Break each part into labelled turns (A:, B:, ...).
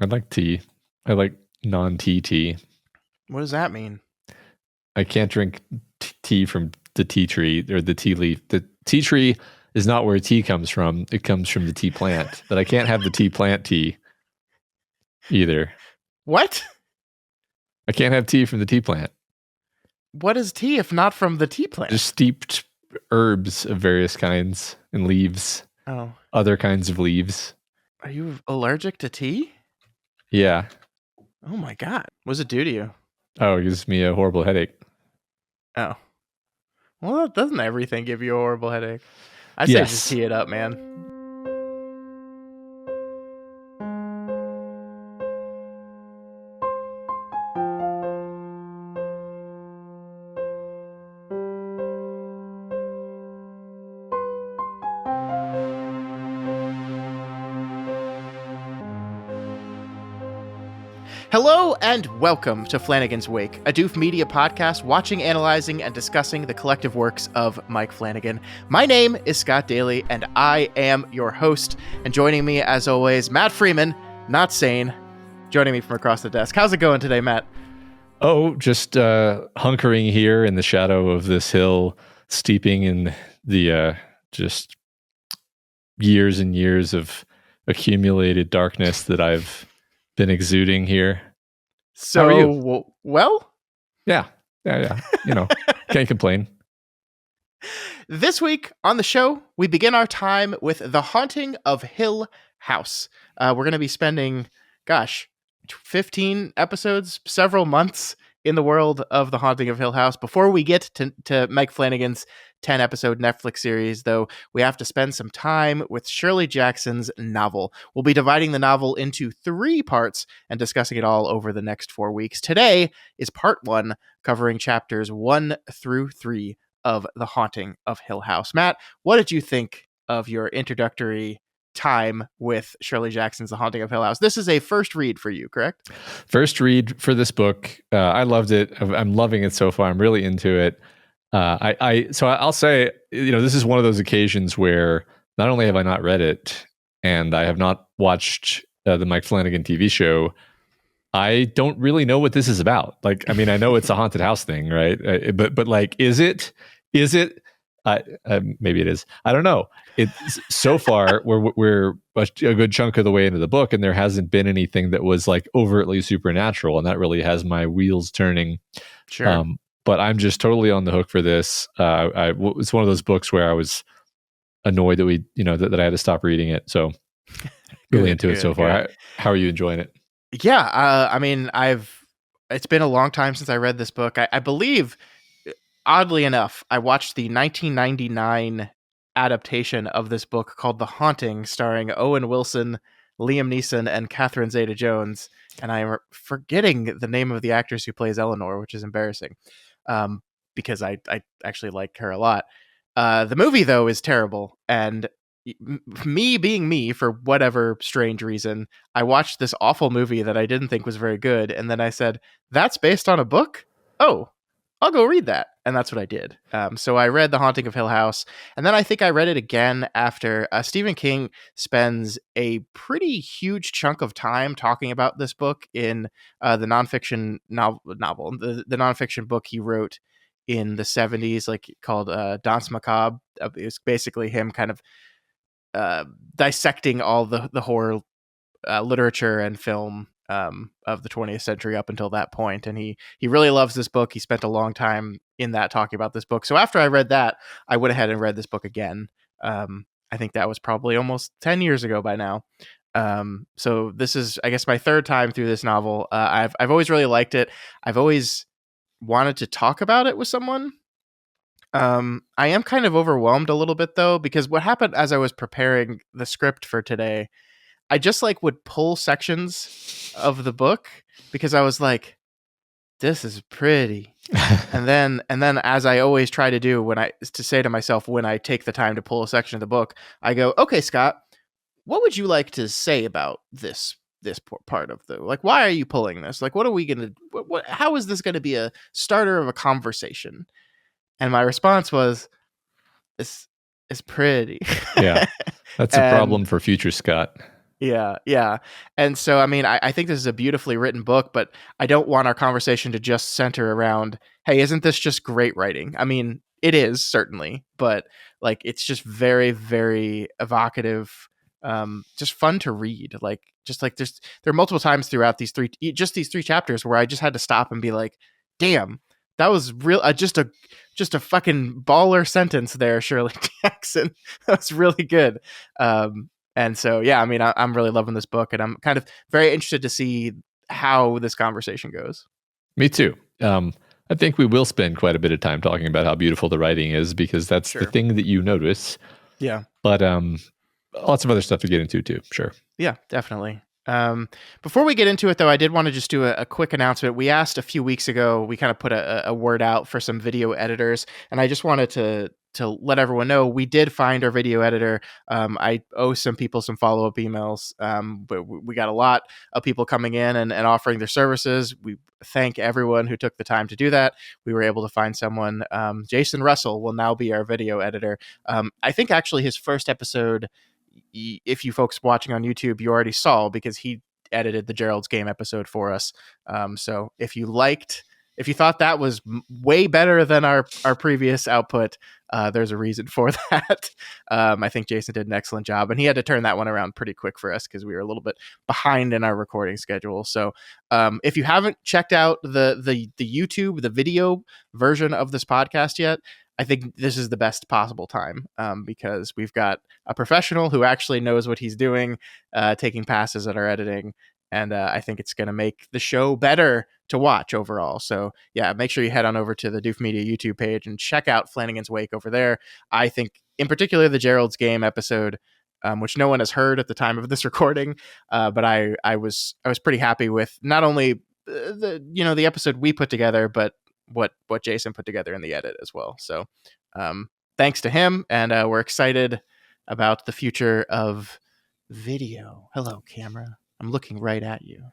A: I like tea. I like non-tea tea.
B: What does that mean?
A: I can't drink tea from the tea tree or the tea leaf. The tea tree is not where tea comes from. It comes from the tea plant. But I can't have the tea plant tea either.
B: What?
A: I can't have tea from the tea plant.
B: What is tea if not from the tea plant?
A: Just steeped herbs of various kinds and leaves.
B: Oh.
A: Other kinds of leaves.
B: Are you allergic to tea?
A: Yeah.
B: Oh my God. What does it do to you?
A: Oh, it gives me a horrible headache.
B: Oh. Well, doesn't everything give you a horrible headache? I say just tee it up, man. Hello and welcome to Flanagan's Wake, a Doof Media podcast watching, analyzing, and discussing the collective works of Mike Flanagan. My name is Scott Daly, and I am your host. And joining me, as always, Matt Freeman, not sane, joining me from across the desk. How's it going today, Matt?
A: Oh, just hunkering here in the shadow of this hill, steeping in the just years and years of accumulated darkness that I've been exuding here.
B: So,
A: how are you?
B: Well?
A: Yeah. You know, can't complain.
B: This week on the show, we begin our time with The Haunting of Hill House. We're going to be spending, 15 episodes, several months in the world of The Haunting of Hill House. Before we get to Mike Flanagan's 10-episode Netflix series, though, we have to spend some time with Shirley Jackson's novel. We'll be dividing the novel into 3 parts and discussing it all over the next 4 weeks. Today is part 1, covering chapters 1 through 3 of The Haunting of Hill House. Matt, what did you think of your introductory time with Shirley Jackson's The Haunting of Hill House? This is a first read for you, correct?
A: First read for this book. I loved it. I'm loving it so far. I'm really into it. So I'll say, this is one of those occasions where not only have I not read it and I have not watched the Mike Flanagan TV show, I don't really know what this is about. Like, I mean, I know it's a haunted house thing, right? But like, is it? Maybe it is. I don't know. It's so far we're a good chunk of the way into the book, and there hasn't been anything that was like overtly supernatural, and that really has my wheels turning.
B: Sure.
A: But I'm just totally on the hook for this. It's one of those books where I was annoyed that that I had to stop reading it. So really into it so far. How are you enjoying it?
B: Yeah. I mean, it's been a long time since I read this book. I believe, oddly enough, I watched the 1999 adaptation of this book called The Haunting, starring Owen Wilson, Liam Neeson, and Catherine Zeta-Jones. And I'm forgetting the name of the actress who plays Eleanor, which is embarrassing. Because I actually like her a lot. The movie, though, is terrible. And me being me, for whatever strange reason, I watched this awful movie that I didn't think was very good. And then I said, that's based on a book? Oh, I'll go read that. And that's what I did. So I read The Haunting of Hill House. And then I think I read it again after Stephen King spends a pretty huge chunk of time talking about this book in the nonfiction novel, the nonfiction book he wrote in the 70s, called Danse Macabre. It was basically him kind of dissecting all the horror literature and film of the 20th century up until that point. And he really loves this book. He spent a long time in that talking about this book. So after I read that, I went ahead and read this book again. I think that was probably almost 10 years ago by now. So this is, I guess, my third time through this novel. I've always really liked it. I've always wanted to talk about it with someone. I am kind of overwhelmed a little bit, though, because what happened as I was preparing the script for today, I just would pull sections of the book because I was like, this is pretty. and then as I always try to do when I say to myself, when I take the time to pull a section of the book, I go, okay, Scott, what would you like to say about this part of why are you pulling this? What are we going to, how is this going to be a starter of a conversation? And my response was, it's pretty.
A: Yeah. That's a problem for future Scott.
B: Yeah. And so, I mean, I think this is a beautifully written book, but I don't want our conversation to just center around, hey, isn't this just great writing? I mean, it is certainly, but like, it's just very, very evocative, just fun to read. Like, just like there are multiple times throughout these three chapters where I just had to stop and be like, damn, that was real, just a fucking baller sentence there, Shirley Jackson. That was really good. And so, yeah, I mean, I'm really loving this book, and I'm kind of very interested to see how this conversation goes.
A: Me too. I think we will spend quite a bit of time talking about how beautiful the writing is, because that's the thing that you notice.
B: Yeah.
A: But lots of other stuff to get into too. Sure.
B: Yeah, definitely. Before we get into it, though, I did want to just do a quick announcement. We asked a few weeks ago, we kind of put a word out for some video editors, and I just wanted to let everyone know we did find our video editor. I owe some people some follow-up emails, but we got a lot of people coming in and offering their services. We thank everyone who took the time to do that. We were able to find someone. Jason Russell will now be our video editor. I think actually his first episode, if you folks watching on YouTube, you already saw, because he edited the Gerald's Game episode for us. So if you thought that was way better than our previous output, there's a reason for that. I think Jason did an excellent job, and he had to turn that one around pretty quick for us because we were a little bit behind in our recording schedule. So if you haven't checked out the YouTube, the video version of this podcast yet, I think this is the best possible time, because we've got a professional who actually knows what he's doing, taking passes at our editing. And I think it's going to make the show better to watch overall. So yeah, make sure you head on over to the Doof Media YouTube page and check out Flanagan's Wake over there. I think in particular the Gerald's Game episode, which no one has heard at the time of this recording, but I was pretty happy with not only the episode we put together, but what Jason put together in the edit as well. So thanks to him, and we're excited about the future of video. Hello, camera. I'm looking right at you.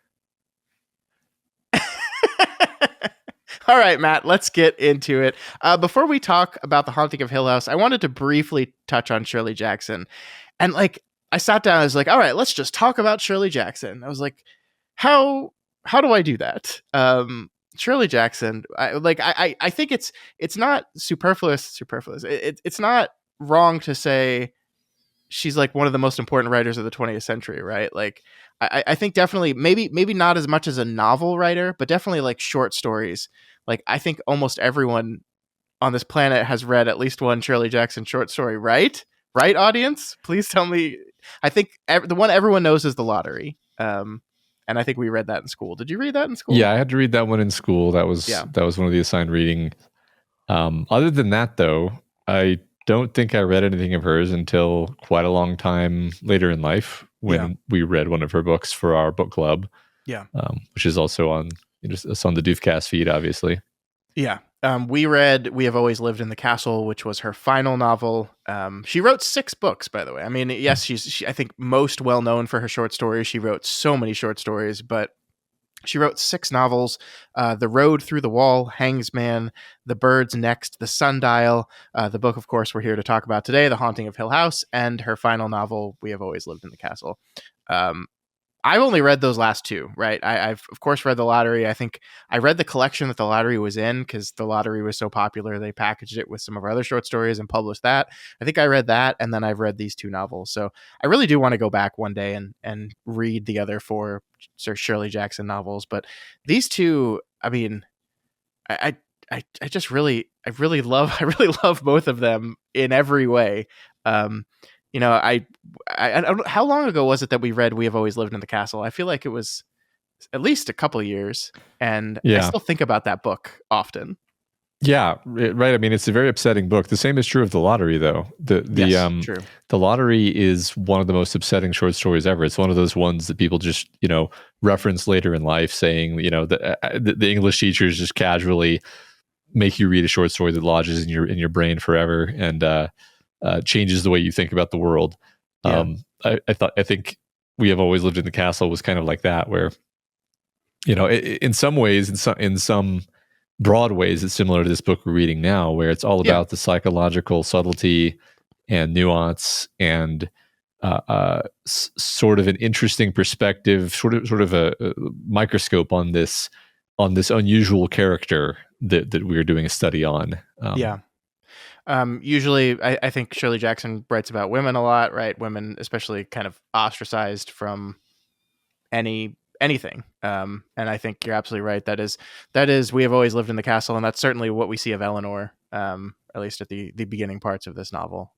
B: All right, Matt, let's get into it. Before we talk about The Haunting of Hill House, I wanted to briefly touch on Shirley Jackson. And like, I sat down, I was like, all right, let's just talk about Shirley Jackson. I was like, how do I do that? Shirley Jackson, I think it's not superfluous. It's not wrong to say she's like one of the most important writers of the 20th century, right? Like, I think definitely, maybe not as much as a novel writer, but definitely like short stories. Like, I think almost everyone on this planet has read at least one Shirley Jackson short story, right? Right, audience? Please tell me. I think the one everyone knows is The Lottery. And I think we read that in school. Did you read that in school?
A: Yeah, I had to read that one in school. That was one of the assigned reading. Other than that, though, I don't think I read anything of hers until quite a long time later in life, when we read one of her books for our book club. Yeah, which is also on it's on the Doofcast feed, obviously.
B: Yeah. We read We Have Always Lived in the Castle, which was her final novel. She wrote 6 books, by the way. I mean, yes, she's I think most well known for her short stories. She wrote so many short stories, but she wrote 6 novels: The Road Through the Wall, Hangsman, The Bird's Next, The Sundial, the book, of course, we're here to talk about today, The Haunting of Hill House, and her final novel, We Have Always Lived in the Castle. I've only read those last 2, right? I've, of course, read The Lottery. I think I read the collection that The Lottery was in because The Lottery was so popular. They packaged it with some of our other short stories and published that. I think I read that, and then I've read these 2 novels. So I really do want to go back one day and read the other 4 Shirley Jackson novels. But these 2, I mean, I just really love both of them in every way. I don't, how long ago was it that we read We Have Always Lived in the Castle? I feel like it was at least a couple of years, and I still think about that book often.
A: Yeah, right. I mean, it's a very upsetting book. The same is true of The Lottery, though.
B: True.
A: The Lottery is one of the most upsetting short stories ever. It's one of those ones that people just, reference later in life, saying, the English teachers just casually make you read a short story that lodges in your brain forever and changes the way you think about the world.
B: Yeah.
A: I think We Have Always Lived in the Castle was kind of like that, where, in some ways, in some broad ways, it's similar to this book we're reading now, where it's all about the psychological subtlety and nuance and sort of an interesting perspective, sort of a microscope on this unusual character that we are doing a study on.
B: Yeah. Usually, I think Shirley Jackson writes about women a lot, right? Women, especially, kind of ostracized from anything. And I think you're absolutely right. That is we have always lived in the castle, and that's certainly what we see of Eleanor. At least at the beginning parts of this novel.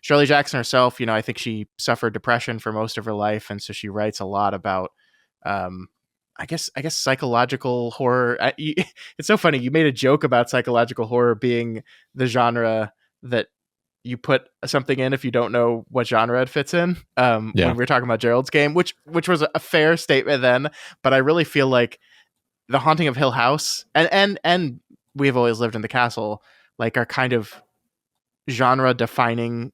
B: Shirley Jackson herself, I think she suffered depression for most of her life, and so she writes a lot about, I guess psychological horror. It's so funny. You made a joke about psychological horror being the genre that you put something in if you don't know what genre it fits in. When we were talking about Gerald's Game, which was a fair statement then, but I really feel like The Haunting of Hill House and We've Always Lived in the Castle, like, are kind of genre defining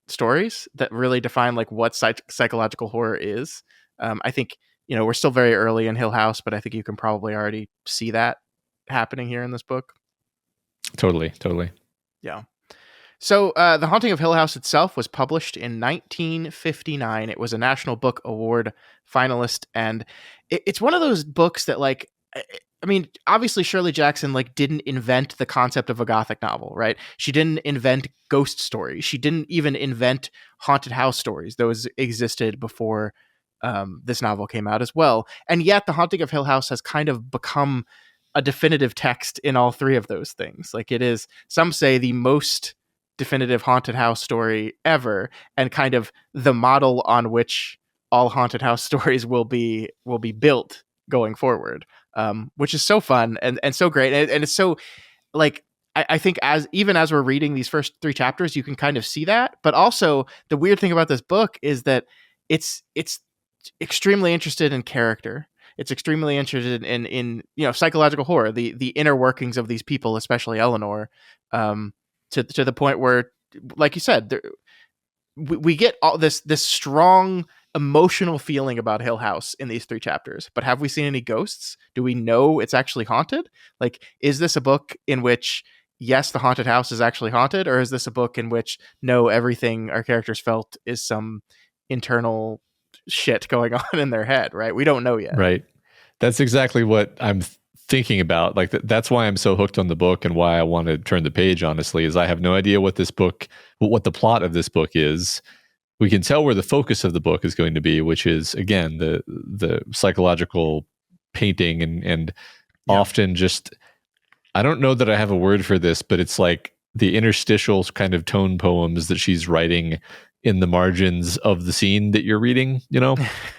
B: stories that really define like what psychological horror is. I think, we're still very early in Hill House, but I think you can probably already see that happening here in this book.
A: Totally.
B: Yeah. So The Haunting of Hill House itself was published in 1959. It was a National Book Award finalist, and it's one of those books that, like, I mean, obviously Shirley Jackson, like, didn't invent the concept of a Gothic novel, right? She didn't invent ghost stories. She didn't even invent haunted house stories. Those existed before this novel came out as well. And yet The Haunting of Hill House has kind of become a definitive text in all three of those things. Like, it is, some say, the most definitive haunted house story ever, and kind of the model on which all haunted house stories will be built going forward, which is so fun and so great. And it's so, like, I think as we're reading these first three chapters, you can kind of see that. But also, the weird thing about this book is that it's extremely interested in character. It's extremely interested in psychological horror, the inner workings of these people, especially Eleanor, to the point where, like you said, we get all this strong emotional feeling about Hill House in these three chapters. But have we seen any ghosts? Do we know it's actually haunted? Like, is this a book in which, yes, the haunted house is actually haunted, or is this a book in which, no, everything our characters felt is some internal shit going on in their head, right? We don't know yet.
A: Right. That's exactly what I'm thinking about. Like, that's why I'm so hooked on the book, and why I want to turn the page, honestly, is I have no idea what the plot of this book is. We can tell where the focus of the book is going to be, which is, again, the psychological painting and often just, I don't know that I have a word for this, but it's like the interstitial kind of tone poems that she's writing in the margins of the scene that you're reading,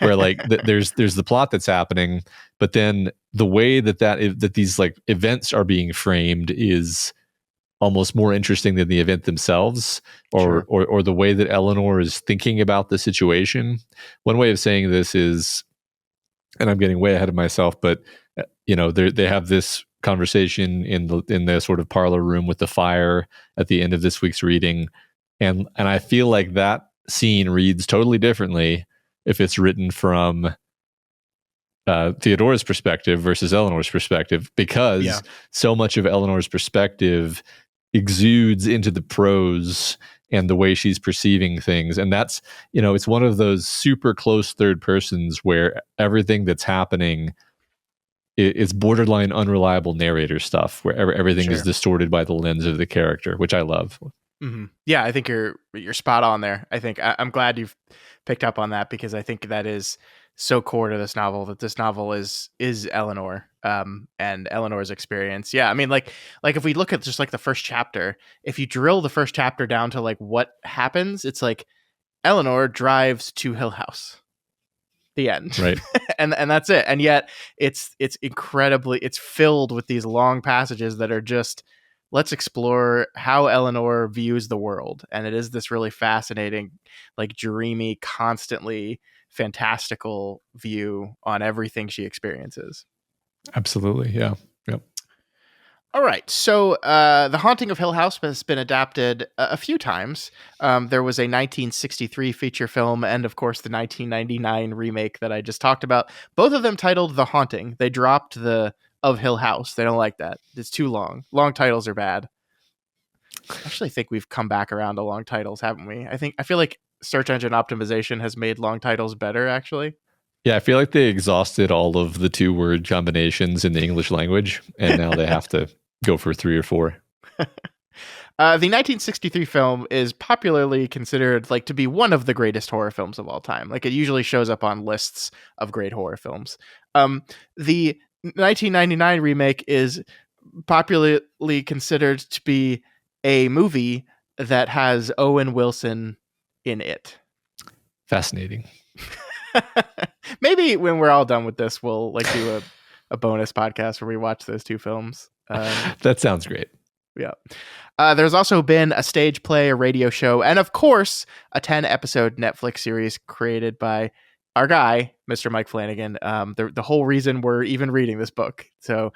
A: where like there's the plot that's happening, but then the way that these like events are being framed is almost more interesting than the event themselves, or the way that Eleanor is thinking about the situation. One way of saying this is, and I'm getting way ahead of myself, but they have this conversation in the sort of parlor room with the fire at the end of this week's reading. And I feel like that scene reads totally differently if it's written from Theodora's perspective versus Eleanor's perspective, because so much of Eleanor's perspective exudes into the prose and the way she's perceiving things. And that's, it's one of those super close third persons where everything that's happening is borderline unreliable narrator stuff, where everything is distorted by the lens of the character, which I love.
B: Mm-hmm. Yeah, I think you're spot on there. I think I'm glad you've picked up on that, because I think that is so core to this novel, that this novel is Eleanor, and Eleanor's experience. Yeah, I mean, like if we look at just like the first chapter, if you drill the first chapter down to like what happens, it's like Eleanor drives to Hill House. The end.
A: Right.
B: and that's it. And yet it's filled with these long passages that are just, let's explore how Eleanor views the world. And it is this really fascinating, like, dreamy, constantly fantastical view on everything she experiences.
A: Absolutely. Yeah. Yep.
B: All right, so The Haunting of Hill House has been adapted a few times. There was a 1963 feature film, and of course the 1999 remake that I just talked about. Both of them titled The Haunting. They dropped the of Hill House. They don't like that. It's too long. Long titles are bad. I actually think we've come back around to long titles, haven't we? I feel like search engine optimization has made long titles better, actually.
A: Yeah, I feel like they exhausted all of the 2-word combinations in the English language, and now they have to go for 3 or 4.
B: The 1963 film is popularly considered like to be one of the greatest horror films of all time. Like it usually shows up on lists of great horror films. The 1999 remake is popularly considered to be a movie that has Owen Wilson in it.
A: Fascinating.
B: Maybe when we're all done with this, we'll like do a bonus podcast where we watch those two films.
A: That sounds great.
B: Yeah. There's also been a stage play, a radio show, and of course, a 10-episode Netflix series created by our guy, Mr. Mike Flanagan. The whole reason we're even reading this book. So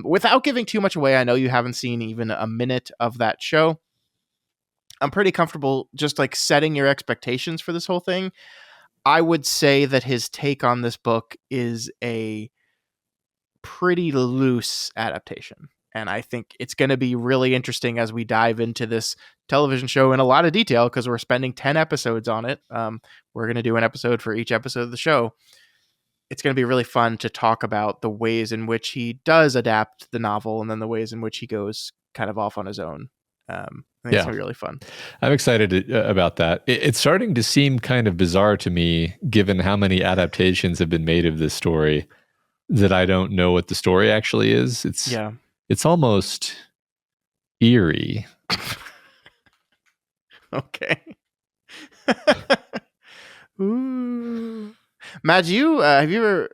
B: without giving too much away, I know you haven't seen even a minute of that show. I'm pretty comfortable just like setting your expectations for this whole thing. I would say that his take on this book is a pretty loose adaptation. And I think it's going to be really interesting as we dive into this television show in a lot of detail because we're spending 10 episodes on it. We're going to do an episode for each episode of the show. It's going to be really fun to talk about the ways in which he does adapt the novel and then the ways in which he goes kind of off on his own. I think it's going to be really fun.
A: I'm excited about that. It's starting to seem kind of bizarre to me, given how many adaptations have been made of this story, that I don't know what the story actually is. It's almost eerie.
B: Okay. Ooh. Matt, have you ever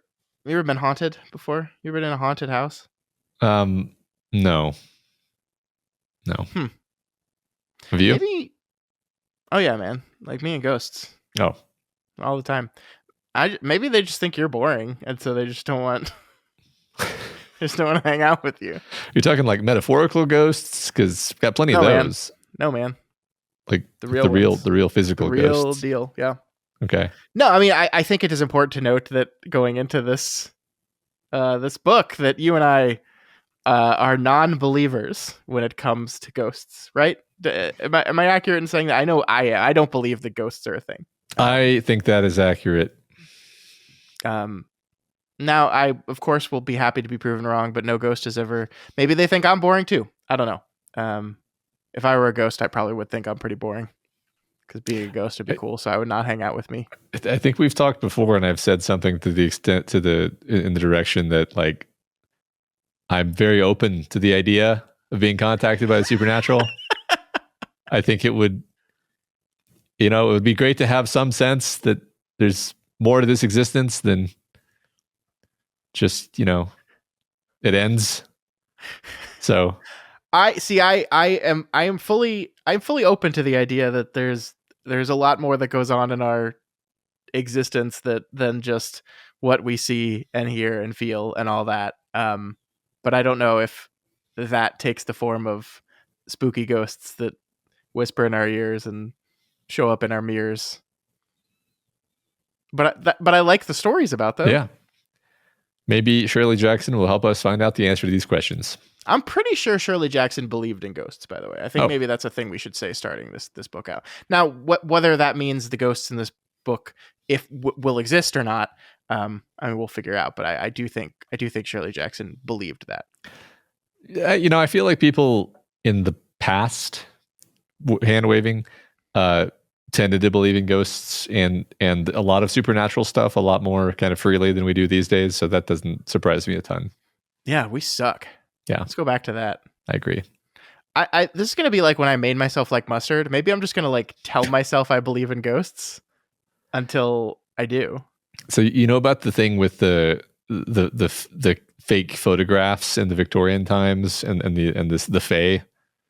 B: been haunted before? You ever been in a haunted house?
A: No. Have you?
B: Maybe. Oh yeah, man. Like me and ghosts.
A: Oh.
B: All the time. Maybe they just think you're boring, and so they just don't want. Just don't want to hang out with you.
A: You're talking like metaphorical ghosts, because we've got plenty of those.
B: No, man.
A: Like the real physical ghosts.
B: Real deal. Yeah.
A: Okay.
B: No, I mean, I think it is important to note that going into this book, that you and I are non-believers when it comes to ghosts, right? Am I accurate in saying that? I know I don't believe that ghosts are a thing.
A: I think that is accurate.
B: Now, I, of course, will be happy to be proven wrong, but no ghost has ever... Maybe they think I'm boring, too. I don't know. If I were a ghost, I probably would think I'm pretty boring. Because being a ghost would be cool, so I would not hang out with me.
A: I think we've talked before, and I've said something to the extent in the direction that, like, I'm very open to the idea of being contacted by the supernatural. I think it would be great to have some sense that there's more to this existence than just, it ends. So
B: I am fully open to the idea that there's a lot more that goes on in our existence than just what we see and hear and feel and all that. But I don't know if that takes the form of spooky ghosts that whisper in our ears and show up in our mirrors. But I like the stories about them.
A: Yeah. Maybe Shirley Jackson will help us find out the answer to these questions.
B: I'm pretty sure Shirley Jackson believed in ghosts, by the way. I think maybe that's a thing we should say starting this book out. Now, whether that means the ghosts in this book will exist or not, I mean, we'll figure out. But I do think Shirley Jackson believed that.
A: I feel like people in the past, hand waving, tended to believe in ghosts and a lot of supernatural stuff a lot more kind of freely than we do these days. So that doesn't surprise me a ton.
B: Yeah, we suck.
A: Yeah.
B: Let's go back to that.
A: I agree.
B: This is going to be like when I made myself like mustard. Maybe I'm just going to like tell myself I believe in ghosts until I do.
A: So you know about the thing with the fake photographs in the Victorian times and the Fae?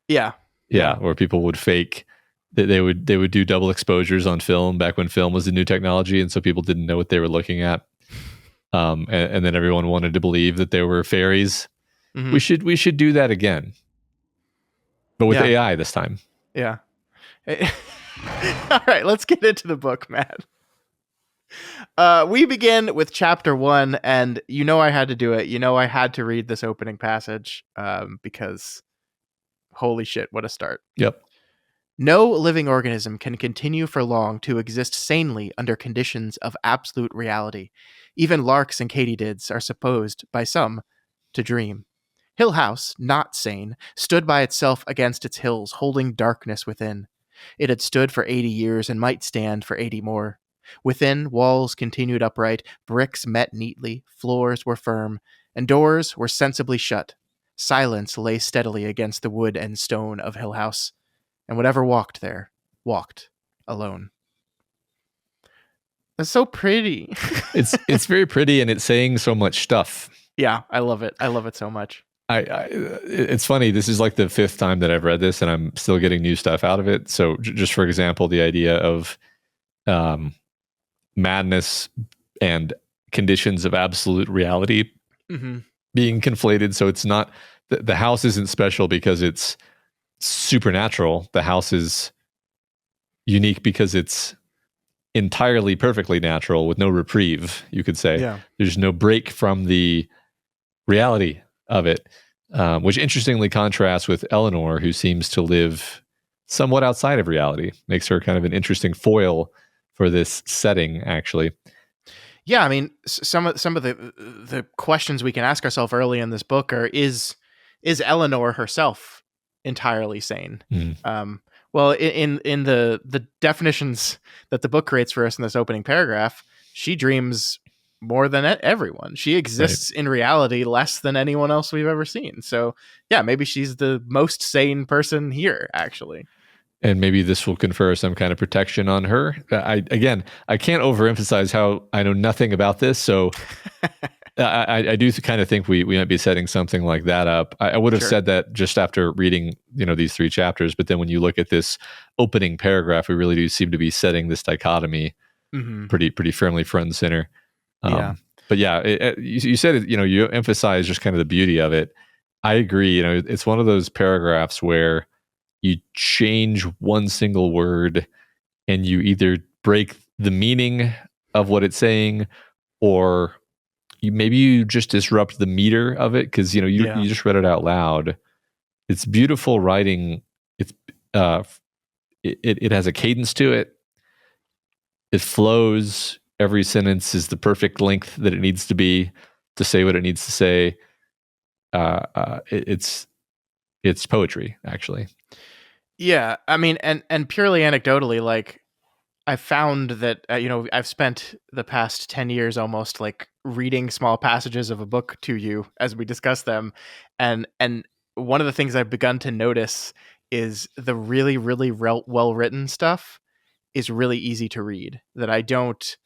B: Yeah.
A: Yeah, where people would fake they would do double exposures on film back when film was the new technology, and so people didn't know what they were looking at. And then everyone wanted to believe that there were fairies. Mm-hmm. We should do that again, but with AI this time.
B: Yeah. All right, let's get into the book, Matt. We begin with chapter 1, and I had to do it. I had to read this opening passage because holy shit, what a start.
A: Yep.
B: No living organism can continue for long to exist sanely under conditions of absolute reality. Even larks and katydids are supposed, by some, to dream. Hill House, not sane, stood by itself against its hills, holding darkness within. It had stood for 80 years and might stand for 80 more. Within, walls continued upright, bricks met neatly, floors were firm, and doors were sensibly shut. Silence lay steadily against the wood and stone of Hill House, and whatever walked there, walked alone. That's so pretty.
A: It's very pretty, and it's saying so much stuff.
B: Yeah, I love it. I love it so much.
A: It's funny. This is like the fifth time that I've read this, and I'm still getting new stuff out of it. So, just for example, the idea of madness and conditions of absolute reality being conflated. So it's not the house isn't special because it's supernatural. The house is unique because it's entirely perfectly natural with no reprieve, you could say.
B: Yeah.
A: There's no break from the reality of it, which interestingly contrasts with Eleanor, who seems to live somewhat outside of reality. Makes her kind of an interesting foil for this setting, actually.
B: Yeah, I mean, some of the questions we can ask ourselves early in this book are: is Eleanor herself entirely sane? Well, in the definitions that the book creates for us in this opening paragraph, she dreams more than everyone. She exists in reality less than anyone else we've ever seen. So, yeah, maybe she's the most sane person here, actually.
A: And maybe this will confer some kind of protection on her. I can't overemphasize how I know nothing about this, so I do kind of think we might be setting something like that up. I would have said that just after reading these 3 chapters, but then when you look at this opening paragraph, we really do seem to be setting this dichotomy pretty firmly front and center. But yeah, you said it, you emphasize just kind of the beauty of it. I agree. It's one of those paragraphs where you change one single word and you either break the meaning of what it's saying, or you just disrupt the meter of it, because you just read it out loud. It's beautiful writing. It's it has a cadence to it. It flows. Every sentence is the perfect length that it needs to be to say what it needs to say. It's poetry, actually.
B: Yeah, I mean, and purely anecdotally, like, I found that I've spent the past 10 years almost like reading small passages of a book to you as we discuss them, and one of the things I've begun to notice is the really, really well written stuff is really easy to read. That I don't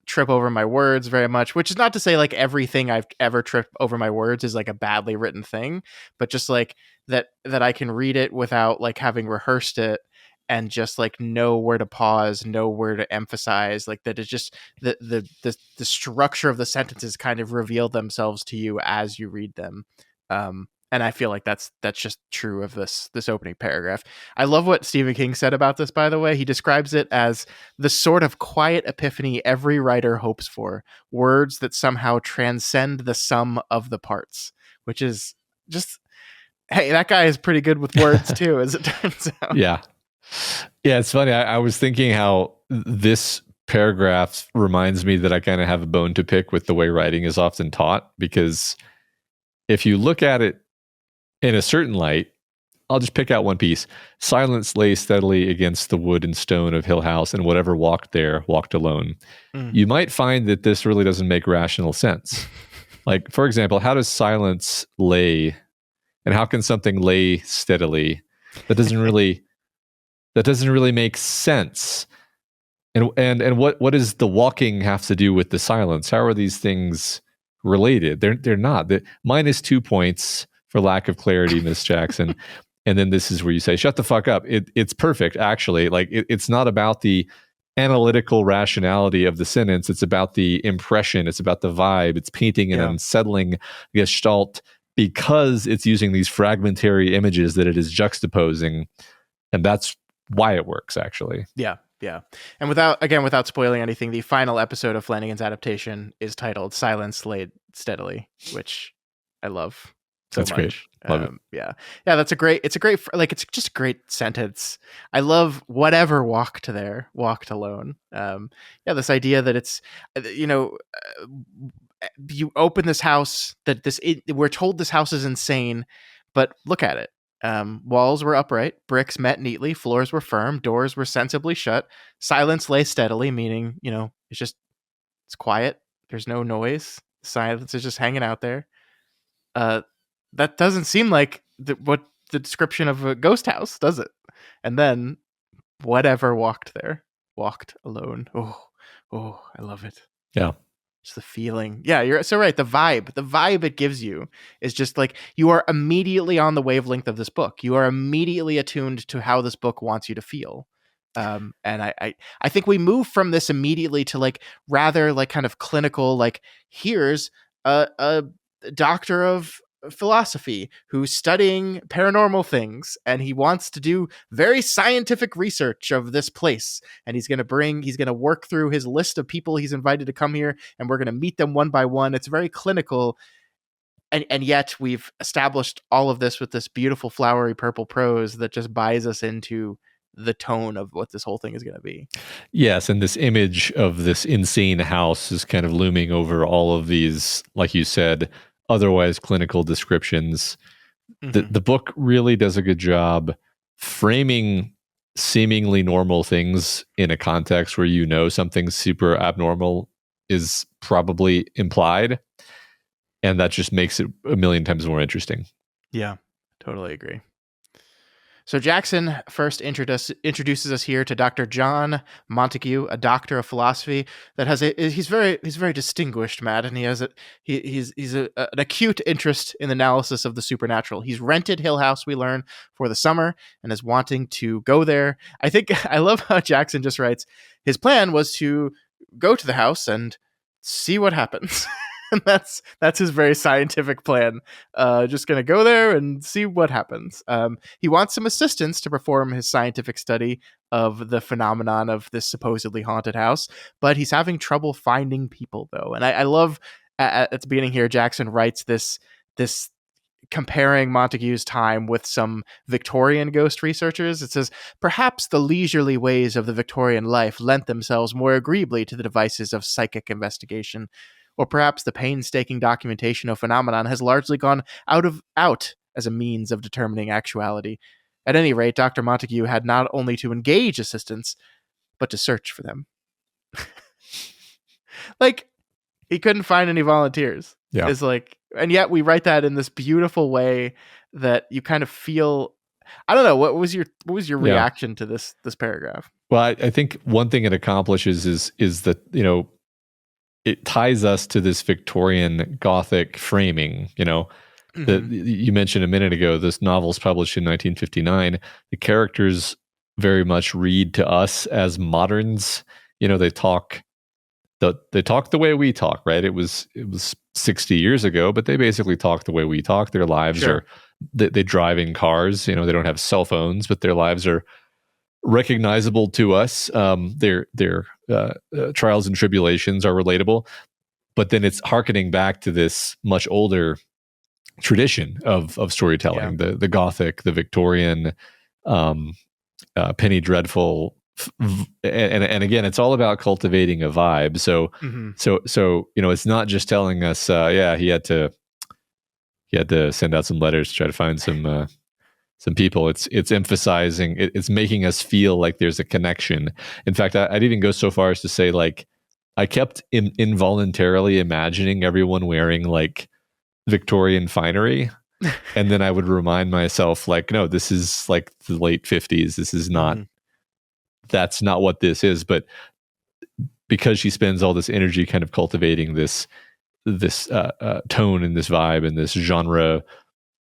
B: trip over my words very much, which is not to say like everything I've ever tripped over my words is like a badly written thing, but just like that I can read it without like having rehearsed it, and just like know where to pause, know where to emphasize, like that it's just the structure of the sentences kind of reveal themselves to you as you read them. And I feel like that's just true of this opening paragraph. I love what Stephen King said about this, by the way. He describes it as the sort of quiet epiphany every writer hopes for, words that somehow transcend the sum of the parts, which is just, hey, that guy is pretty good with words too, as it turns out.
A: Yeah, it's funny. I was thinking how this paragraph reminds me that I kind of have a bone to pick with the way writing is often taught, because if you look at it in a certain light, I'll just pick out one piece. Silence lay steadily against the wood and stone of Hill House, and whatever walked there walked alone. You might find that this really doesn't make rational sense. Like, for example, how does silence lay, and how can something lay steadily? That doesn't really make sense. And what does the walking have to do with the silence? How are these things related? They're not. -2 points for lack of clarity, Miss Jackson. And then this is where you say, shut the fuck up. It's perfect, actually. Like, it's not about the analytical rationality of the sentence. It's about the impression. It's about the vibe. It's painting an unsettling gestalt because it's using these fragmentary images that it is juxtaposing. And that's why it works, actually.
B: Yeah. And without spoiling anything, the final episode of Flanagan's adaptation is titled Silence Laid Steadily, which I love. so
A: That's great.
B: much.
A: Love it.
B: Yeah, it's just a great sentence. I love whatever walked alone. This idea that it's, you open this house we're told this house is insane, but look at it. Walls were upright, bricks met neatly, floors were firm, doors were sensibly shut, silence lay steadily, meaning, it's quiet. There's no noise. Silence is just hanging out there. That doesn't seem like what the description of a ghost house, does it? And then whatever walked alone. Oh, I love it.
A: Yeah.
B: Just the feeling. Yeah, you're so right. The vibe it gives you is just like you are immediately on the wavelength of this book. You are immediately attuned to how this book wants you to feel. And I think we move from this immediately to like rather like kind of clinical, like here's a doctor of philosophy who's studying paranormal things and he wants to do very scientific research of this place, and he's going to work through his list of people he's invited to come here, and we're going to meet them one by one. It's very clinical, and yet we've established all of this with this beautiful flowery purple prose that just buys us into the tone of what this whole thing is going to be.
A: Yes, and this image of this insane house is kind of looming over all of these, like you said, otherwise clinical descriptions.
B: Mm-hmm.
A: The book really does a good job framing seemingly normal things in a context where something super abnormal is probably implied, and that just makes it a million times more interesting.
B: Yeah, totally agree. So Jackson first introduces us here to Dr. John Montague, a doctor of philosophy that he's very distinguished, Matt, and he's an acute interest in the analysis of the supernatural. He's rented Hill House, we learn, for the summer and is wanting to go there. I love how Jackson just writes, his plan was to go to the house and see what happens. And that's his very scientific plan. Just gonna go there and see what happens. He wants some assistance to perform his scientific study of the phenomenon of this supposedly haunted house, but he's having trouble finding people, though. And I love at the beginning here, Jackson writes this comparing Montague's time with some Victorian ghost researchers. It says, perhaps the leisurely ways of the Victorian life lent themselves more agreeably to the devices of psychic investigation. Or perhaps the painstaking documentation of phenomenon has largely gone out as a means of determining actuality. At any rate, Dr. Montague had not only to engage assistants, but to search for them. Like, he couldn't find any volunteers.
A: Yeah.
B: It's like, and yet we write that in this beautiful way that you kind of feel. I don't know, what was your reaction to this paragraph?
A: Well, I think one thing it accomplishes is that, it ties us to this Victorian Gothic framing. That you mentioned a minute ago, this novel's published in 1959. The characters very much read to us as moderns. They talk the way we talk, right? It was 60 years ago, but they basically talk the way we talk. Their lives
B: Sure.
A: they drive in cars. They don't have cell phones, but their lives are recognizable to us. Their trials and tribulations are relatable, but then it's hearkening back to this much older tradition of storytelling, the Gothic, the Victorian, Penny Dreadful, and again, it's all about cultivating a vibe. So it's not just telling us, he had to send out some letters to try to find some people. It's emphasizing, it's making us feel like there's a connection. In fact, I'd even go so far as to say, like, I kept involuntarily imagining everyone wearing like Victorian finery, and then I would remind myself, like, no, this is like the late 50s. This is not. That's not what this is. But because she spends all this energy kind of cultivating this tone and this vibe and this genre,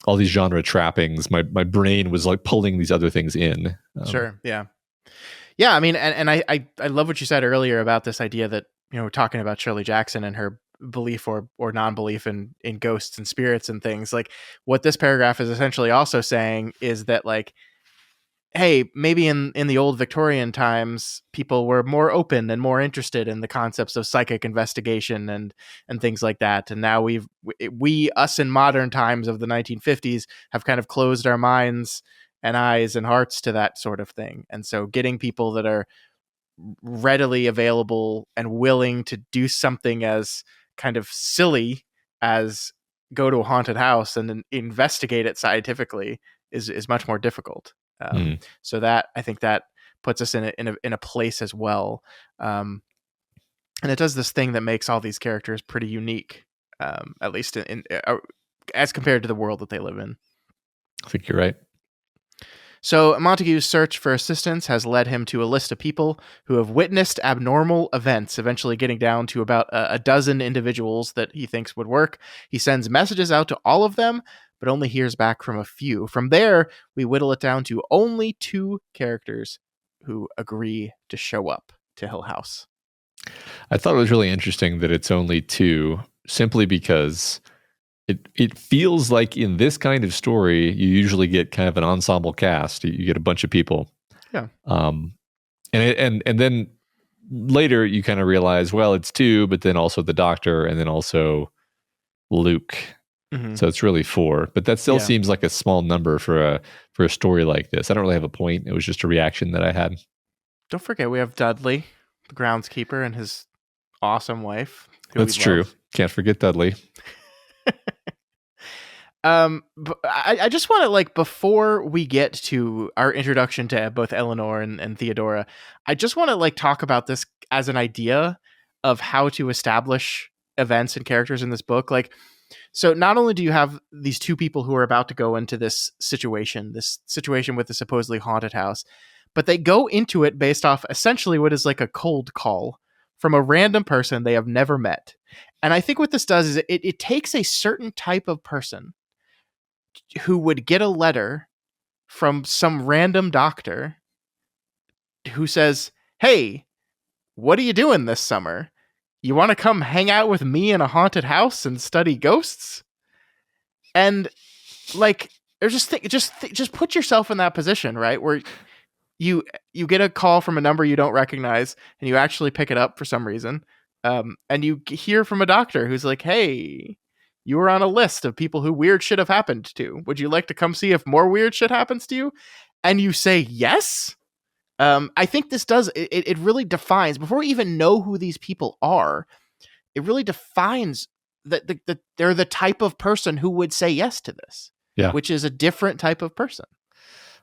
A: all these genre trappings, my brain was like pulling these other things in.
B: Sure. Yeah. I mean, and I love what you said earlier about this idea that, we're talking about Shirley Jackson and her belief or non-belief in ghosts and spirits and things. Like, what this paragraph is essentially also saying is that, like, hey, maybe in the old Victorian times, people were more open and more interested in the concepts of psychic investigation and things like that. And now us in modern times of the 1950s have kind of closed our minds and eyes and hearts to that sort of thing. And so getting people that are readily available and willing to do something as kind of silly as go to a haunted house and investigate it scientifically is much more difficult. So that, I think that puts us in a place as well. And it does this thing that makes all these characters pretty unique, at least as compared to the world that they live in.
A: I think you're right.
B: So Montague's search for assistance has led him to a list of people who have witnessed abnormal events, eventually getting down to about a dozen individuals that he thinks would work. He sends messages out to all of them, but only hears back from a few. From there, we whittle it down to only 2 characters who agree to show up to Hill House.
A: I thought it was really interesting that it's only 2, simply because it feels like in this kind of story, you usually get kind of an ensemble cast. You get a bunch of people.
B: Yeah.
A: And then later you kind of realize, well, it's 2, but then also the doctor and then also Luke. Mm-hmm. So it's really 4, but that still seems like a small number for a story like this. I don't really have a point. It was just a reaction that I had.
B: Don't forget, we have Dudley, the groundskeeper, and his awesome wife.
A: That's true. Can't forget Dudley.
B: But I just want to, like, before we get to our introduction to both Eleanor and Theodora, I just want to, like, talk about this as an idea of how to establish events and characters in this book. Like, so not only do you have these 2 people who are about to go into this situation with the supposedly haunted house, but they go into it based off essentially what is like a cold call from a random person they have never met. And I think what this does is it takes a certain type of person who would get a letter from some random doctor who says, hey, what are you doing this summer? You want to come hang out with me in a haunted house and study ghosts? And, like, or just put yourself in that position, right? Where you get a call from a number you don't recognize and you actually pick it up for some reason. And you hear from a doctor who's like, hey, you were on a list of people who weird shit have happened to. Would you like to come see if more weird shit happens to you? And you say yes. I think this does, it really defines, before we even know who these people are, it really defines that they're the type of person who would say yes to this. Yeah. Which is a different type of person.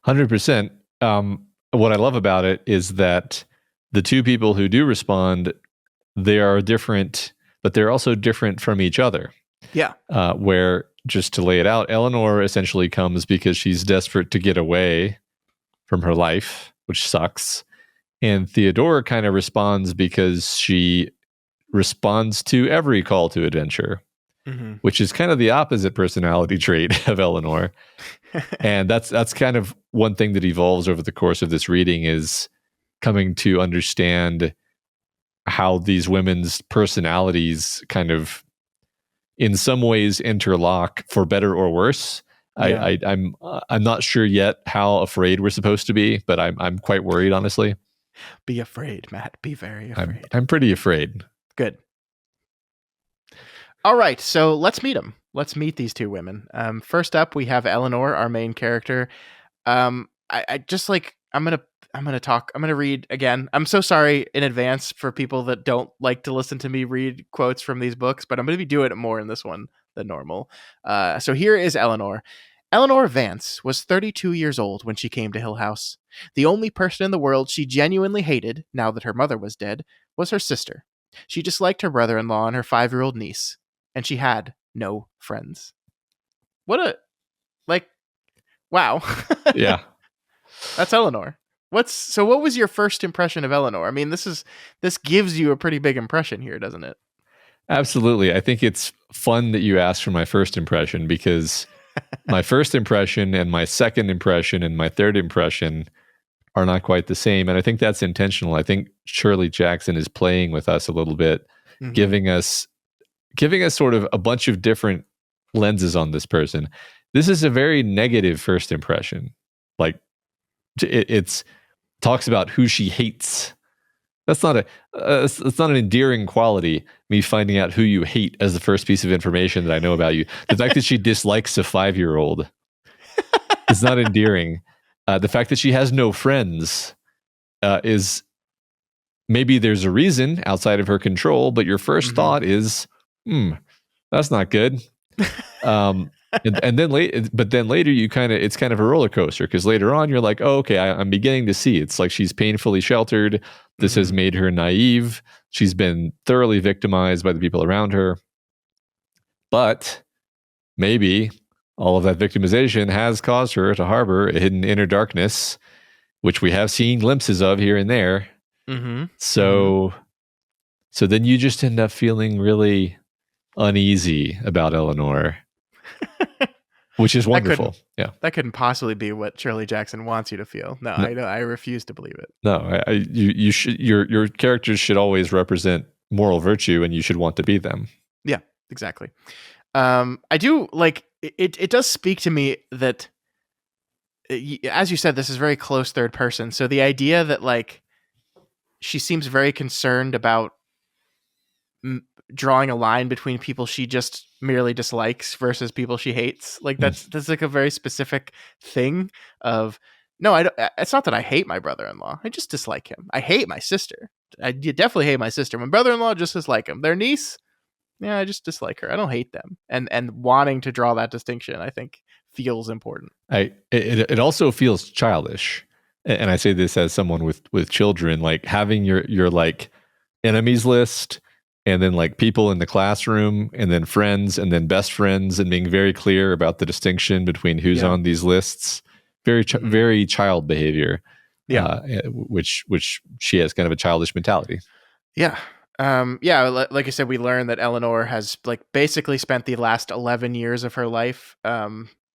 A: 100%. What I love about it is that the 2 people who do respond, they are different, but they're also different from each other.
B: Yeah.
A: Where, just to lay it out, Eleanor essentially comes because she's desperate to get away from her life, which sucks. And Theodora kind of responds because she responds to every call to adventure, which is kind of the opposite personality trait of Eleanor. And that's kind of one thing that evolves over the course of this reading, is coming to understand how these women's personalities kind of in some ways interlock, for better or worse. Yeah. I'm not sure yet how afraid we're supposed to be, but I'm quite worried, honestly.
B: Be afraid, Matt. Be very afraid.
A: I'm pretty afraid.
B: Good. All right, so let's meet them. Let's meet these 2 women. First up, we have Eleanor, our main character. I just, like, I'm gonna read again. I'm so sorry in advance for people that don't like to listen to me read quotes from these books, but I'm gonna be doing it more in this one than normal. So here is Eleanor. Eleanor Vance was 32 years old when she came to Hill House. The only person in the world she genuinely hated, now that her mother was dead, was her sister. She disliked her brother-in-law and her 5-year-old niece, and she had no friends. What wow.
A: Yeah.
B: That's Eleanor. What was your first impression of Eleanor? I mean, this gives you a pretty big impression here, doesn't it?
A: Absolutely. I think it's fun that you asked for my first impression, because my first impression and my second impression and my third impression are not quite the same. And I think that's intentional. I think Shirley Jackson is playing with us a little bit, giving us sort of a bunch of different lenses on this person. This is a very negative first impression. Like, it's talks about who she hates. That's not it's not an endearing quality, me finding out who you hate as the first piece of information that I know about you. The fact that she dislikes a 5-year-old is not endearing. The fact that she has no friends is, maybe there's a reason outside of her control, but your first thought is, that's not good. And then later you it's kind of a roller coaster, because later on you're like, oh, okay, I'm beginning to see. It's like she's painfully sheltered. This has made her naive. She's been thoroughly victimized by the people around her. But maybe all of that victimization has caused her to harbor a hidden inner darkness, which we have seen glimpses of here and there. So then you just end up feeling really uneasy about Eleanor, which is wonderful.
B: That couldn't possibly be what Shirley Jackson wants you to feel. No. I refuse to believe it.
A: No, you should. Your characters should always represent moral virtue, and you should want to be them.
B: Yeah, exactly. I do like it. It does speak to me that, as you said, this is very close third person. So the idea that like she seems very concerned about drawing a line between people she just merely dislikes versus people she hates. Like that's like a very specific thing of, no, I don't, it's not that I hate my brother-in-law. I just dislike him. I hate my sister. I definitely hate my sister. My brother-in-law, just dislike him. Their niece, yeah, I just dislike her. I don't hate them. And wanting to draw that distinction, I think, feels important.
A: It also feels childish. And I say this as someone with children, like having your like enemies list, and then like people in the classroom, and then friends, and then best friends, and being very clear about the distinction between who's on these lists. Very very child behavior. Which she has kind of a childish mentality. Like
B: I said, we learned that Eleanor has like basically spent the last 11 years of her life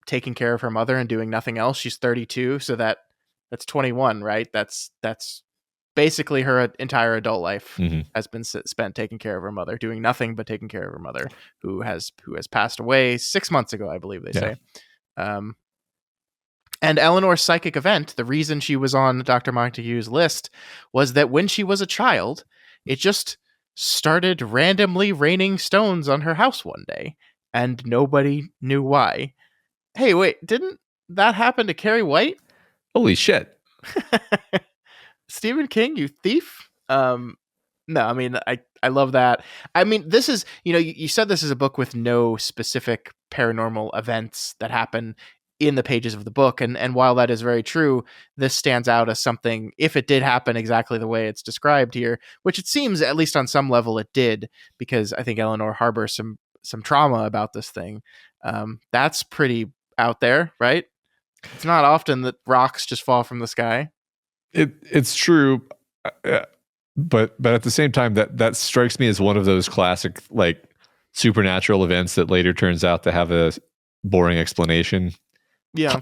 B: taking care of her mother and doing nothing else. She's 32, so that's 21, right? That's basically her entire adult life has been spent taking care of her mother, doing nothing but taking care of her mother, who has passed away 6 months ago, I believe they say. And Eleanor's psychic event, the reason she was on Dr. Montague's list, was that when she was a child, it just started randomly raining stones on her house one day, and nobody knew why. Hey, wait, didn't that happen to Carrie White?
A: Holy shit.
B: Stephen King, you thief. No, I mean, I love that. I mean, this is, you said this is a book with no specific paranormal events that happen in the pages of the book. And while that is very true, this stands out as something, if it did happen exactly the way it's described here, which it seems, at least on some level, it did, because I think Eleanor harbors some trauma about this thing. That's pretty out there, right? It's not often that rocks just fall from the sky.
A: It's true, but at the same time, that strikes me as one of those classic like supernatural events that later turns out to have a boring explanation.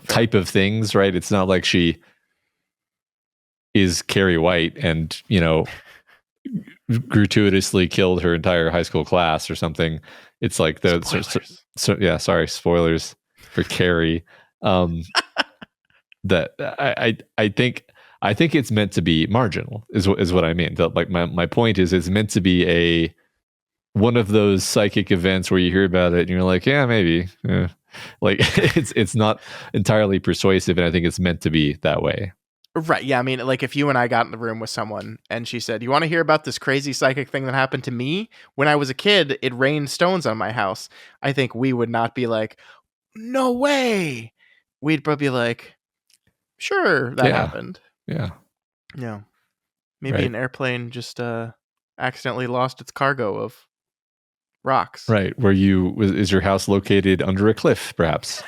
A: Type of things, right? It's not like she is Carrie White and gratuitously killed her entire high school class or something. It's like sorry, spoilers for Carrie. That I think it's meant to be marginal is what I mean. Like my point is, it's meant to be one of those psychic events where you hear about it and you're like, yeah, maybe. Yeah. Like it's not entirely persuasive, and I think it's meant to be that way.
B: Right. Yeah. I mean, like if you and I got in the room with someone and she said, you want to hear about this crazy psychic thing that happened to me when I was a kid? It rained stones on my house. I think we would not be like, no way. We'd probably be like, sure, that happened.
A: Yeah.
B: Yeah. Maybe an airplane just accidentally lost its cargo of rocks.
A: Right. Is your house located under a cliff, perhaps?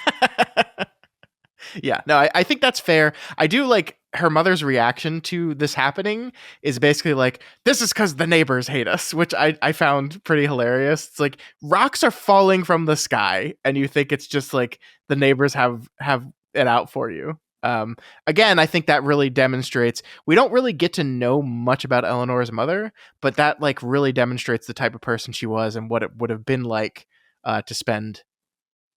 B: Yeah. No, I think that's fair. I do like her mother's reaction to this happening is basically like, this is because the neighbors hate us, which I found pretty hilarious. It's like rocks are falling from the sky and you think it's just like the neighbors have it out for you. Again, I think that really demonstrates, we don't really get to know much about Eleanor's mother, but that like really demonstrates the type of person she was and what it would have been like to spend,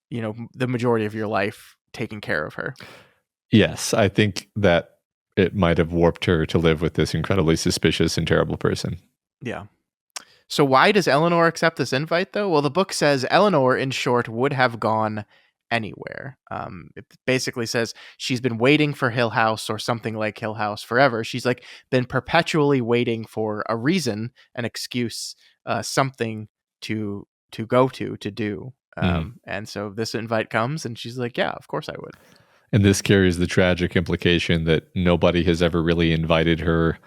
B: the majority of your life taking care of her.
A: Yes, I think that it might have warped her to live with this incredibly suspicious and terrible person.
B: Yeah. So why does Eleanor accept this invite, though? Well, the book says Eleanor, in short, would have gone anywhere. It basically says she's been waiting for Hill House or something like Hill House forever. She's like been perpetually waiting for a reason, an excuse, something to go to do. And so this invite comes, and she's like, "Yeah, of course I would."
A: And this carries the tragic implication that nobody has ever really invited her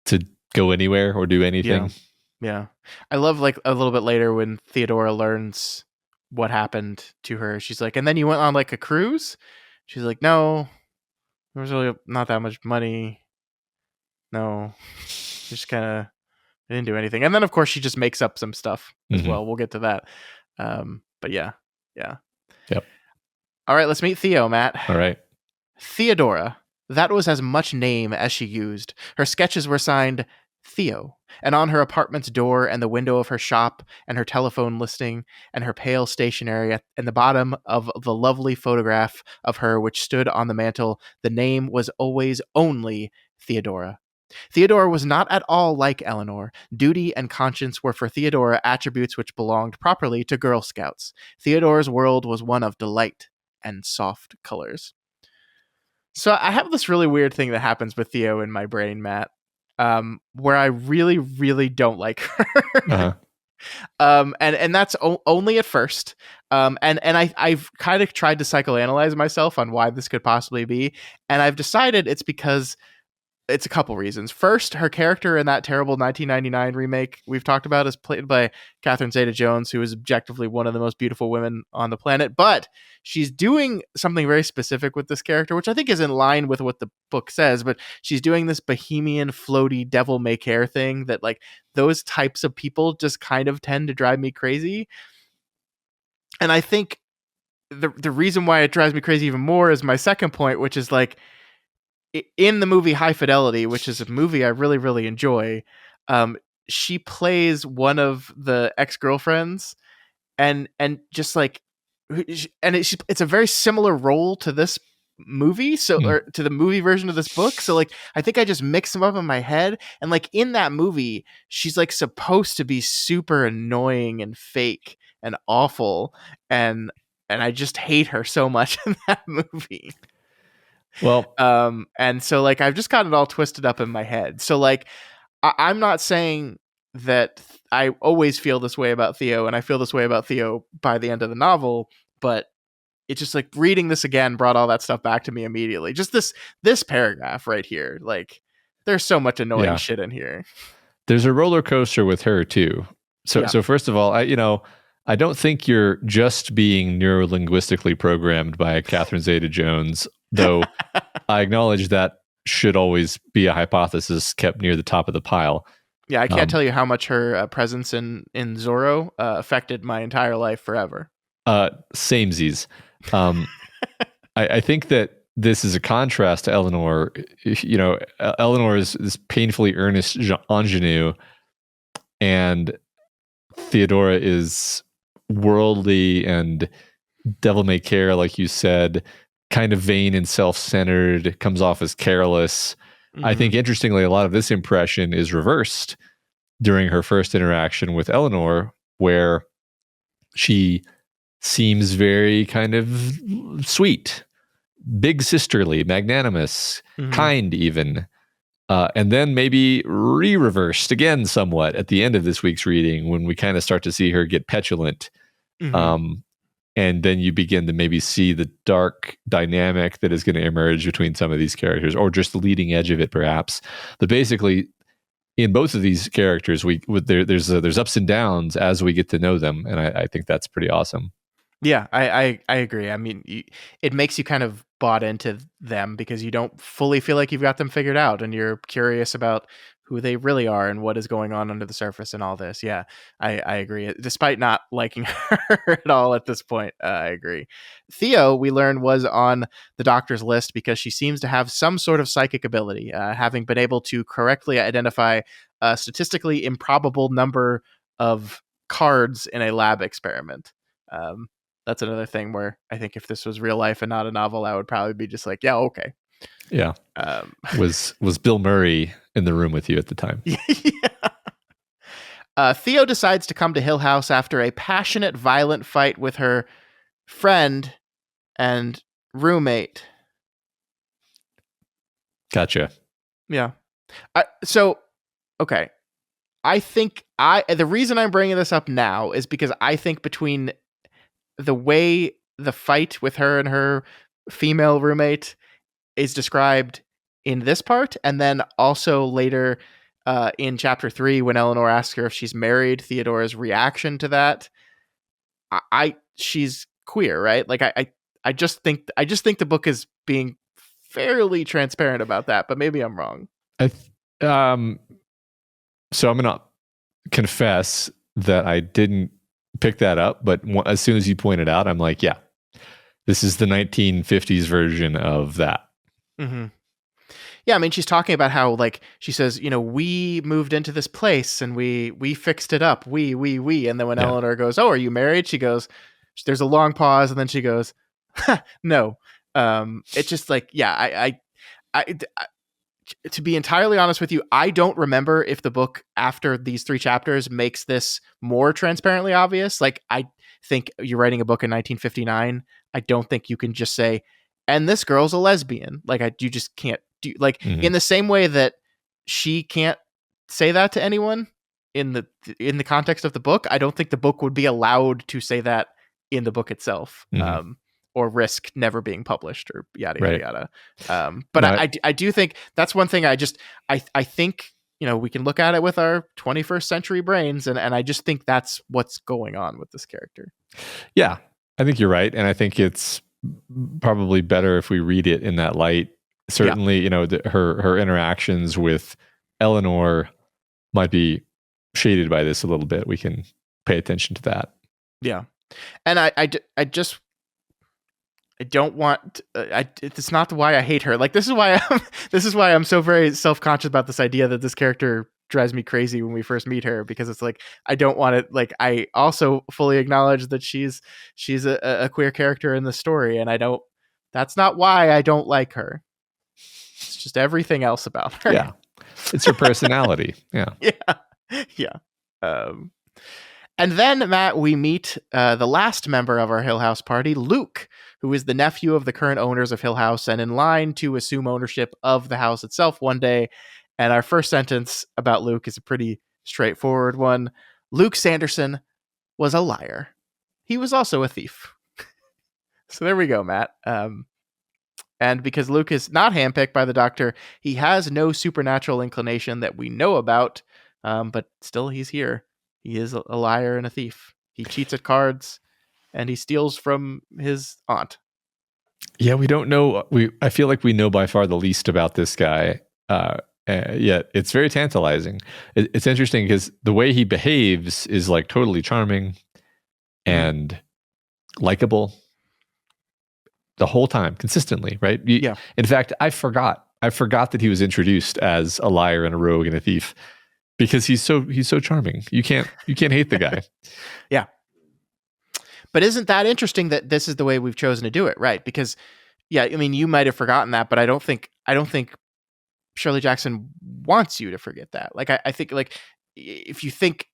A: to go anywhere or do anything.
B: Yeah. I love like a little bit later when Theodora learns what happened to her. She's like, "And then you went on like a cruise?" She's like, "No, there was really not that much money. No, just kind of didn't do anything." And then of course she just makes up some stuff as well. We'll get to that. But yeah.
A: Yep.
B: All right, let's meet Theo, Matt.
A: All right.
B: Theodora. That was as much name as she used. Her sketches were signed Theo, and on her apartment's door and the window of her shop and her telephone listing and her pale stationery and the bottom of the lovely photograph of her which stood on the mantel, the name was always only Theodora. Theodora was not at all like Eleanor. Duty and conscience were for Theodora attributes which belonged properly to Girl Scouts. Theodora's world was one of delight and soft colors. So I have this really weird thing that happens with Theo in my brain, Matt, where I really, really don't like her.
A: Uh-huh.
B: And that's only at first. And I've kind of tried to psychoanalyze myself on why this could possibly be, and I've decided it's because it's a couple reasons. First, her character in that terrible 1999 remake we've talked about is played by Catherine Zeta-Jones, who is objectively one of the most beautiful women on the planet. But she's doing something very specific with this character, which I think is in line with what the book says. But she's doing this bohemian, floaty, devil may care thing that, like, those types of people just kind of tend to drive me crazy. And I think the reason why it drives me crazy even more is my second point, which is like, in the movie High Fidelity, which is a movie I really, really enjoy, she plays one of the ex-girlfriends, and just like, and it's a very similar role to this movie, so or to the movie version of this book. So like, I think I just mix them up in my head, and like in that movie, she's like supposed to be super annoying and fake and awful, and I just hate her so much in that movie.
A: Well,
B: and so like I've just got it all twisted up in my head. So like I'm not saying that I always feel this way about Theo, and I feel this way about Theo by the end of the novel, but it's just like reading this again brought all that stuff back to me immediately. Just this paragraph right here, like there's so much annoying shit in here.
A: There's a roller coaster with her too. So first of all, I don't think you're just being neurolinguistically programmed by Catherine Zeta-Jones, though I acknowledge that should always be a hypothesis kept near the top of the pile.
B: Yeah, I can't tell you how much her presence in Zorro affected my entire life forever.
A: Samesies. I think that this is a contrast to Eleanor. Eleanor is this painfully earnest ingenue, and Theodora is worldly and devil may care, like you said, kind of vain and self-centered, comes off as careless. Mm-hmm. I think, interestingly, a lot of this impression is reversed during her first interaction with Eleanor, where she seems very kind of sweet, big sisterly, magnanimous, kind even. And then maybe re-reversed again somewhat at the end of this week's reading, when we kind of start to see her get petulant. And then you begin to maybe see the dark dynamic that is going to emerge between some of these characters, or just the leading edge of it, perhaps. But basically, in both of these characters, there's ups and downs as we get to know them, and I think that's pretty awesome.
B: Yeah, I agree. I mean, it makes you kind of bought into them because you don't fully feel like you've got them figured out, and you're curious about who they really are and what is going on under the surface and all this. Yeah, I agree. Despite not liking her at all at this point, I agree. Theo, we learned, was on the doctor's list because she seems to have some sort of psychic ability, having been able to correctly identify a statistically improbable number of cards in a lab experiment. That's another thing where I think if this was real life and not a novel, I would probably be just like, yeah, okay.
A: Yeah.
B: Um,
A: Was Bill Murray in the room with you at the time?
B: yeah. Theo decides to come to Hill House after a passionate, violent fight with her friend and roommate.
A: Gotcha.
B: Yeah. Okay. I think the reason I'm bringing this up now is because I think between the way the fight with her and her female roommate is described in this part, and then also later in chapter 3 when Eleanor asks her if she's married, Theodora's reaction to that, she's queer, right? Like I just think the book is being fairly transparent about that, but maybe I'm wrong.
A: So I'm gonna confess that I didn't pick that up, but as soon as you pointed out, I'm like, yeah, this is the 1950s version of that.
B: Mm-hmm. Yeah, I mean, she's talking about how, like, she says, we moved into this place and we fixed it up. We. And then when Eleanor goes, "Oh, are you married?" She goes, there's a long pause, and then she goes, "No." It's just like, yeah, I, to be entirely honest with you, I don't remember if the book after these 3 chapters makes this more transparently obvious. Like, I think you're writing a book in 1959. I don't think you can just say, "And this girl's a lesbian." Like, you just can't do, like, in the same way that she can't say that to anyone in the context of the book. I don't think the book would be allowed to say that in the book itself. Or risk never being published, or yada yada yada. But no, I do think that's one thing. I think we can look at it with our 21st century brains, and I just think that's what's going on with this character.
A: Yeah, I think you're right, and I think it's probably better if we read it in that light. Certainly, her interactions with Eleanor might be shaded by this a little bit. We can pay attention to that.
B: Yeah, and I don't want. It's not why I hate her. Like, this is why I'm so very self-conscious about this idea that this character drives me crazy when we first meet her, because it's like, I don't want it. Like, I also fully acknowledge that she's a queer character in the story, and that's not why I don't like her. It's just everything else about her.
A: Yeah, it's her personality. Yeah,
B: yeah. And then, Matt, we meet the last member of our Hill House party, Luke, who is the nephew of the current owners of Hill House and in line to assume ownership of the house itself one day. And our first sentence about Luke is a pretty straightforward one. Luke Sanderson was a liar. He was also a thief. So there we go, Matt. And because Luke is not handpicked by the Doctor, he has no supernatural inclination that we know about, but still he's here. He is a liar and a thief. He cheats at cards, and he steals from his aunt.
A: Yeah, we don't know. I feel like we know by far the least about this guy. Yet it's very tantalizing. It's interesting because the way he behaves is like totally charming and likable the whole time, consistently, right?
B: Yeah.
A: In fact, I forgot that he was introduced as a liar and a rogue and a thief, because he's so charming. You can't hate the guy.
B: Yeah. But isn't that interesting that this is the way we've chosen to do it, right? Because, yeah, I mean, you might have forgotten that, but I don't think Shirley Jackson wants you to forget that. Like, I think, like, if you think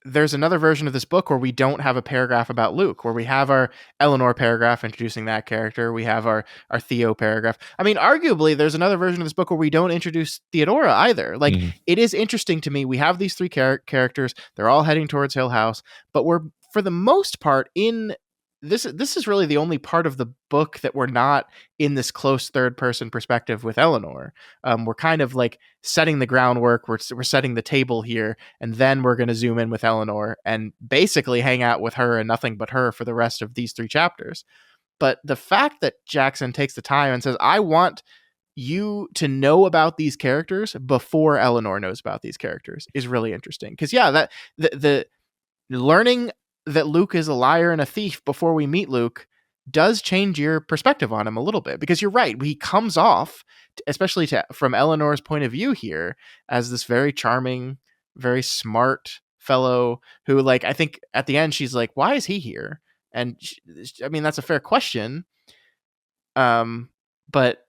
B: there's another version of this book where we don't have a paragraph about Luke, where we have our Eleanor paragraph introducing that character, we have our Theo paragraph. I mean, arguably, there's another version of this book where we don't introduce Theodora either. Like, it is interesting to me. We have these 3 characters. They're all heading towards Hill House, but we're, for the most part, in this is really the only part of the book that we're not in this close third person perspective with Eleanor. We're kind of like setting the groundwork. We're setting the table here, and then we're going to zoom in with Eleanor and basically hang out with her and nothing but her for the rest of these 3 chapters. But the fact that Jackson takes the time and says, "I want you to know about these characters before Eleanor knows about these characters," is really interesting. Because, yeah, that the learning that Luke is a liar and a thief before we meet Luke does change your perspective on him a little bit, because you're right. He comes off, especially from Eleanor's point of view here, as this very charming, very smart fellow who, like, I think at the end she's like, "Why is he here?" And I mean, that's a fair question. But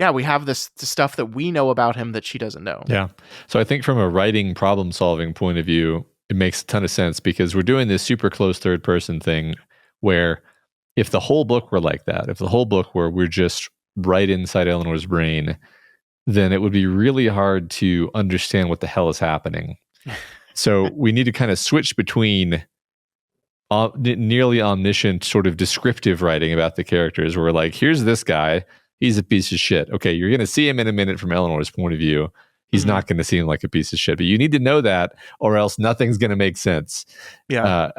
B: Yeah, we have this stuff that we know about him that she doesn't know.
A: Yeah. So I think from a writing problem solving point of view, it makes a ton of sense because we're doing this super close third person thing where if the whole book were like that, if the whole book were we're just right inside Eleanor's brain, then it would be really hard to understand what the hell is happening. So we need to kind of switch between nearly omniscient sort of descriptive writing about the characters where we're like, here's this guy. He's a piece of shit. Okay, you're going to see him in a minute from Eleanor's point of view. He's not going to seem like a piece of shit, but you need to know that, or else nothing's going to make sense.
B: Yeah.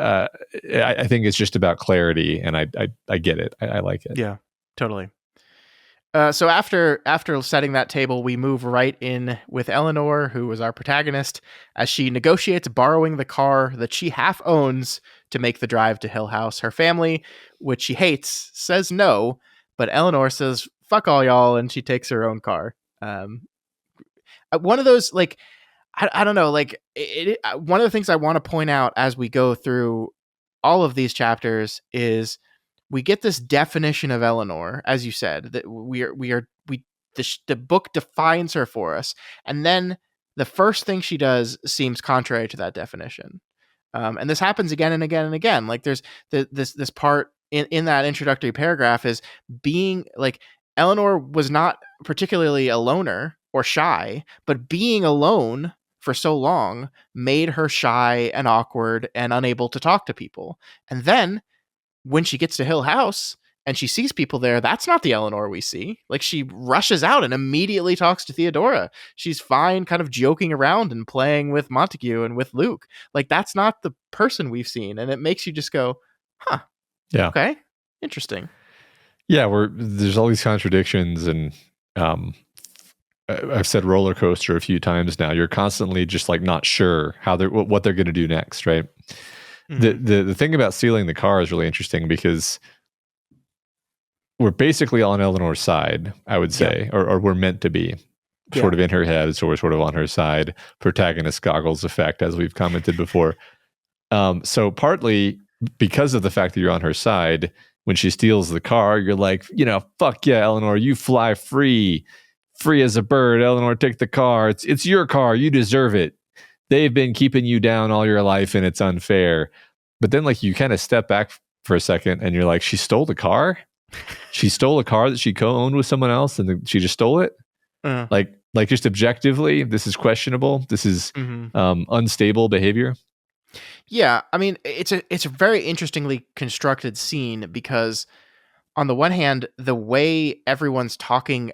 A: I think it's just about clarity, and I get it. I like it.
B: Yeah, totally. So after setting that table, we move right in with Eleanor, who is our protagonist, as she negotiates borrowing the car that she half owns to make the drive to Hill House. Her family, which she hates, says no, but Eleanor says, fuck all y'all, and she takes her own car. One of those, like, I don't know, like, one of the things I want to point out as we go through all of these chapters is we get this definition of Eleanor, as you said, that the book defines her for us, and then the first thing she does seems contrary to that definition, and this happens again and again and again. Like there's this part in that introductory paragraph is being like Eleanor was not particularly a loner or shy, but being alone for so long made her shy and awkward and unable to talk to people, and then when she gets to Hill House and she sees people there, that's not the Eleanor we see. Like she rushes out and immediately talks to Theodora. She's fine kind of joking around and playing with Montague and with Luke. Like that's not the person we've seen. And it makes you just go, huh.
A: Yeah.
B: Okay. Interesting.
A: Yeah, there's all these contradictions, and I've said roller coaster a few times now. You're constantly just like not sure what they're going to do next, right? Mm-hmm. The thing about stealing the car is really interesting because we're basically on Eleanor's side, I would say, or we're meant to be sort of in her head, so we're sort of on her side. Protagonist goggles effect, as we've commented before. So partly because of the fact that you're on her side, when she steals the car, you're like, fuck yeah, Eleanor, you fly free as a bird. Eleanor, take the car. It's your car. You deserve it. They've been keeping you down all your life and it's unfair. But then like you kind of step back for a second and you're like, she stole the car? She stole a car that she co-owned with someone else and she just stole it? Like just objectively, this is questionable. This is unstable behavior.
B: Yeah, I mean, it's a very interestingly constructed scene because on the one hand, the way everyone's talking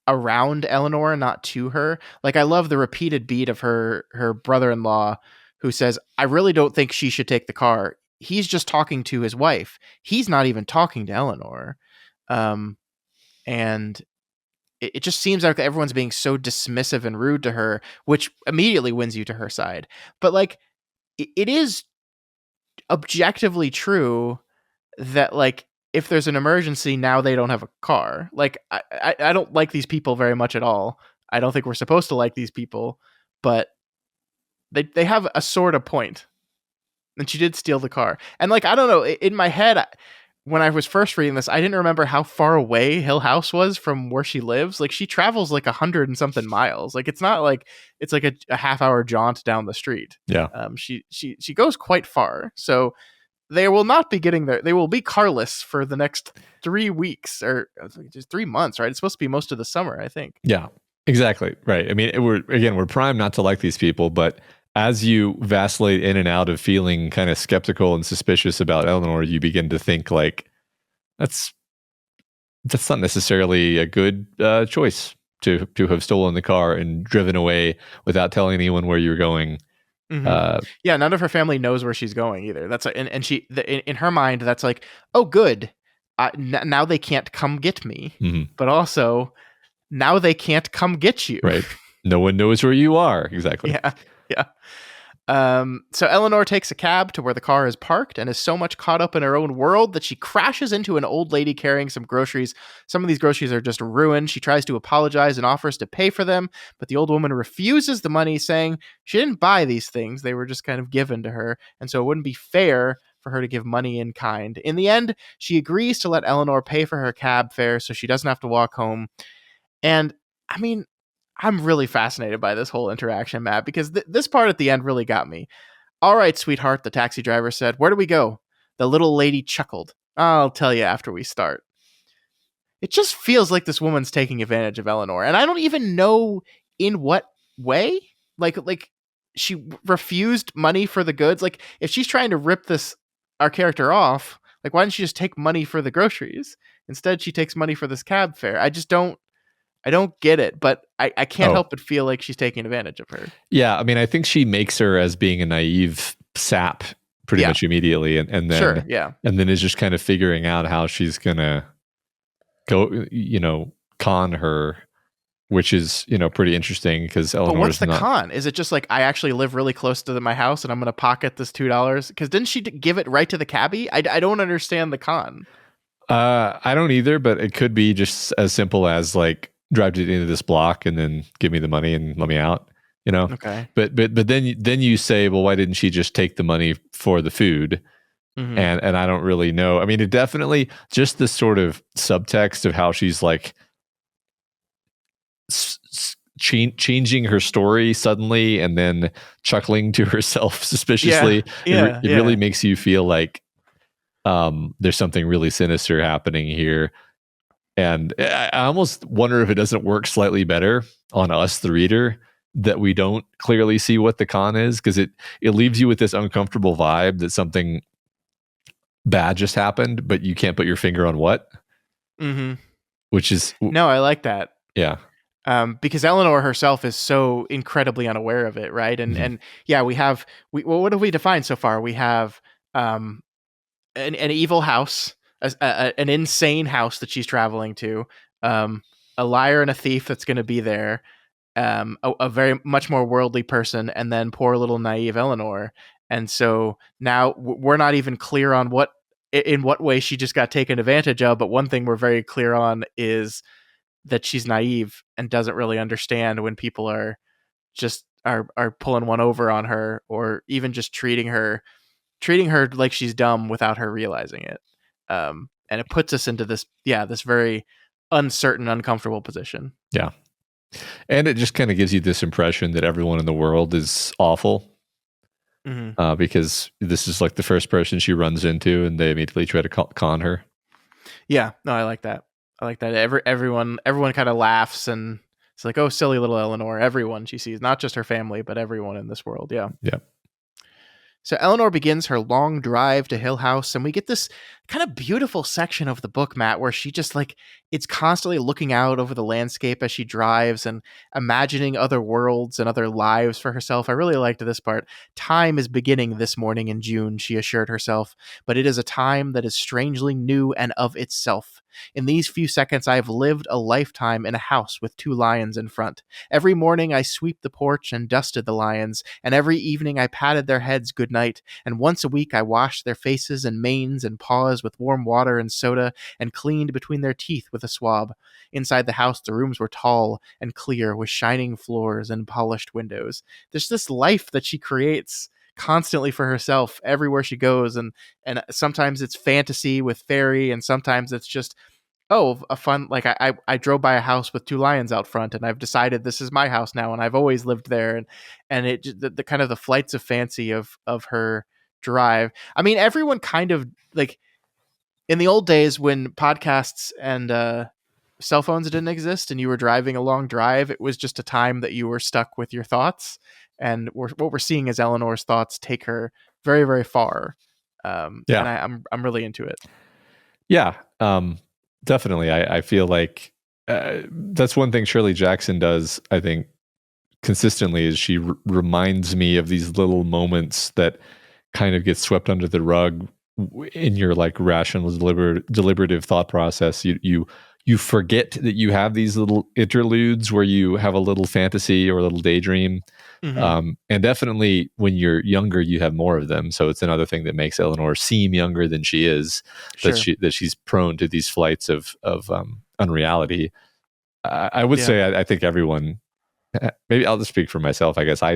B: around Eleanor, not to her. Like I love the repeated beat of her brother-in-law who says, I really don't think she should take the car. He's just talking to his wife. He's not even talking to Eleanor. And it just seems like everyone's being so dismissive and rude to her, which immediately wins you to her side. But like, it is objectively true that like, if there's an emergency, now they don't have a car. Like, I don't like these people very much at all. I don't think we're supposed to like these people, but they have a sort of point. And she did steal the car. And like, I don't know, in my head, when I was first reading this, I didn't remember how far away Hill House was from where she lives. Like she travels like 100 and something miles. Like it's not like it's like a half-hour jaunt down the street.
A: Yeah.
B: She goes quite far. So they will not be getting there. They will be carless for the next 3 weeks or just 3 months, right? It's supposed to be most of the summer, I think.
A: Yeah, exactly. Right. I mean, we're primed not to like these people, but as you vacillate in and out of feeling kind of skeptical and suspicious about Eleanor, you begin to think like, that's not necessarily a good choice to have stolen the car and driven away without telling anyone where you were going.
B: Yeah, none of her family knows where she's going either. That's and she in her mind that's like, oh good, now they can't come get me, but also now they can't come get you.
A: Right. No one knows where you are. Exactly.
B: Yeah. So Eleanor takes a cab to where the car is parked and is so much caught up in her own world that she crashes into an old lady carrying some groceries. Some of these groceries are just ruined. She tries to apologize and offers to pay for them, but the old woman refuses the money, saying she didn't buy these things. They were just kind of given to her, and so it wouldn't be fair for her to give money in kind. In the end, she agrees to let Eleanor pay for her cab fare so she doesn't have to walk home. And I mean, I'm really fascinated by this whole interaction, Matt, because this part at the end really got me. All right, sweetheart, the taxi driver said. Where do we go? The little lady chuckled. I'll tell you after we start. It just feels like this woman's taking advantage of Eleanor, and I don't even know in what way. Like she refused money for the goods. Like if she's trying to rip this our character off, like why didn't she just take money for the groceries? Instead, she takes money for this cab fare. I don't get it, but I can't
A: Oh,
B: help but feel like she's taking advantage of her.
A: yeah. I mean, I think she makes her as being a naive sap pretty
B: Yeah,
A: much immediately, and
B: sure,
A: then
B: yeah.
A: is just kind of figuring out how she's gonna go, con her, which is pretty interesting because
B: But
A: Eleanor
B: what's
A: is
B: the
A: not.
B: con? Is it just like I actually live really close to my house and I'm going to pocket this $2? Because didn't she give it right to the cabbie? I don't understand the con.
A: I don't either, but it could be just as simple as like drive to the end of this block and then give me the money and let me out.
B: Okay.
A: But then you say, well, why didn't she just take the money for the food?
B: Hmm.
A: And I don't really know. I mean, it definitely just the sort of subtext of how she's like changing her story suddenly and then chuckling to herself
B: Yeah,
A: suspiciously.
B: yeah,
A: It really
B: yeah.
A: makes you feel like there's something really sinister happening here. And I almost wonder if it doesn't work slightly better on us, the reader, that we don't clearly see what the con is, because it leaves you with this uncomfortable vibe that something bad just happened, but you can't put your finger on what,
B: Hmm.
A: which is,
B: No, I like that.
A: yeah.
B: Because Eleanor herself is so incredibly unaware of it, right? And
A: Mhm.
B: and yeah, well, what have we defined so far? We have um, an evil house, an insane house that she's traveling to, um, a liar and a thief that's going to be there, a very much more worldly person, and then poor little naive Eleanor. And so now we're not even clear on in what way she just got taken advantage of. But one thing we're very clear on is that she's naive and doesn't really understand when people are just are pulling one over on her, or even just treating her like she's dumb without her realizing it. And it puts us into this very uncertain, uncomfortable position.
A: Yeah. And it just kind of gives you this impression that everyone in the world is awful,
B: Hmm.
A: because this is like the first person she runs into and they immediately try to con her.
B: Yeah, no, I like that. I like that. Everyone kind of laughs, and it's like, oh, silly little Eleanor. Everyone she sees, not just her family, but everyone in this world. Yeah.
A: Yeah.
B: So Eleanor begins her long drive to Hill House, and we get this kind of beautiful section of the book, Matt, where she just like it's constantly looking out over the landscape as she drives and imagining other worlds and other lives for herself. I really liked this part. Time is beginning this morning in June, she assured herself, but it is a time that is strangely new and of itself. In these few seconds, I have lived a lifetime in a house with two lions in front. Every morning I sweep the porch and dusted the lions, and every evening I patted their heads good night, and once a week I washed their faces and manes and paws with warm water and soda, and cleaned between their teeth with a swab. Inside the house, the rooms were tall and clear, with shining floors and polished windows. There's this life that she creates constantly for herself everywhere she goes, and sometimes it's fantasy with fairy, and sometimes it's just a fun, like I drove by a house with two lions out front, and I've decided this is my house now, and I've always lived there. And the kind of the flights of fancy of her drive. I mean, everyone kind of like in the old days when podcasts and cell phones didn't exist and you were driving a long drive, it was just a time that you were stuck with your thoughts. And what we're seeing is Eleanor's thoughts take her very, very far. And
A: Yeah.
B: I'm really into it.
A: Yeah. Definitely. I feel like that's one thing Shirley Jackson does, I think, consistently, is she reminds me of these little moments that kind of get swept under the rug in your like rational deliberative thought process. You forget that you have these little interludes where you have a little fantasy or a little daydream.
B: Hmm.
A: And definitely when you're younger you have more of them, so it's another thing that makes Eleanor seem younger than she is,
B: Sure.
A: that she's prone to these flights of unreality. I would
B: Yeah.
A: say I think everyone, maybe I'll just speak for myself, I guess. I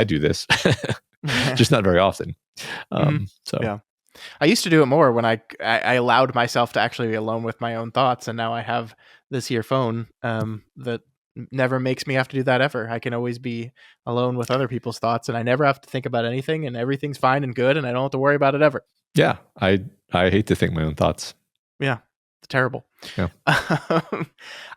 A: do this, just not very often.
B: Hmm.
A: So
B: Yeah. I used to do it more when I allowed myself to actually be alone with my own thoughts, and now I have this here phone that never makes me have to do that ever. I can always be alone with other people's thoughts, and I never have to think about anything, and everything's fine and good, and I don't have to worry about it ever.
A: Yeah, I hate to think my own thoughts.
B: Yeah, it's terrible.
A: Yeah.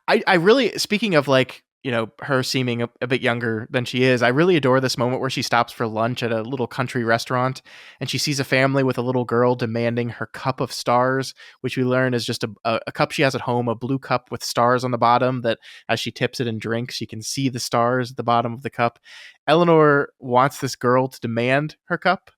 B: I really, speaking of like, you know, her seeming a bit younger than she is, I really adore this moment where she stops for lunch at a little country restaurant and she sees a family with a little girl demanding her cup of stars, which we learn is just a cup she has at home, a blue cup with stars on the bottom that as she tips it and drinks, she can see the stars at the bottom of the cup. Eleanor wants this girl to demand her cup.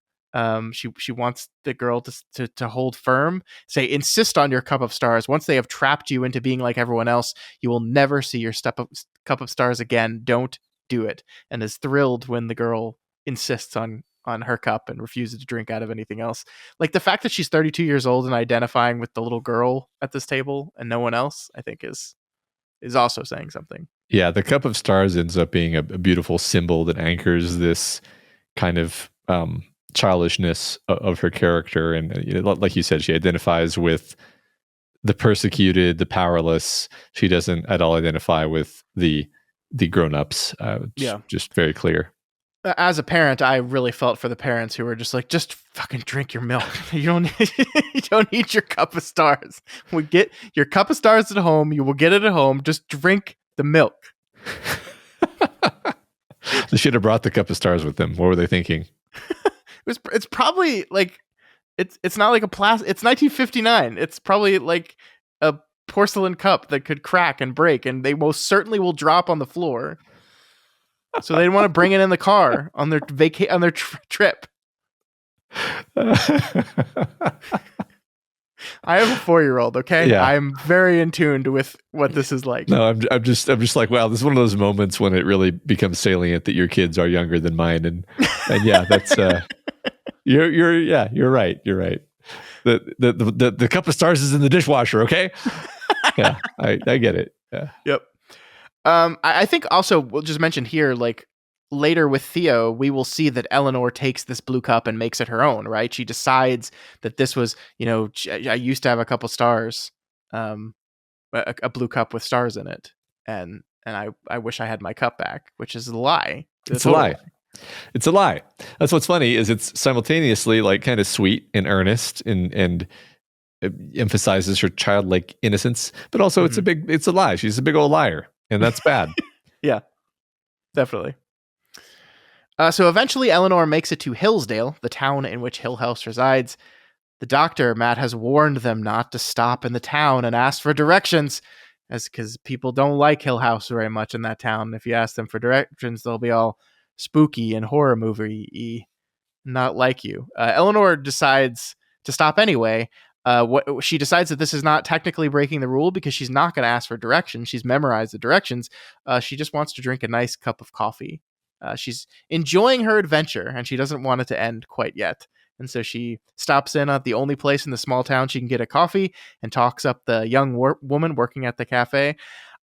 B: She wants the girl to hold firm, say, insist on your cup of stars. Once they have trapped you into being like everyone else, you will never see your cup of stars again. Don't do it. And is thrilled when the girl insists on her cup and refuses to drink out of anything else. Like the fact that she's 32 years old and identifying with the little girl at this table and no one else, I think is also saying something.
A: Yeah, the cup of stars ends up being a beautiful symbol that anchors this kind of childishness of her character, and you know, like you said, she identifies with the persecuted, the powerless. She doesn't at all identify with the grown-ups. Just very clear.
B: As a parent, I really felt for the parents who were just like, just fucking drink your milk. You don't need your cup of stars. We get your cup of stars at home. You will get it at home. Just drink the milk.
A: They should have brought the cup of stars with them. What were they thinking?
B: It's probably like it's not like a plastic. It's 1959. It's probably like a porcelain cup that could crack and break, and they most certainly will drop on the floor. So they want to bring it in the car on their trip. I have a 4-year-old. Okay,
A: yeah.
B: I'm very in tune with what this is like.
A: No, I'm just like, wow, this is one of those moments when it really becomes salient that your kids are younger than mine, and yeah, that's you're right. You're right. The cup of stars is in the dishwasher. Okay. Yeah, I get it. Yeah.
B: Yep. I think also we'll just mention here, like later with Theo, we will see that Eleanor takes this blue cup and makes it her own, right? She decides that this was, you know, I used to have a couple stars, a blue cup with stars in it. And I wish I had my cup back, which is a lie.
A: It's a lie. It's a lie. That's what's funny is it's simultaneously like kind of sweet and earnest and emphasizes her childlike innocence, but also it's a lie. She's a big old liar, and that's bad.
B: Yeah, definitely. So eventually Eleanor makes it to Hillsdale, the town in which Hill House resides. The doctor, Matt, has warned them not to stop in the town and ask for directions, because people don't like Hill House very much in that town. If you ask them for directions, they'll be all spooky and horror movie-y, not like you. Eleanor decides to stop anyway. She decides that this is not technically breaking the rule because she's not going to ask for directions. She's memorized the directions. She just wants to drink a nice cup of coffee. She's enjoying her adventure, and she doesn't want it to end quite yet. And so she stops in at the only place in the small town she can get a coffee and talks up the young woman working at the cafe.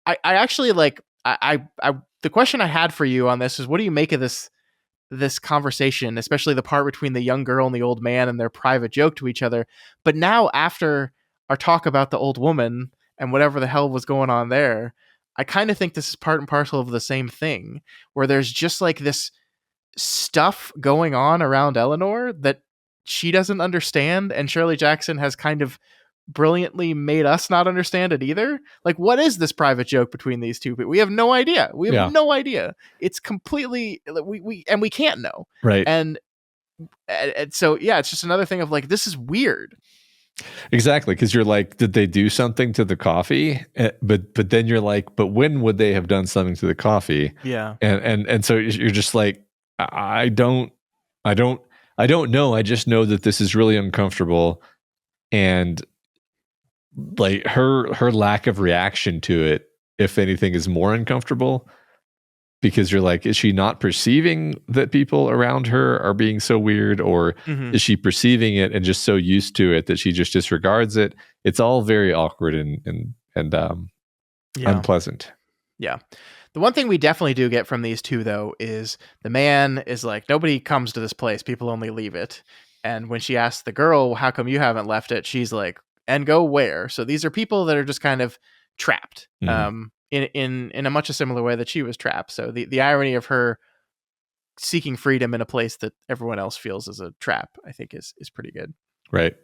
B: I actually like, the question I had for you on this is, what do you make of this conversation, especially the part between the young girl and the old man and their private joke to each other? But now, after our talk about the old woman and whatever the hell was going on there, I kind of think this is part and parcel of the same thing, where there's just like this stuff going on around Eleanor that she doesn't understand, and Shirley Jackson has kind of brilliantly made us not understand it either. Like, what is this private joke between these two people? We have no idea. No idea. It's completely we can't know.
A: Right.
B: And so yeah, it's just another thing of like, this is weird.
A: Exactly, because you're like, did they do something to the coffee? But then you're like, but when would they have done something to the coffee?
B: Yeah.
A: And so you're just like, I don't know. I just know that this is really uncomfortable, and like her lack of reaction to it, if anything, is more uncomfortable, because you're like, is she not perceiving that people around her are being so weird, or is she perceiving it and just so used to it that she just disregards it? It's all very awkward and unpleasant.
B: Yeah. The one thing we definitely do get from these two, though, is the man is like, nobody comes to this place. People only leave it. And when she asks the girl, how come you haven't left it? She's like, and go where? So these are people that are just kind of trapped, in a much a similar way that she was trapped. So the irony of her seeking freedom in a place that everyone else feels is a trap, I think is pretty good.
A: Right.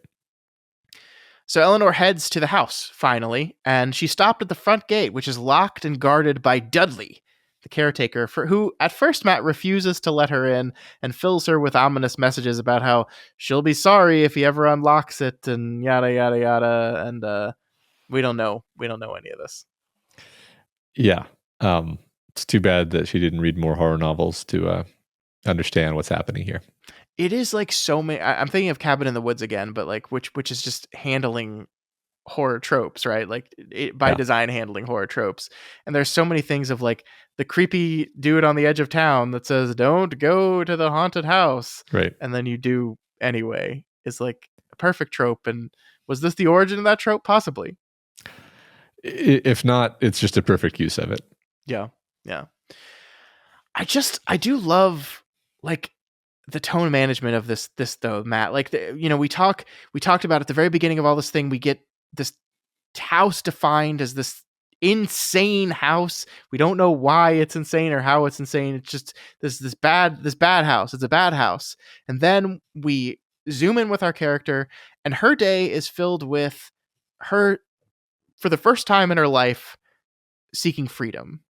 B: So Eleanor heads to the house, finally, and she stopped at the front gate, which is locked and guarded by Dudley, the caretaker, who at first Matt refuses to let her in and fills her with ominous messages about how she'll be sorry if he ever unlocks it and yada, yada, yada. And we don't know. We don't know any of this.
A: Yeah. It's too bad that she didn't read more horror novels to understand what's happening here.
B: It is like so many. I'm thinking of Cabin in the Woods again, but like which is just handling horror tropes, right? Like by design handling horror tropes. And there's so many things of like the creepy dude on the edge of town that says, "Don't go to the haunted house."
A: Right.
B: And then you do anyway. It's like a perfect trope. And was this the origin of that trope? Possibly.
A: If not, it's just a perfect use of it.
B: Yeah. Yeah. I do love like the tone management of this though, Matt. Like, we talked about at the very beginning of all this thing, we get this house defined as this insane house. We don't know why it's insane or how it's insane. It's just this bad house. It's a bad house. And then we zoom in with our character, and her day is filled with her, for the first time in her life, seeking freedom.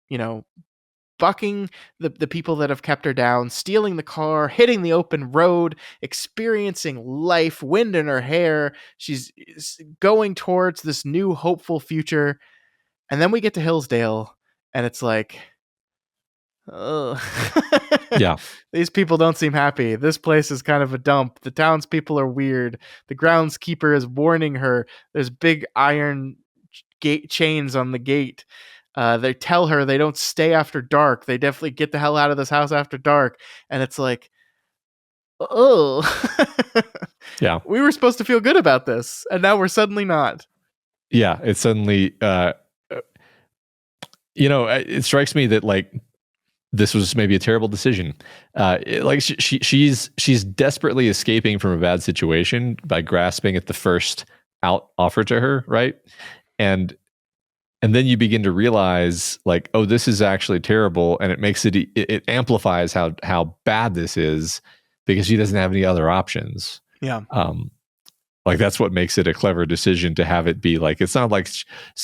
B: Bucking the people that have kept her down, stealing the car, hitting the open road, experiencing life, wind in her hair. She's going towards this new hopeful future. And then we get to Hillsdale, and it's like, oh,
A: yeah,
B: these people don't seem happy. This place is kind of a dump. The townspeople are weird. The groundskeeper is warning her. There's big iron gate chains on the gate. They tell her they don't stay after dark. They definitely get the hell out of this house after dark. And it's like, oh,
A: yeah.
B: We were supposed to feel good about this, and now we're suddenly not.
A: Yeah, it's suddenly, it strikes me that like this was maybe a terrible decision. She's desperately escaping from a bad situation by grasping at the first out offer to her, right? And then you begin to realize like, oh, this is actually terrible, and it makes it amplifies how bad this is because she doesn't have any other options.
B: Yeah.
A: Like that's what makes it a clever decision to have it be like it's not like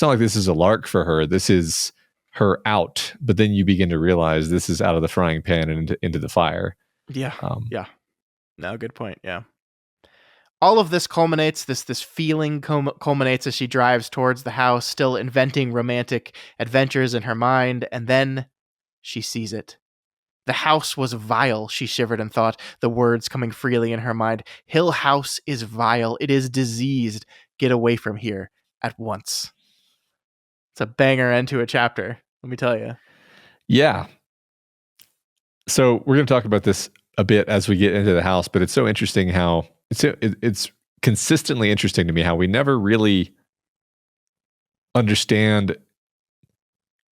A: this is a lark for her. This is her out, but then you begin to realize this is out of the frying pan and into the fire.
B: Yeah. Yeah. No, good point. Yeah. All of this culminates, this feeling culminates as she drives towards the house, still inventing romantic adventures in her mind, and then she sees it. The house was vile, she shivered and thought, the words coming freely in her mind. Hill House is vile. It is diseased. Get away from here at once. It's a banger end to a chapter, let me tell you.
A: Yeah. So we're going to talk about this a bit as we get into the house, but it's so interesting how it's consistently interesting to me how we never really understand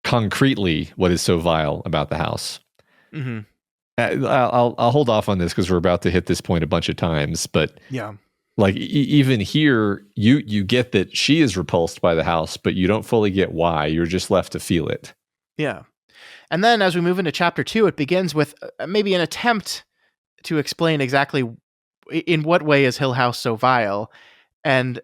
A: concretely what is so vile about the house.
B: Mm-hmm.
A: I'll hold off on this because we're about to hit this point a bunch of times, but
B: yeah,
A: like even here, you get that she is repulsed by the house, but you don't fully get why. You're just left to feel it.
B: Yeah, and then as we move into chapter 2, it begins with maybe an attempt to explain exactly in what way is Hill House so vile, and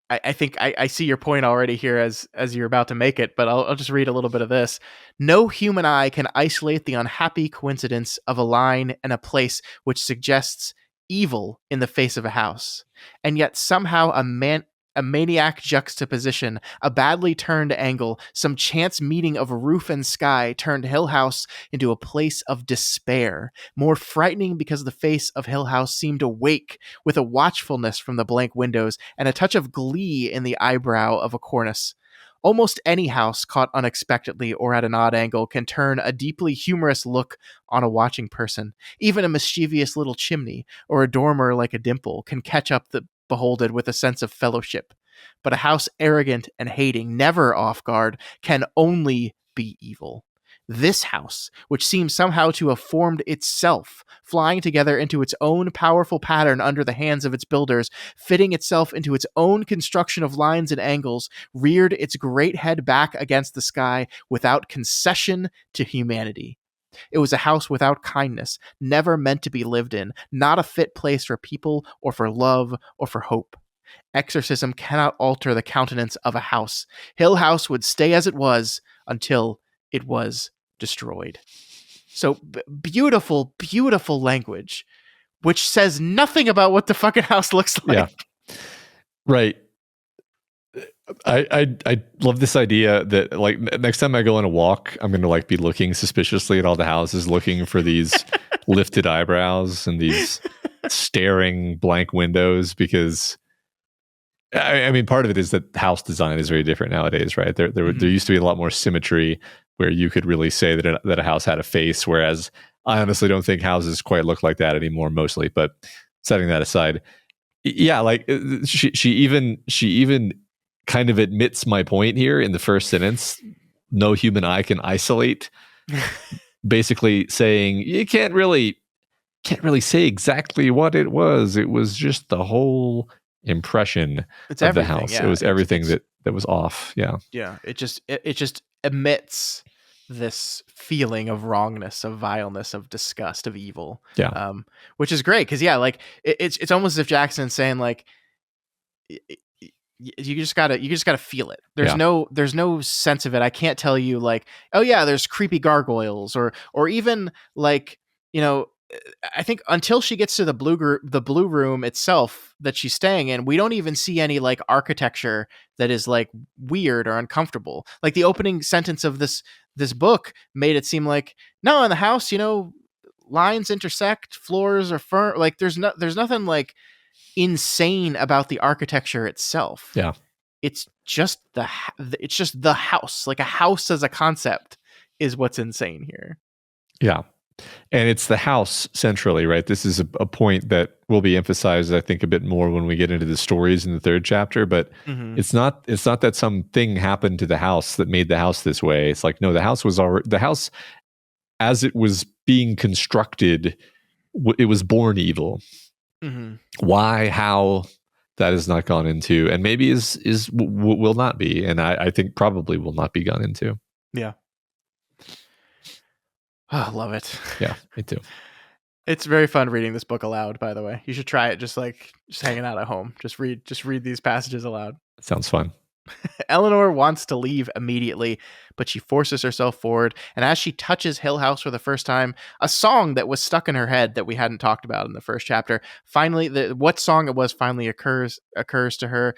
B: I think I see your point already here as you're about to make it, but I'll just read a little bit of this. No human eye can isolate the unhappy coincidence of a line and a place which suggests evil in the face of a house, and yet somehow a maniac juxtaposition, a badly turned angle, some chance meeting of roof and sky turned Hill House into a place of despair, more frightening because the face of Hill House seemed awake with a watchfulness from the blank windows and a touch of glee in the eyebrow of a cornice. Almost any house caught unexpectedly or at an odd angle can turn a deeply humorous look on a watching person. Even a mischievous little chimney or a dormer like a dimple can catch up the beholded with a sense of fellowship. But a house arrogant and hating, never off guard, can only be evil. This house, which seems somehow to have formed itself, flying together into its own powerful pattern under the hands of its builders, fitting itself into its own construction of lines and angles, reared its great head back against the sky without concession to humanity. It was a house without kindness, never meant to be lived in, not a fit place for people or for love or for hope. Exorcism cannot alter the countenance of a house. Hill House would stay as it was until it was destroyed. So beautiful, beautiful language, which says nothing about what the fucking house looks like.
A: Yeah. Right. I love this idea that like next time I go on a walk, I'm gonna like be looking suspiciously at all the houses, looking for these lifted eyebrows and these staring blank windows, because I mean part of it is that house design is very different nowadays, right? There used to be a lot more symmetry where you could really say that a house had a face, whereas I honestly don't think houses quite look like that anymore, mostly. But setting that aside, yeah, like she even kind of admits my point here in the first sentence. No human eye can isolate. Basically saying you can't really say exactly what it was. It was just the whole impression of the house.
B: Yeah.
A: It was everything that was off. Yeah.
B: Yeah. It just emits this feeling of wrongness, of vileness, of disgust, of evil.
A: Yeah.
B: Which is great because like it's almost as if Jackson's saying like you just gotta feel it. There's no sense of it. I can't tell you like, oh yeah, there's creepy gargoyles or even like, I think until she gets to the blue room itself that she's staying in, we don't even see any like architecture that is like weird or uncomfortable. Like the opening sentence of this book made it seem like, no, in the house, lines intersect, floors are firm. Like there's nothing like insane about the architecture itself.
A: Yeah.
B: It's just the house. Like a house as a concept is what's insane here.
A: Yeah. And it's the house centrally, right? This is a point that will be emphasized, I think, a bit more when we get into the stories in the third chapter. But it's not that something happened to the house that made the house this way. It's like, no, the house as it was being constructed, it was born evil. Why, how, that is not gone into, and maybe will not be, and I think probably will not be gone into.
B: Yeah. Oh, I love it.
A: Yeah, me too.
B: It's very fun reading this book aloud, by the way. You should try it just hanging out at home. Just read these passages aloud.
A: Sounds fun.
B: Eleanor wants to leave immediately, but she forces herself forward, and as she touches Hill House for the first time, a song that was stuck in her head that we hadn't talked about in the first chapter, finally, what song it was finally occurs to her.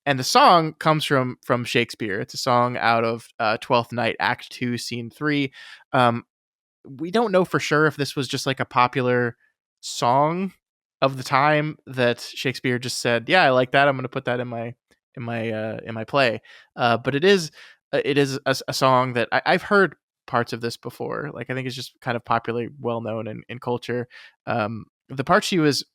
B: And the song comes from Shakespeare. It's a song out of Twelfth Night, Act 2, Scene 3. We don't know for sure if this was just like a popular song of the time that Shakespeare just said, yeah, I like that, I'm going to put that in my play. But it is a song that I've heard parts of this before. Like I think it's just kind of popularly well known in culture. The part she was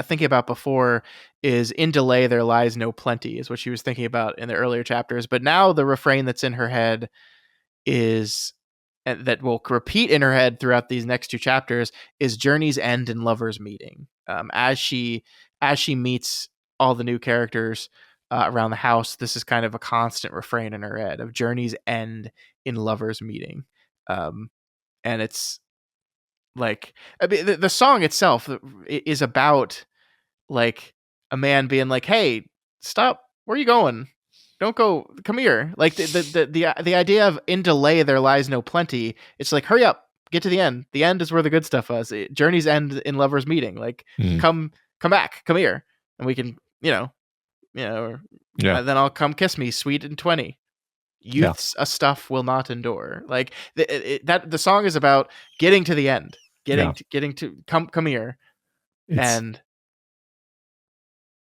B: thinking about before is "In delay there lies no plenty" is what she was thinking about in the earlier chapters. But now the refrain that's in her head is, and that will repeat in her head throughout these next two chapters, is "Journey's end and lover's meeting." As she meets all the new characters around the house, this is kind of a constant refrain in her head of "Journey's end in lover's meeting." And it's like, I mean, the song itself is about like a man being like, "Hey, stop! Where are you going? Don't go! Come here!" Like the idea of "in delay there lies no plenty." It's like, hurry up, get to the end. The end is where the good stuff is. Journey's end in lover's meeting. Like, come back, come here, and we can, then I'll come kiss me, sweet and 20. Youth's a stuff will not endure. Like that the song is about getting to the end, getting to come here, and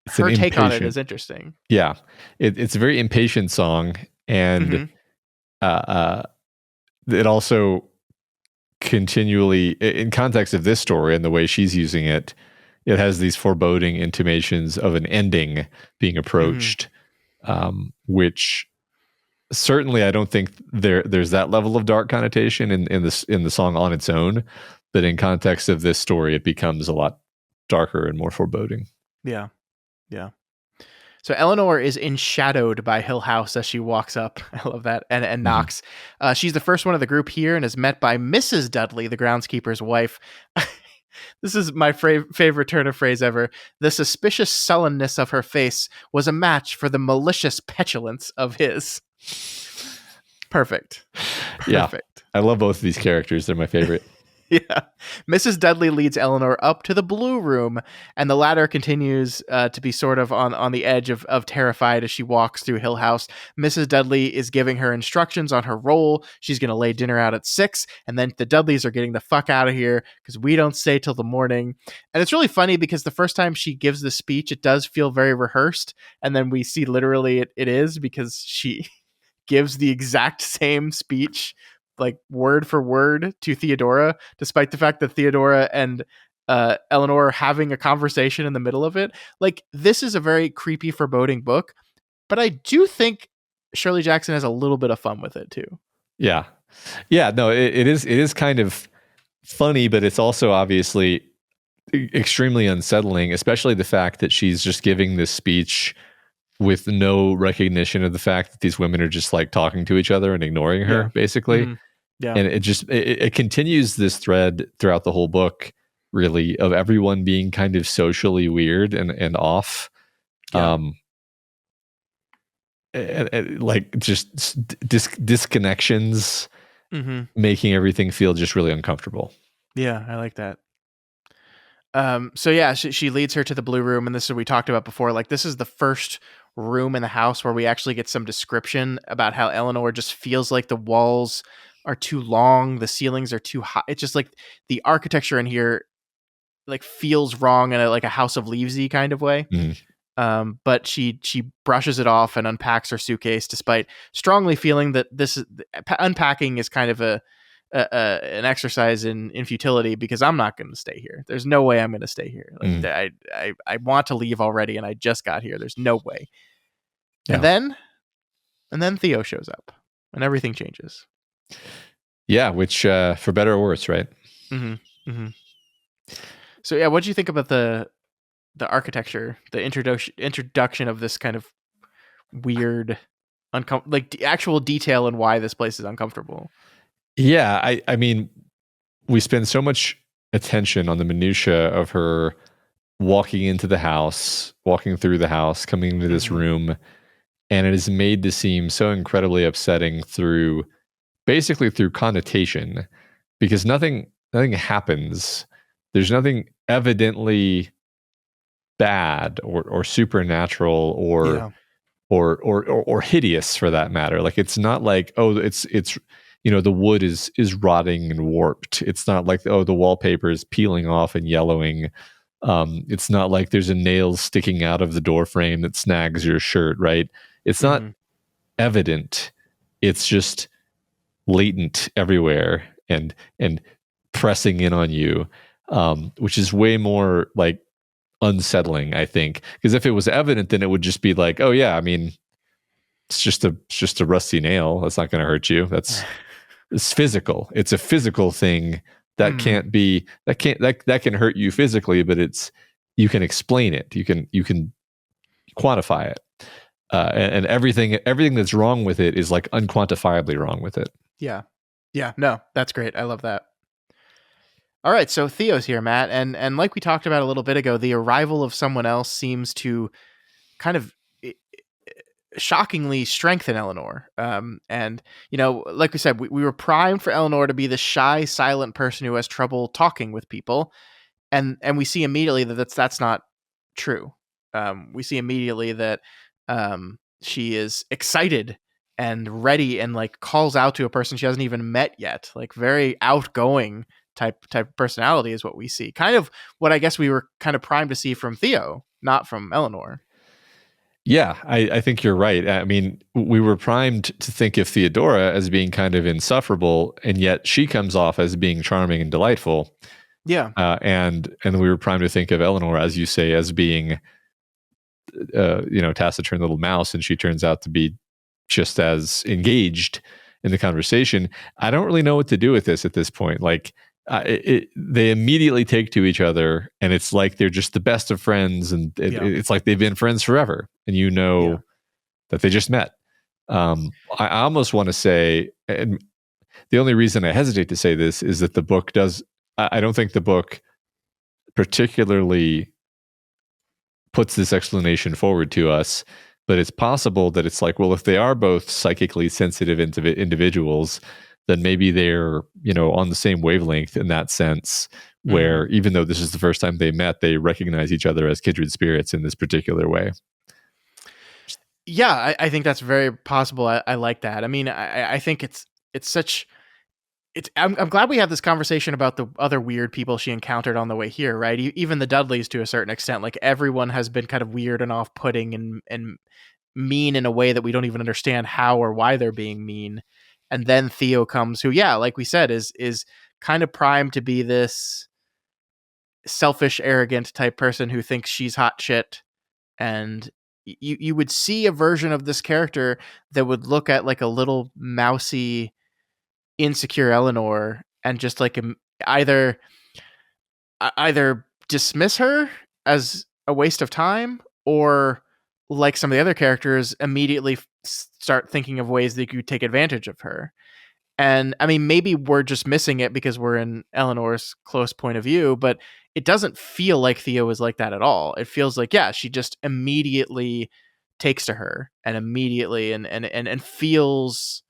B: her take on it is interesting.
A: Yeah, it's a very impatient song, and it also continually, in context of this story and the way she's using it, it has these foreboding intimations of an ending being approached, which certainly I don't think there's that level of dark connotation in the song on its own, but in context of this story, it becomes a lot darker and more foreboding.
B: Yeah. Yeah. So Eleanor is enshadowed by Hill House as she walks up. I love that. And knocks. She's the first one of the group here and is met by Mrs. Dudley, the groundskeeper's wife. This is my favorite turn of phrase ever. The suspicious sullenness of her face was a match for the malicious petulance of his. Perfect.
A: Yeah, I love both of these characters. They're my favorite.
B: Yeah. Mrs. Dudley leads Eleanor up to the blue room, and the latter continues to be sort of on the edge of terrified as she walks through Hill House. Mrs. Dudley is giving her instructions on her role. She's going to lay dinner out at 6, and then the Dudleys are getting the fuck out of here because we don't stay till the morning. And it's really funny because the first time she gives the speech, it does feel very rehearsed, and then we see literally it is because she gives the exact same speech, like word for word, to Theodora, despite the fact that Theodora and Eleanor are having a conversation in the middle of it. Like, this is a very creepy, foreboding book, but I do think Shirley Jackson has a little bit of fun with it too.
A: Yeah. No, it is kind of funny, but it's also obviously extremely unsettling, especially the fact that she's just giving this speech with no recognition of the fact that these women are just like talking to each other and ignoring her, basically. Mm-hmm.
B: Yeah.
A: And it continues this thread throughout the whole book, really, of everyone being kind of socially weird and off. Yeah. And like just disconnections, making everything feel just really uncomfortable.
B: Yeah, I like that. So yeah, she leads her to the blue room, and this is what we talked about before. Like, this is the first room in the house where we actually get some description about how Eleanor just feels like the walls are too long, the ceilings are too high. It's just like the architecture in here like feels wrong in like a House of Leaves-y kind of way. But she brushes it off and unpacks her suitcase, despite strongly feeling that unpacking is kind of an exercise in futility, because I'm not going to stay here. There's no way I'm going to stay here. Like, I want to leave already, and I just got here. There's no way. Yeah. And then Theo shows up, and everything changes.
A: Yeah, which for better or worse, right?
B: So yeah, what do you think about the architecture, the introduction of this kind of weird, like actual detail and why this place is uncomfortable?
A: Yeah, I mean, we spend so much attention on the minutia of her walking into the house, walking through the house, coming into this room, and it is made to seem so incredibly upsetting through connotation, because nothing happens. There's nothing evidently bad or supernatural or hideous, for that matter. Like, it's not like, oh, it's the wood is rotting and warped. It's not like, oh, the wallpaper is peeling off and yellowing. It's not like there's a nail sticking out of the door frame that snags your shirt, right? It's not evident. It's just latent everywhere and pressing in on you, which is way more like unsettling, I think. Because if it was evident, then it would just be like, oh yeah, I mean, it's just a rusty nail. That's not going to hurt you. It's physical. It's a physical thing that that can hurt you physically, but you can explain it. You can quantify it. And everything that's wrong with it is like unquantifiably wrong with it.
B: Yeah. No, that's great. I love that. All right, so Theo's here, Matt, and like we talked about a little bit ago, the arrival of someone else seems to kind of shockingly strengthen Eleanor. And like we said, we were primed for Eleanor to be the shy, silent person who has trouble talking with people, and we see immediately that that's not true. We see immediately that she is excited and ready, and like calls out to a person she hasn't even met yet. Like, very outgoing type personality is what we see. Kind of what I guess we were kind of primed to see from Theo, not from Eleanor.
A: Yeah, I think you're right. I mean, we were primed to think of Theodora as being kind of insufferable, and yet she comes off as being charming and delightful.
B: Yeah.
A: And we were primed to think of Eleanor, as you say, as being taciturn little mouse, and she turns out to be just as engaged in the conversation. I don't really know what to do with this at this point. Like, they immediately take to each other, and it's like they're just the best of friends, and it's like they've been friends forever, and that they just met. I almost want to say, and the only reason I hesitate to say this is that the book does. I don't think the book particularly puts this explanation forward to us, but it's possible that it's like, well, if they are both psychically sensitive individuals, then maybe they're, on the same wavelength in that sense, where even though this is the first time they met, they recognize each other as kindred spirits in this particular way.
B: Yeah, I think that's very possible. I like that. I mean, I think it's such. I'm glad we had this conversation about the other weird people she encountered on the way here, right? Even the Dudleys, to a certain extent, like everyone has been kind of weird and off-putting and mean in a way that we don't even understand how or why they're being mean. And then Theo comes, who, like we said, is kind of primed to be this selfish, arrogant type person who thinks she's hot shit. And you would see a version of this character that would look at like a little mousy, insecure Eleanor and just like either dismiss her as a waste of time, or like some of the other characters, immediately start thinking of ways that you take advantage of her. And I mean, maybe we're just missing it because we're in Eleanor's close point of view, but it doesn't feel like Theo is like that at all. It feels like, she just immediately takes to her and immediately and feels.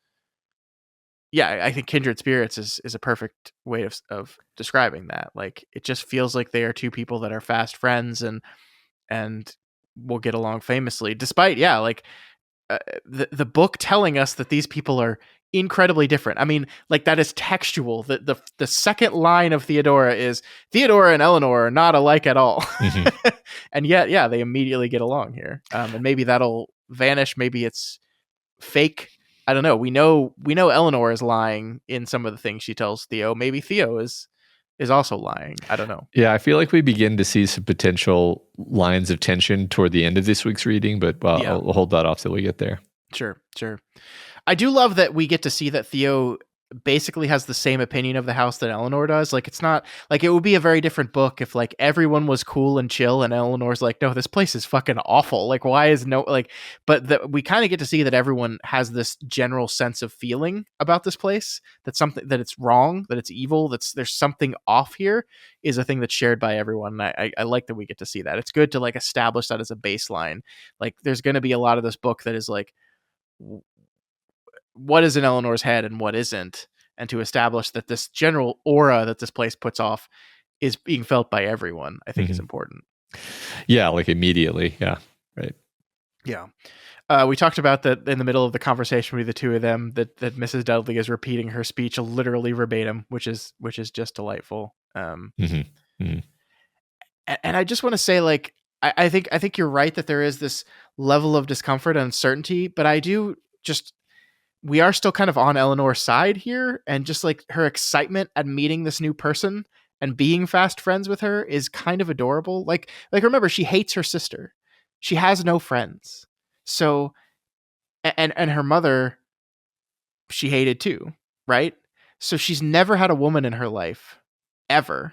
B: I think kindred spirits is a perfect way of describing that. Like, it just feels like they are two people that are fast friends and will get along famously, despite the book telling us that these people are incredibly different. I mean, like, that is textual. The second line of Theodora is, Theodora and Eleanor are not alike at all. Mm-hmm. And yet, they immediately get along here. And maybe that'll vanish. Maybe it's fake. I don't know. We know Eleanor is lying in some of the things she tells Theo. Maybe Theo is also lying. I don't know.
A: Yeah, I feel like we begin to see some potential lines of tension toward the end of this week's reading, but I'll hold that off till we get there.
B: Sure. I do love that we get to see that Theo basically has the same opinion of the house that Eleanor does. Like, it's not like, it would be a very different book if like everyone was cool and chill and Eleanor's like, no, this place is fucking awful. Like, why is but we kind of get to see that everyone has this general sense of feeling about this place, that it's wrong, that it's evil, there's something off here, is a thing that's shared by everyone. And I like that we get to see that. It's good to like establish that as a baseline. Like, there's going to be a lot of this book that is like, what is in Eleanor's head and what isn't, and to establish that this general aura that this place puts off is being felt by everyone, I think is important.
A: Yeah, like immediately. Yeah, right.
B: Yeah. We talked about that in the middle of the conversation with the two of them, that Mrs. Dudley is repeating her speech literally verbatim, which is just delightful. And I just want to say, like, I think you're right that there is this level of discomfort and uncertainty, but we are still kind of on Eleanor's side here, and just like her excitement at meeting this new person and being fast friends with her is kind of adorable. Like remember, she hates her sister. She has no friends. So, and her mother, she hated too, right? So she's never had a woman in her life ever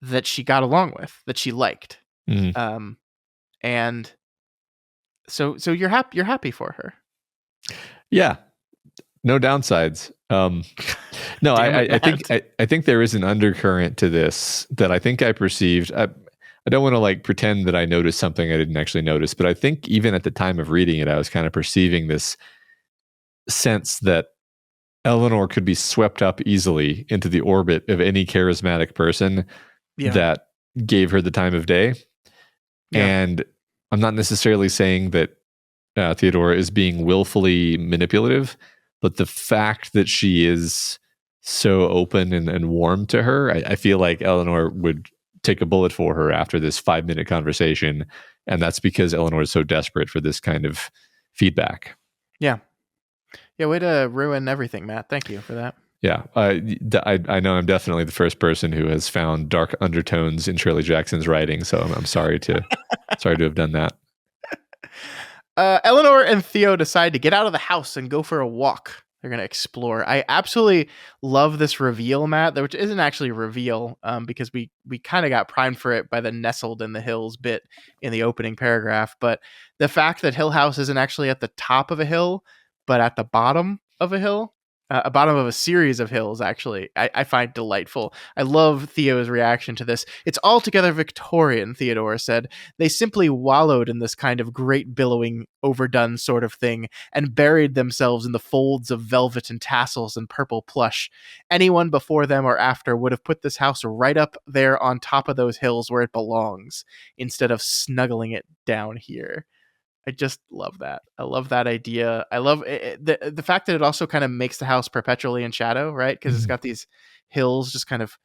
B: that she got along with, that she liked. And so you're happy for her.
A: Yeah. No downsides. No, I think there is an undercurrent to this that I think I perceived. I don't want to like pretend that I noticed something I didn't actually notice, but I think even at the time of reading it, I was kind of perceiving this sense that Eleanor could be swept up easily into the orbit of any charismatic person that gave her the time of day. Yeah. And I'm not necessarily saying that Theodora is being willfully manipulative, but the fact that she is so open and warm to her, I feel like Eleanor would take a bullet for her after this 5-minute conversation. And that's because Eleanor is so desperate for this kind of feedback.
B: Yeah. Yeah, way to ruin everything, Matt. Thank you for that.
A: Yeah, I know I'm definitely the first person who has found dark undertones in Shirley Jackson's writing, so I'm sorry to have done that.
B: Eleanor and Theo decide to get out of the house and go for a walk. They're going to explore. I absolutely love this reveal, Matt, which isn't actually a reveal because we kind of got primed for it by the nestled in the hills bit in the opening paragraph. But the fact that Hill House isn't actually at the top of a hill, but at the bottom of a hill, a bottom of a series of hills, actually, I find delightful. I love Theo's reaction to this. It's altogether Victorian, Theodora said. They simply wallowed in this kind of great billowing, overdone sort of thing and buried themselves in the folds of velvet and tassels and purple plush. Anyone before them or after would have put this house right up there on top of those hills where it belongs, instead of snuggling it down here. I just love that. I love that idea. I love the fact that it also kind of makes the house perpetually in shadow, right? Because it's got these hills just kind of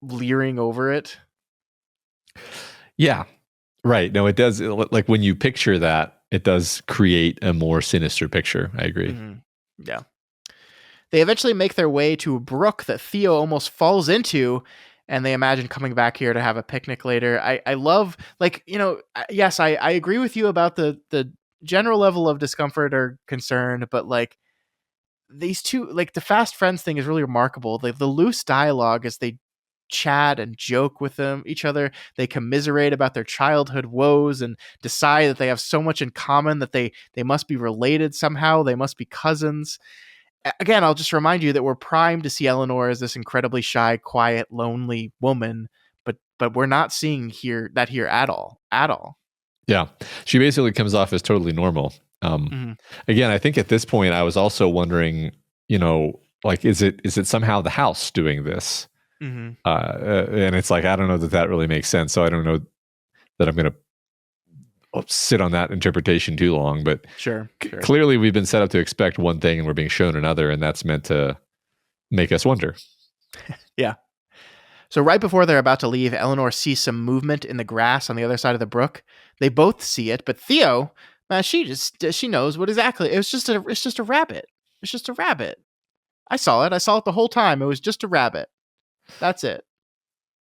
B: leering over it.
A: Yeah, right. No, it does. Like when you picture that, it does create a more sinister picture. I agree.
B: Mm-hmm. Yeah. They eventually make their way to a brook that Theo almost falls into, and they imagine coming back here to have a picnic later. I love, like, you know, yes, I agree with you about the general level of discomfort or concern, but like these two, like the fast friends thing is really remarkable. Like the loose dialogue as they chat and joke with each other, they commiserate about their childhood woes and decide that they have so much in common that they must be related somehow. They must be cousins. Again, I'll just remind you that we're primed to see Eleanor as this incredibly shy, quiet, lonely woman, but we're not seeing here at all.
A: Yeah, she basically comes off as totally normal. Again, I think at this point I was also wondering, you know, like is it somehow the house doing this? And it's like I don't know that really makes sense. So I don't know that I'm going to sit on that interpretation too long, but
B: sure.
A: Clearly we've been set up to expect one thing and we're being shown another, and that's meant to make us wonder.
B: Yeah. So right before they're about to leave, Eleanor sees some movement in the grass on the other side of the brook. They both see it, but Theo, she knows what exactly. It's just a rabbit. It's just a rabbit. I saw it the whole time. It was just a rabbit. That's it.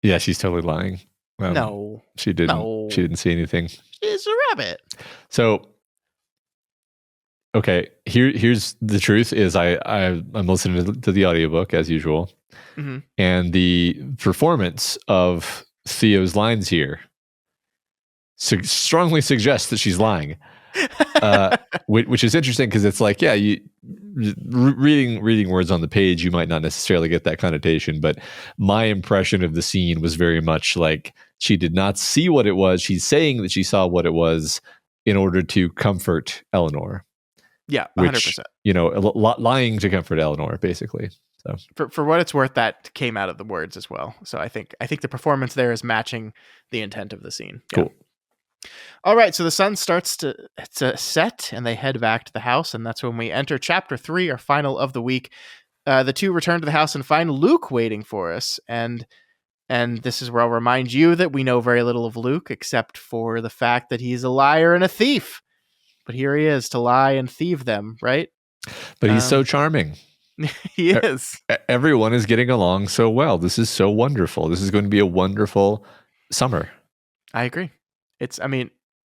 A: Yeah, she's totally lying.
B: No,
A: she didn't.
B: No.
A: She didn't see anything.
B: It's a rabbit.
A: So, okay, here's the truth: is I'm listening to the audiobook as usual, and the performance of Theo's lines here strongly suggests that she's lying, which is interesting because it's like, yeah, you reading words on the page, you might not necessarily get that connotation, but my impression of the scene was very much like she did not see what it was. She's saying that she saw what it was in order to comfort Eleanor.
B: Yeah, 100%.
A: You know, lying to comfort Eleanor, basically. So
B: for what it's worth, that came out of the words as well. So I think the performance there is matching the intent of the scene. Yeah.
A: Cool.
B: All right, so the sun starts to set, and they head back to the house, and that's when we enter Chapter 3, our final of the week. The two return to the house and find Luke waiting for us, and this is where I'll remind you that we know very little of Luke, except for the fact that he's a liar and a thief. But here he is to lie and thieve them, right?
A: But he's so charming.
B: He is.
A: Everyone is getting along so well. This is so wonderful. This is going to be a wonderful summer.
B: I agree.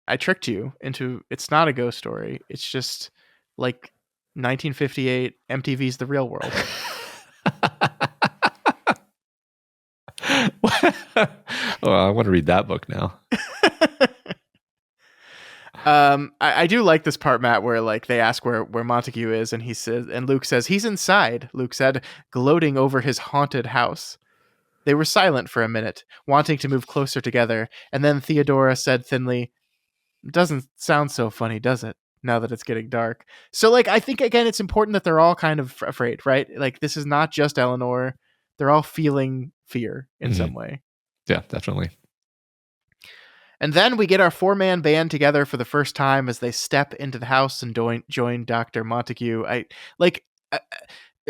B: I tricked you into, it's not a ghost story. It's just like 1958 MTV's The Real World.
A: Well, I want to read that book now.
B: I do like this part, Matt, where like they ask where Montague is, and Luke says he's inside. Luke said, gloating over his haunted house. They were silent for a minute, wanting to move closer together, and then Theodora said thinly, "Doesn't sound so funny, does it? Now that it's getting dark." So like I think again it's important that they're all kind of afraid, right? Like this is not just Eleanor. They're all feeling fear in some way.
A: Yeah, definitely.
B: And then we get our 4-man band together for the first time as they step into the house and join Dr. Montague.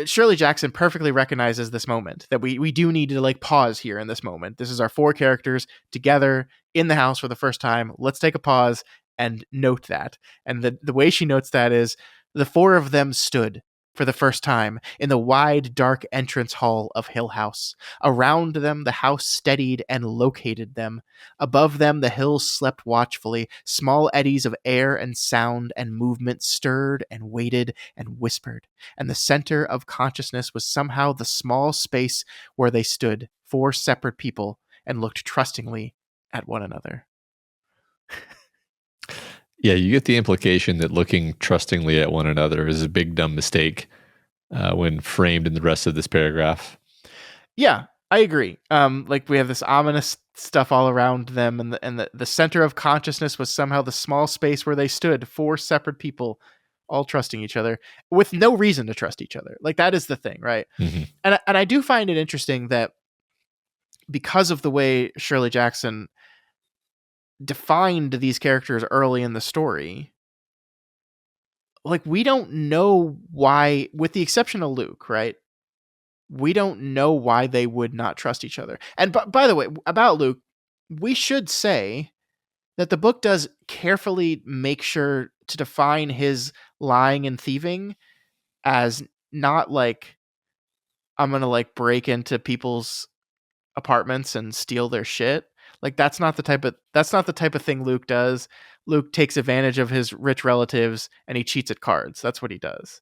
B: Shirley Jackson perfectly recognizes this moment, that we do need to like pause here in this moment. This is our 4 characters together in the house for the first time. Let's take a pause and note that. And the way she notes that is the 4 of them stood for the first time in the wide, dark entrance hall of Hill House. Around them, the house steadied and located them. Above them, the hills slept watchfully. Small eddies of air and sound and movement stirred and waited and whispered. And the center of consciousness was somehow the small space where they stood, four separate people, and looked trustingly at one another.
A: Yeah, you get the implication that looking trustingly at one another is a big dumb mistake when framed in the rest of this paragraph.
B: Yeah, I agree. Like we have this ominous stuff all around them, and the center of consciousness was somehow the small space where they stood, four separate people, all trusting each other with no reason to trust each other. Like that is the thing, right?
A: Mm-hmm.
B: And I do find it interesting that because of the way Shirley Jackson defined these characters early in the story, like we don't know why, with the exception of Luke, right? We don't know why they would not trust each other. And by the way, about Luke, we should say that the book does carefully make sure to define his lying and thieving as not like, I'm going to like break into people's apartments and steal their shit. Like that's not the type of thing Luke does. Luke takes advantage of his rich relatives and he cheats at cards. That's what he does.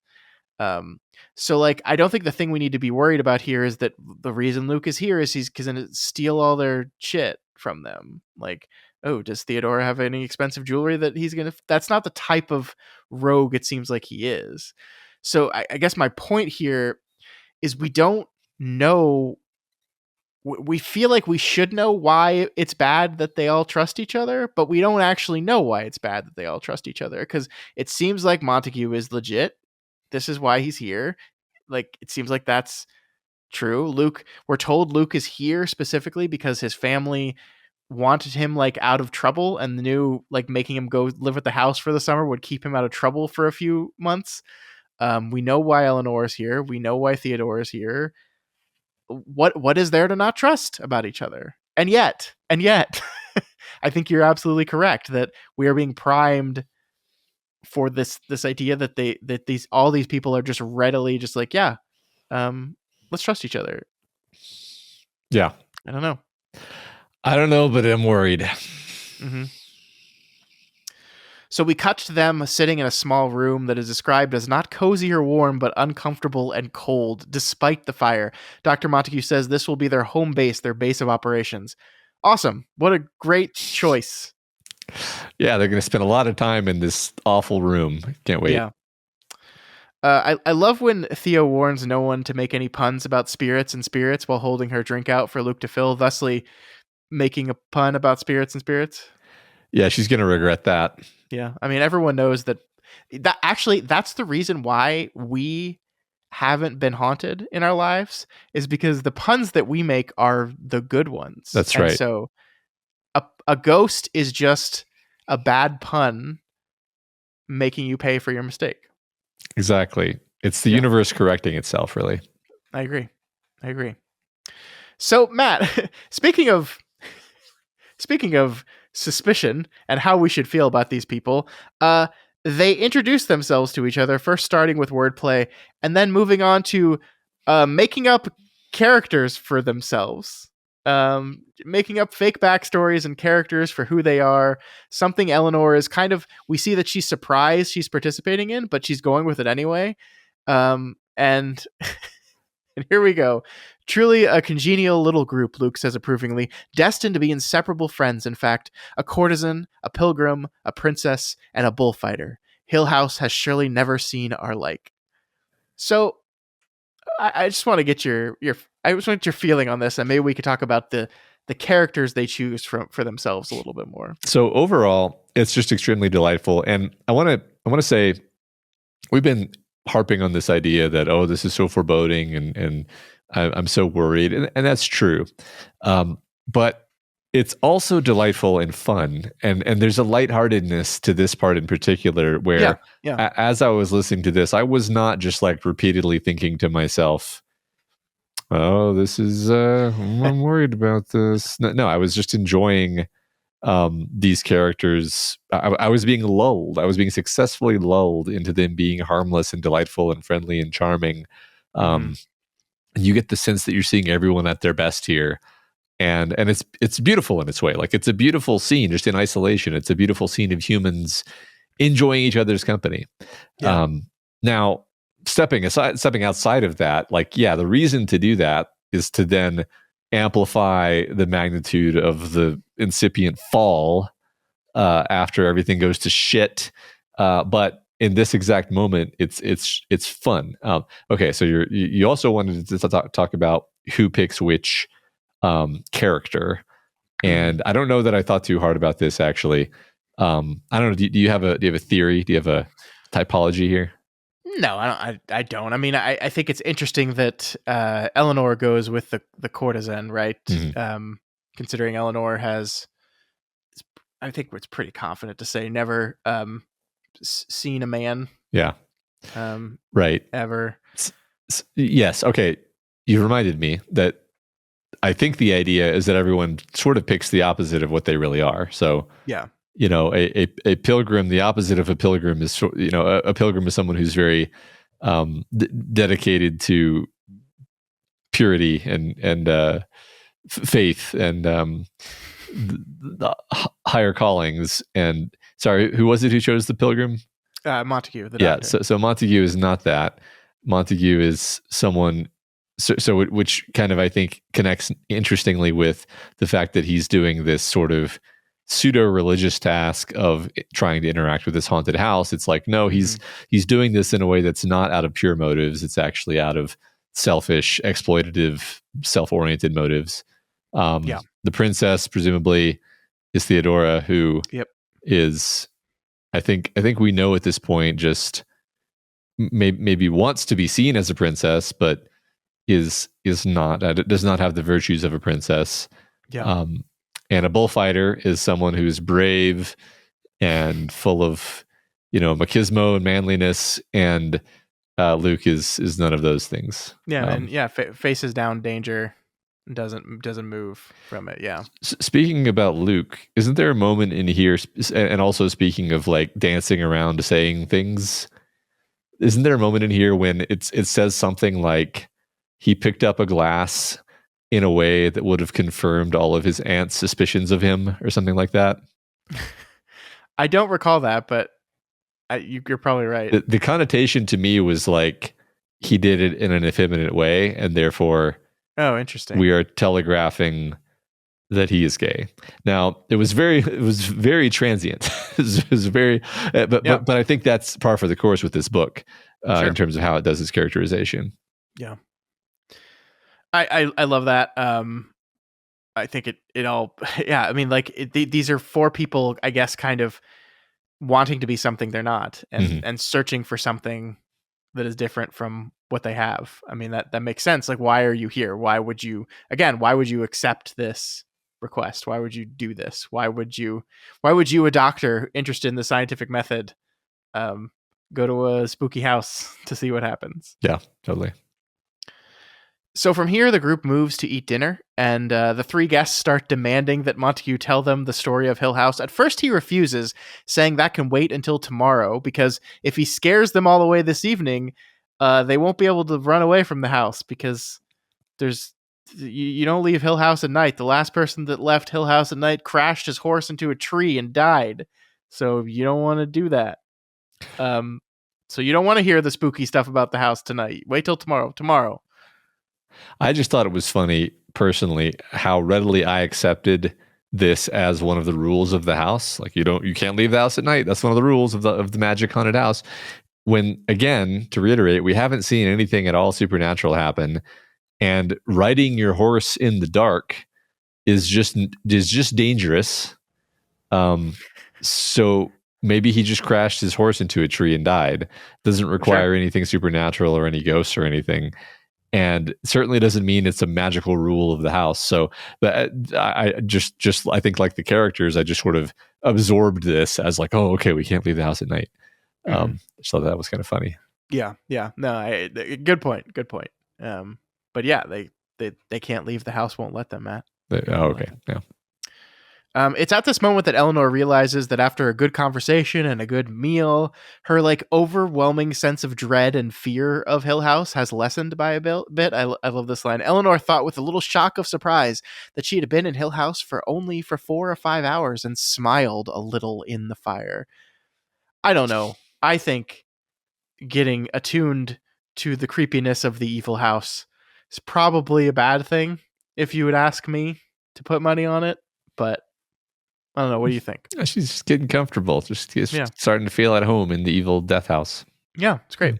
B: So like I don't think the thing we need to be worried about here is that the reason Luke is here is he's gonna steal all their shit from them. Like, oh, does Theodora have any expensive jewelry that he's gonna? That's not the type of rogue it seems like he is. So I guess my point here is we don't know. We feel like we should know why it's bad that they all trust each other, but we don't actually know why it's bad that they all trust each other because it seems like Montague is legit. This is why he's here. Like, it seems like that's true. Luke, we're told Luke is here specifically because his family wanted him like out of trouble and knew like making him go live at the house for the summer would keep him out of trouble for a few months. We know why Eleanor is here. We know why Theodore is here. What is there to not trust about each other? And yet, I think you're absolutely correct that we are being primed for this idea that all these people are just readily just like, yeah, let's trust each other.
A: Yeah.
B: I don't
A: know, but I'm worried.
B: Mm-hmm. So we cut to them sitting in a small room that is described as not cozy or warm, but uncomfortable and cold, despite the fire. Dr. Montague says this will be their home base, their base of operations. Awesome. What a great choice.
A: Yeah, they're going to spend a lot of time in this awful room. Can't wait.
B: Yeah. I love when Theo warns no one to make any puns about spirits and spirits while holding her drink out for Luke to fill, thusly making a pun about spirits and spirits.
A: Yeah, she's going to regret that.
B: Yeah. I mean, everyone knows that actually that's the reason why we haven't been haunted in our lives is because the puns that we make are the good ones.
A: That's right.
B: And so a ghost is just a bad pun making you pay for your mistake.
A: Exactly. It's the universe correcting itself, really.
B: I agree. So, Matt, speaking of suspicion and how we should feel about these people, they introduce themselves to each other, first starting with wordplay and then moving on to making up characters for themselves, making up fake backstories and characters for who they are. Something Eleanor is kind of, we see that she's surprised she's participating in, but she's going with it anyway. And here we go. Truly a congenial little group, Luke says approvingly, destined to be inseparable friends, in fact, a courtesan, a pilgrim, a princess, and a bullfighter. Hill House has surely never seen our like. So I just want to get your feeling on this, and maybe we could talk about the characters they choose for themselves a little bit more.
A: So overall, it's just extremely delightful. And I want to say we've been harping on this idea that, oh, this is so foreboding and I'm so worried. And that's true. But it's also delightful and fun. And there's a lightheartedness to this part in particular where as I was listening to this, I was not just like repeatedly thinking to myself, oh, this is, I'm worried about this. No, I was just enjoying these characters, I was being lulled. I was being successfully lulled into them being harmless and delightful and friendly and charming. And you get the sense that you're seeing everyone at their best here. And it's beautiful in its way. Like, it's a beautiful scene just in isolation. It's a beautiful scene of humans enjoying each other's company.
B: Yeah.
A: Now, stepping outside of that, like, yeah, the reason to do that is to then amplify the magnitude of the incipient fall after everything goes to shit. But in this exact moment, it's fun. Okay, so you also wanted to talk about who picks which character, and I don't know that I thought too hard about this actually. I don't know. Do you have a theory? Do you have a typology here?
B: No, I don't. I mean, I think it's interesting that Eleanor goes with the courtesan, right? Considering Eleanor has, I think it's pretty confident to say, never seen a man.
A: Yeah. Right.
B: Ever.
A: Yes. Okay. You reminded me that I think the idea is that everyone sort of picks the opposite of what they really are. So
B: yeah.
A: A pilgrim, the opposite of a pilgrim is, a pilgrim is someone who's very dedicated to purity and faith and the higher callings. And sorry, who was it who chose the pilgrim?
B: Montague. The doctor.
A: So Montague is not that. Montague is someone. So which kind of, I think, connects interestingly with the fact that he's doing this sort of pseudo-religious task of trying to interact with this haunted house. It's like, no, he's doing this in a way that's not out of pure motives. It's actually out of selfish, exploitative, self-oriented motives. The princess presumably is Theodora, who is, I think we know at this point, just maybe wants to be seen as a princess, but is not, does not have the virtues of a princess. And a bullfighter is someone who's brave and full of, machismo and manliness. And Luke is none of those things.
B: Faces down danger, doesn't move from it. Yeah.
A: Speaking about Luke, isn't there a moment in here, and also speaking of like dancing around saying things, isn't there a moment in here when it says something like he picked up a glass in a way that would have confirmed all of his aunt's suspicions of him, or something like that?
B: I don't recall that, but you're probably right.
A: The connotation to me was like he did it in an effeminate way, and therefore,
B: interesting,
A: we are telegraphing that he is gay. Now, it was very transient. it was very, but I think that's par for the course with this book in terms of how it does its characterization.
B: Yeah. I love that. I think it all, I mean, like these are four people, I guess, kind of wanting to be something they're not, and searching for something that is different from what they have. I mean, that makes sense. Like, why are you here? Why would you accept this request? Why would you do this? Why would you, a doctor interested in the scientific method, go to a spooky house to see what happens?
A: Yeah, totally.
B: So from here, the group moves to eat dinner, and the three guests start demanding that Montague tell them the story of Hill House. At first, he refuses, saying that can wait until tomorrow, because if he scares them all away this evening, they won't be able to run away from the house, because you don't leave Hill House at night. The last person that left Hill House at night crashed his horse into a tree and died. So you don't want to do that. So you don't want to hear the spooky stuff about the house tonight. Wait till tomorrow.
A: I just thought it was funny, personally, how readily I accepted this as one of the rules of the house. Like, you can't leave the house at night. That's one of the rules of the magic haunted house. When, again, to reiterate, we haven't seen anything at all supernatural happen, and riding your horse in the dark is just dangerous. So maybe he just crashed his horse into a tree and died. Doesn't require anything supernatural or any ghosts or anything. And certainly doesn't mean it's a magical rule of the house. So, but I think, like the characters, I just sort of absorbed this as like, oh, okay, we can't leave the house at night. So that was kind of funny.
B: Yeah. No, good point. But yeah, they can't leave. The house won't let them, Matt.
A: Okay. Yeah.
B: It's at this moment that Eleanor realizes that after a good conversation and a good meal, her like overwhelming sense of dread and fear of Hill House has lessened by a bit. I love this line. Eleanor thought with a little shock of surprise that she had been in Hill House for 4 or 5 hours and smiled a little in the fire. I don't know. I think getting attuned to the creepiness of the evil house is probably a bad thing, if you would ask me to put money on it, but I don't know. What do you think?
A: She's just getting comfortable. Just
B: Yeah.
A: starting to feel at home in the evil death house.
B: Yeah, it's great.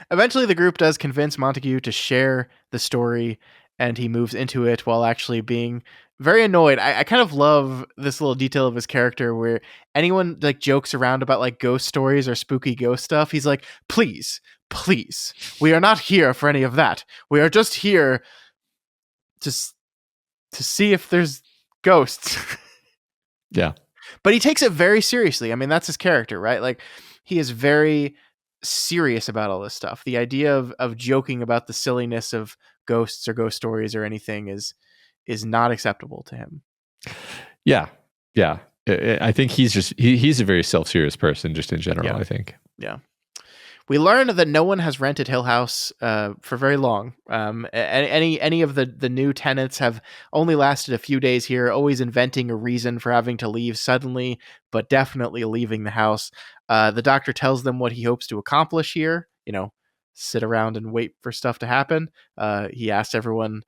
B: Eventually, the group does convince Montague to share the story, and he moves into it while actually being very annoyed. I kind of love this little detail of his character where anyone like jokes around about like ghost stories or spooky ghost stuff. He's like, please, we are not here for any of that. We are just here to see if there's ghosts.
A: Yeah.
B: But he takes it very seriously. I mean, that's his character, right? Like, he is very serious about all this stuff. The idea of joking about the silliness of ghosts or ghost stories or anything is not acceptable to him.
A: Yeah. Yeah. I think he's a very self-serious person just in general,
B: Yeah.
A: I think.
B: Yeah. We learn that no one has rented Hill House for very long. Any of the new tenants have only lasted a few days here, always inventing a reason for having to leave suddenly, but definitely leaving the house. The doctor tells them what he hopes to accomplish here. Sit around and wait for stuff to happen. He asks everyone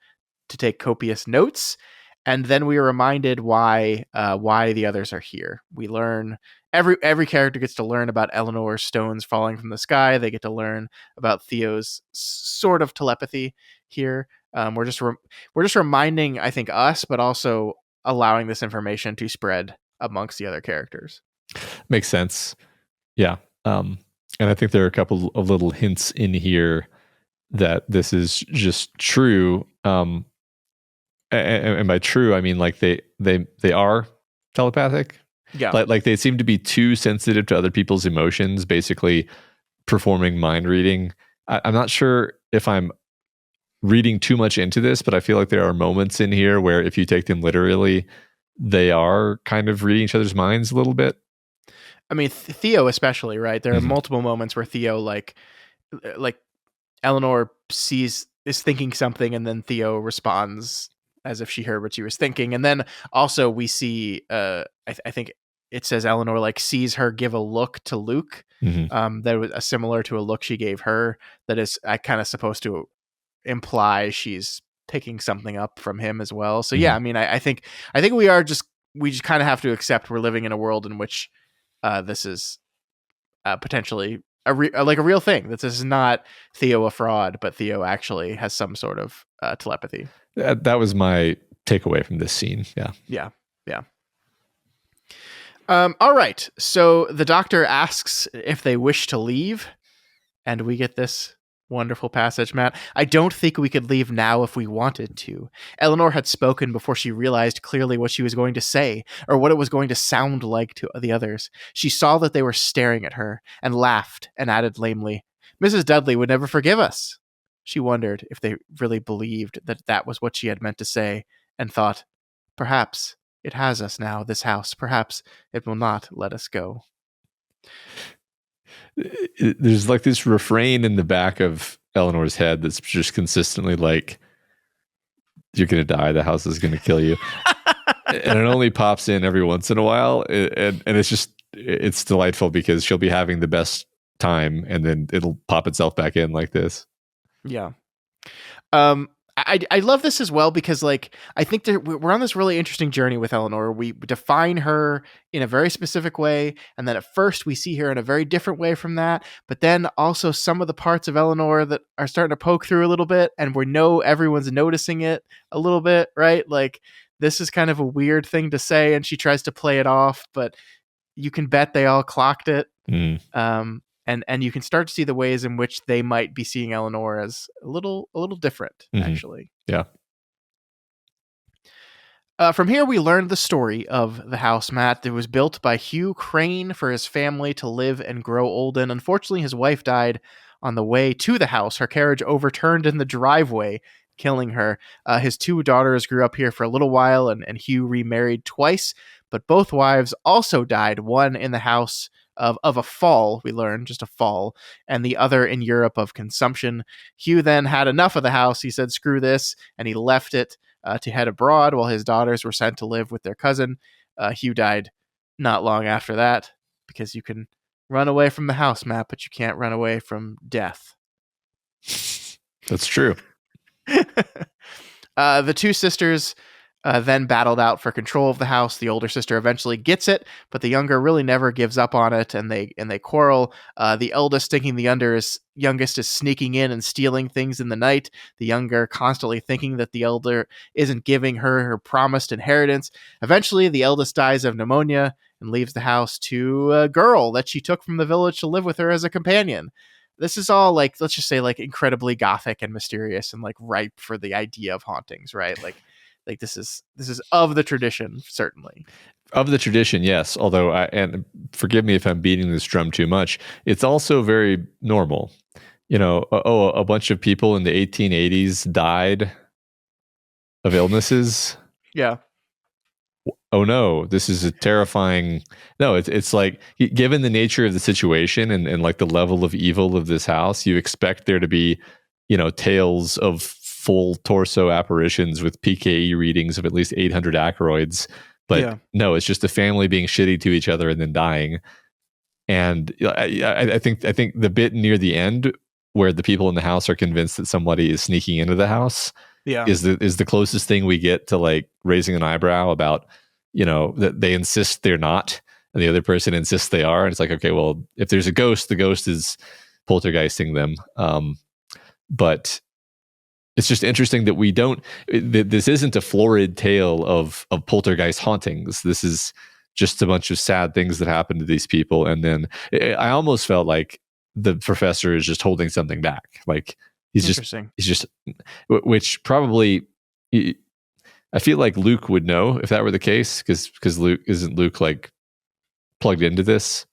B: to take copious notes. And then we are reminded why the others are here. We learn every character gets to learn about Eleanor's stones falling from the sky. They get to learn about Theo's sort of telepathy here. We're just reminding, I think, us, but also allowing this information to spread amongst the other characters.
A: Makes sense. Yeah. And I think there are a couple of little hints in here that this is just true. And by true, I mean like they are telepathic.
B: Yeah.
A: Like they seem to be too sensitive to other people's emotions, basically performing mind reading. I'm not sure if I'm reading too much into this, but I feel like there are moments in here where if you take them literally, they are kind of reading each other's minds a little bit.
B: I mean, Theo especially, right? There are multiple moments where Theo, like Eleanor is thinking something, and then Theo responds as if she heard what she was thinking. And then also we see, I think it says Eleanor like sees her give a look to Luke. That was similar to a look she gave her. That is kind of supposed to imply she's picking something up from him as well. So yeah, I mean, I think we just kind of have to accept we're living in a world in which this is potentially a real thing. That this is not Theo a fraud, but Theo actually has some sort of telepathy.
A: That was my takeaway from this scene. Yeah.
B: All right. So the doctor asks if they wish to leave, and we get this wonderful passage, Matt. I don't think we could leave now if we wanted to. Eleanor had spoken before she realized clearly what she was going to say, or what it was going to sound like to the others. She saw that they were staring at her, and laughed, and added lamely, Mrs. Dudley would never forgive us. She wondered if they really believed that was what she had meant to say, and thought, perhaps it has us now, this house. Perhaps it will not let us go.
A: There's like this refrain in the back of Eleanor's head that's just consistently like, you're going to die. The house is going to kill you. And it only pops in every once in a while. And it's delightful because she'll be having the best time and then it'll pop itself back in like this.
B: Yeah. I love this as well because like I think that we're on this really interesting journey with Eleanor. We define her in a very specific way, and then at first we see her in a very different way from that, but then also some of the parts of Eleanor that are starting to poke through a little bit, and we know everyone's noticing it a little bit, right? Like this is kind of a weird thing to say, and she tries to play it off, but you can bet they all clocked it. And you can start to see the ways in which they might be seeing Eleanor as a little different, actually.
A: Yeah.
B: From here, we learned the story of the house, Matt. It was built by Hugh Crane for his family to live and grow old in. Unfortunately, his wife died on the way to the house. Her carriage overturned in the driveway, killing her. His two daughters grew up here for a little while, and Hugh remarried twice, but both wives also died, one in the house of a fall, we learned, just a fall, and the other in Europe of consumption. Hugh then had enough of the house. He said, screw this, and he left it to head abroad while his daughters were sent to live with their cousin. Hugh died not long after that, because you can run away from the house, Matt, but you can't run away from death.
A: That's true.
B: The two sisters then battled out for control of the house. The older sister eventually gets it, but the younger really never gives up on it, and they quarrel. The eldest thinking the youngest is sneaking in and stealing things in the night. The younger constantly thinking that the elder isn't giving her promised inheritance. Eventually, the eldest dies of pneumonia and leaves the house to a girl that she took from the village to live with her as a companion. This is all, like, let's just say, like, incredibly gothic and mysterious and, like, ripe for the idea of hauntings, right? Like this is of the tradition, certainly.
A: Of the tradition, yes. Although, and forgive me if I'm beating this drum too much, it's also very normal. A bunch of people in the 1880s died of illnesses.
B: Yeah.
A: Oh no, this is a terrifying. No, it's like, given the nature of the situation and like the level of evil of this house, you expect there to be, tales of full torso apparitions with PKE readings of at least 800 asteroids. But no, it's just a family being shitty to each other and then dying. And I think the bit near the end where the people in the house are convinced that somebody is sneaking into the house is the closest thing we get to like raising an eyebrow about, that they insist they're not and the other person insists they are. And it's like, okay, well, if there's a ghost, the ghost is poltergeisting them. But it's just interesting that this isn't a florid tale of poltergeist hauntings. This is just a bunch of sad things that happen to these people. And then I almost felt like the professor is just holding something back. Like he's just, which probably, I feel like Luke would know if that were the case, because Luke like plugged into this?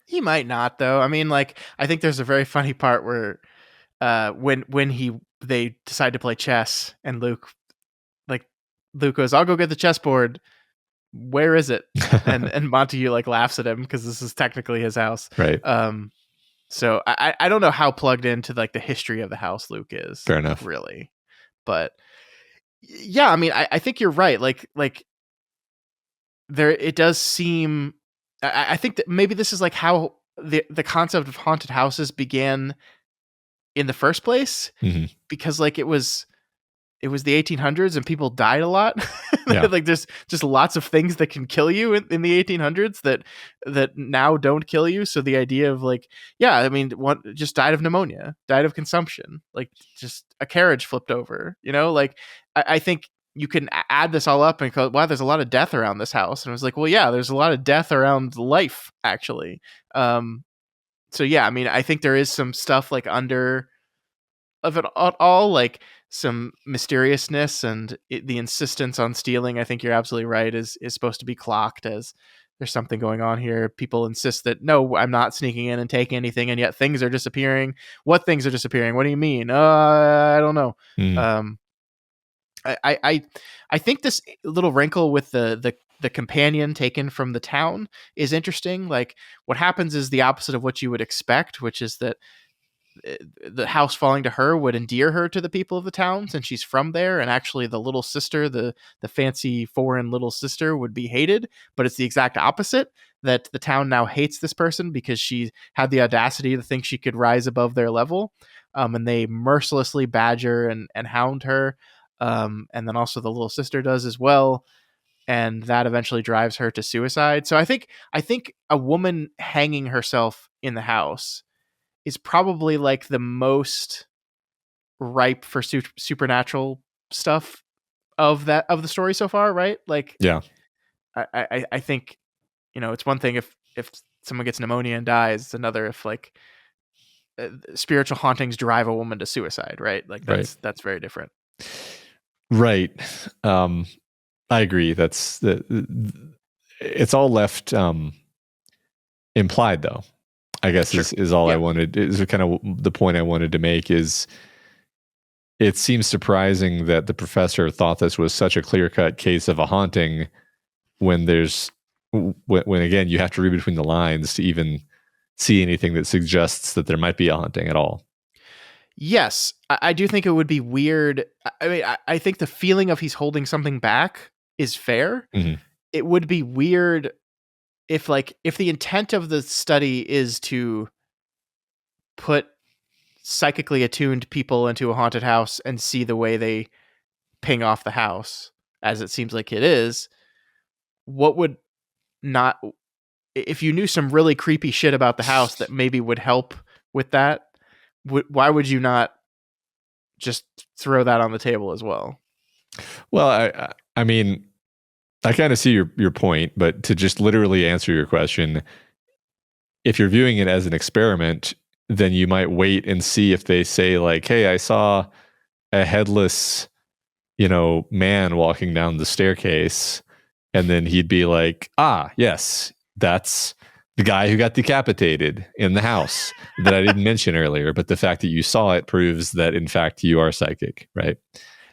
B: He might not, though. I mean, like, I think there's a very funny part where when they decide to play chess, and Luke goes, "I'll go get the chessboard. Where is it?" and Montague like laughs at him because this is technically his house,
A: right?
B: So I don't know how plugged into like the history of the house Luke is.
A: Fair enough,
B: really, but yeah, I mean, I think you're right. Like there, it does seem. I think that maybe this is like how the concept of haunted houses began in the first place, because like it was the 1800s and people died a lot.
A: Yeah.
B: Like there's just lots of things that can kill you in the 1800s that now don't kill you. So the idea of like, yeah, I mean, one just died of pneumonia, died of consumption, like just a carriage flipped over, like I think you can add this all up and go, wow, there's a lot of death around this house. And I was like, well, yeah, there's a lot of death around life, actually. So yeah, I mean, I think there is some stuff like under of it all, like some mysteriousness and the insistence on stealing. I think you're absolutely right. Is supposed to be clocked as there's something going on here. People insist that no, I'm not sneaking in and taking anything, and yet things are disappearing. What things are disappearing? What do you mean? I don't know. I think this little wrinkle with the companion taken from the town is interesting. Like what happens is the opposite of what you would expect, which is that the house falling to her would endear her to the people of the town since she's from there, and actually the little sister, the fancy foreign little sister, would be hated. But it's the exact opposite, that the town now hates this person because she had the audacity to think she could rise above their level, and they mercilessly badger and hound her, and then also the little sister does as well, and that eventually drives her to suicide. So I think a woman hanging herself in the house is probably like the most ripe for supernatural stuff of the story so far, right? Like,
A: yeah,
B: I think, it's one thing if someone gets pneumonia and dies. It's another if like spiritual hauntings drive a woman to suicide, right? Like that's very different.
A: Right. I agree. That's it's all left implied, though. I guess is all I wanted, is kind of the point I wanted to make, is it seems surprising that the professor thought this was such a clear-cut case of a haunting when when again, you have to read between the lines to even see anything that suggests that there might be a haunting at all.
B: Yes, I do think it would be weird. I mean, I think the feeling of he's holding something back is fair.
A: Mhm.
B: It would be weird if the intent of the study is to put psychically attuned people into a haunted house and see the way they ping off the house, as it seems like it is. What would not, if you knew some really creepy shit about the house that maybe would help with that, why would you not just throw that on the table as well?
A: Well, I mean, I kind of see your point, but to just literally answer your question, if you're viewing it as an experiment, then you might wait and see if they say like, "Hey, I saw a headless, man walking down the staircase," and then he'd be like, "Ah, yes, that's the guy who got decapitated in the house that I didn't mention earlier." But the fact that you saw it proves that, in fact, you are psychic, right?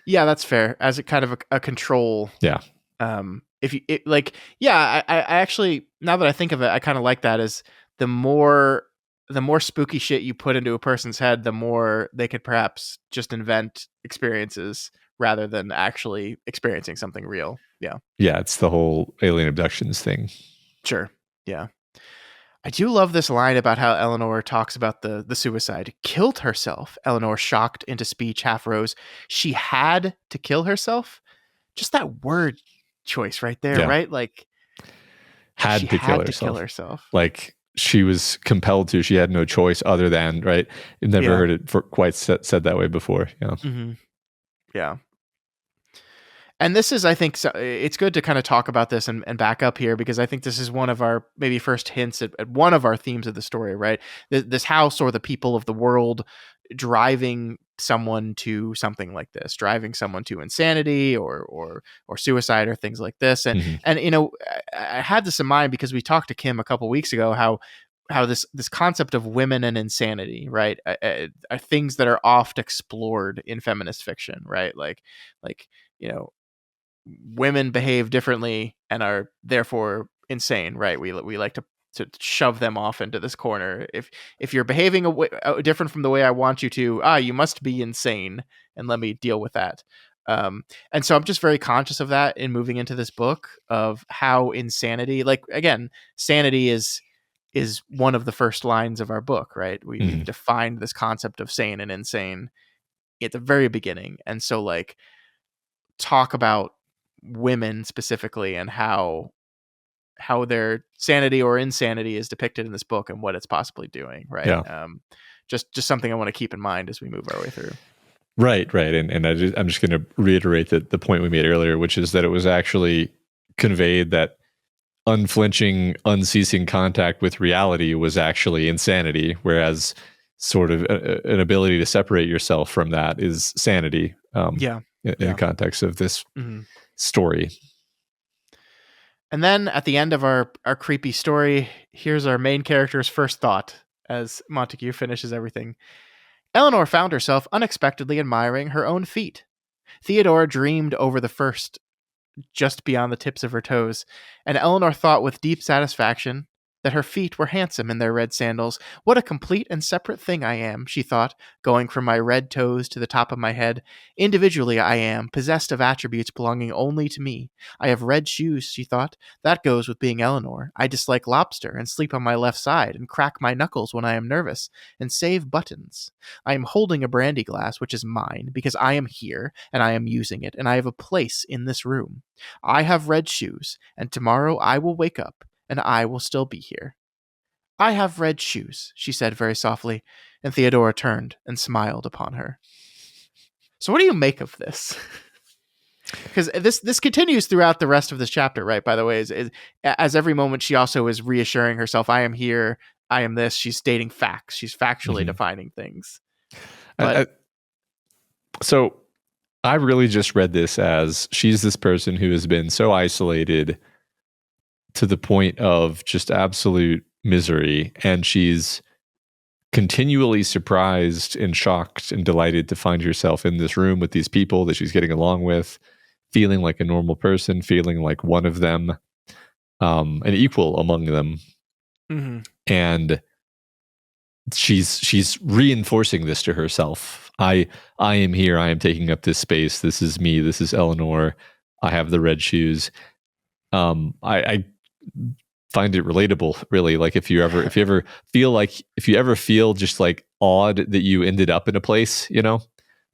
B: Yeah, that's fair. As a kind of a control.
A: Yeah.
B: If you I actually, now that I think of it, I kind of like that. As the more spooky shit you put into a person's head, the more they could perhaps just invent experiences rather than actually experiencing something real. Yeah.
A: Yeah, it's the whole alien abductions thing.
B: Sure. Yeah. I do love this line about how Eleanor talks about the suicide. Killed herself. Eleanor, shocked into speech, half rose. She had to kill herself? Just that word choice right there, right? Like,
A: had
B: she
A: to
B: had
A: kill
B: to kill
A: herself.
B: herself.
A: Like, she was compelled to. She had no choice other than, right? You've never heard it quite said that way before. Yeah.
B: Mm-hmm. Yeah. And this is, I think, so it's good to kind of talk about this and back up here, because I think this is one of our maybe first hints at one of our themes of the story, right? This house, or the people of the world, driving someone to something like this, driving someone to insanity or suicide or things like this. And I had this in mind because we talked to Kim a couple weeks ago how this concept of women and insanity, right, are things that are oft explored in feminist fiction, right? Like women behave differently and are therefore insane, right? We like to shove them off into this corner. If you're behaving different from the way I want you to, you must be insane, and let me deal with that. And so I'm just very conscious of that in moving into this book, of how insanity, like, again, sanity is one of the first lines of our book, right? We've defined this concept of sane and insane at the very beginning. And so, like, talk about women specifically and how their sanity or insanity is depicted in this book and what it's possibly doing, right?
A: Yeah.
B: Just something I want to keep in mind as we move our way through.
A: Right. And I'm just going to reiterate the point we made earlier, which is that it was actually conveyed that unflinching, unceasing contact with reality was actually insanity, whereas sort of an ability to separate yourself from that is sanity. In the context of this story.
B: And then at the end of our creepy story, here's our main character's first thought as Montague finishes everything. Eleanor found herself unexpectedly admiring her own feet. Theodora dreamed over the first just beyond the tips of her toes, and Eleanor thought with deep satisfaction that her feet were handsome in their red sandals. What a complete and separate thing I am, she thought, going from my red toes to the top of my head. Individually I am, possessed of attributes belonging only to me. I have red shoes, she thought. That goes with being Eleanor. I dislike lobster and sleep on my left side and crack my knuckles when I am nervous and save buttons. I am holding a brandy glass, which is mine, because I am here and I am using it, and I have a place in this room. I have red shoes, and tomorrow I will wake up and I will still be here. I have red shoes, she said very softly, and Theodora turned and smiled upon her. So what do you make of this? Because this continues throughout the rest of this chapter, right? By the way, as every moment she also is reassuring herself, I am here, I am this. She's stating facts. She's factually defining things. But
A: so I really just read this as she's this person who has been so isolated to the point of just absolute misery, and she's continually surprised and shocked and delighted to find herself in this room with these people that she's getting along with, feeling like a normal person, feeling like one of them, an equal among them.
B: Mm-hmm.
A: And she's reinforcing this to herself. I am here. I am taking up this space. This is me. This is Eleanor. I have the red shoes. I find it relatable, really. Like if you ever feel just like odd that you ended up in a place,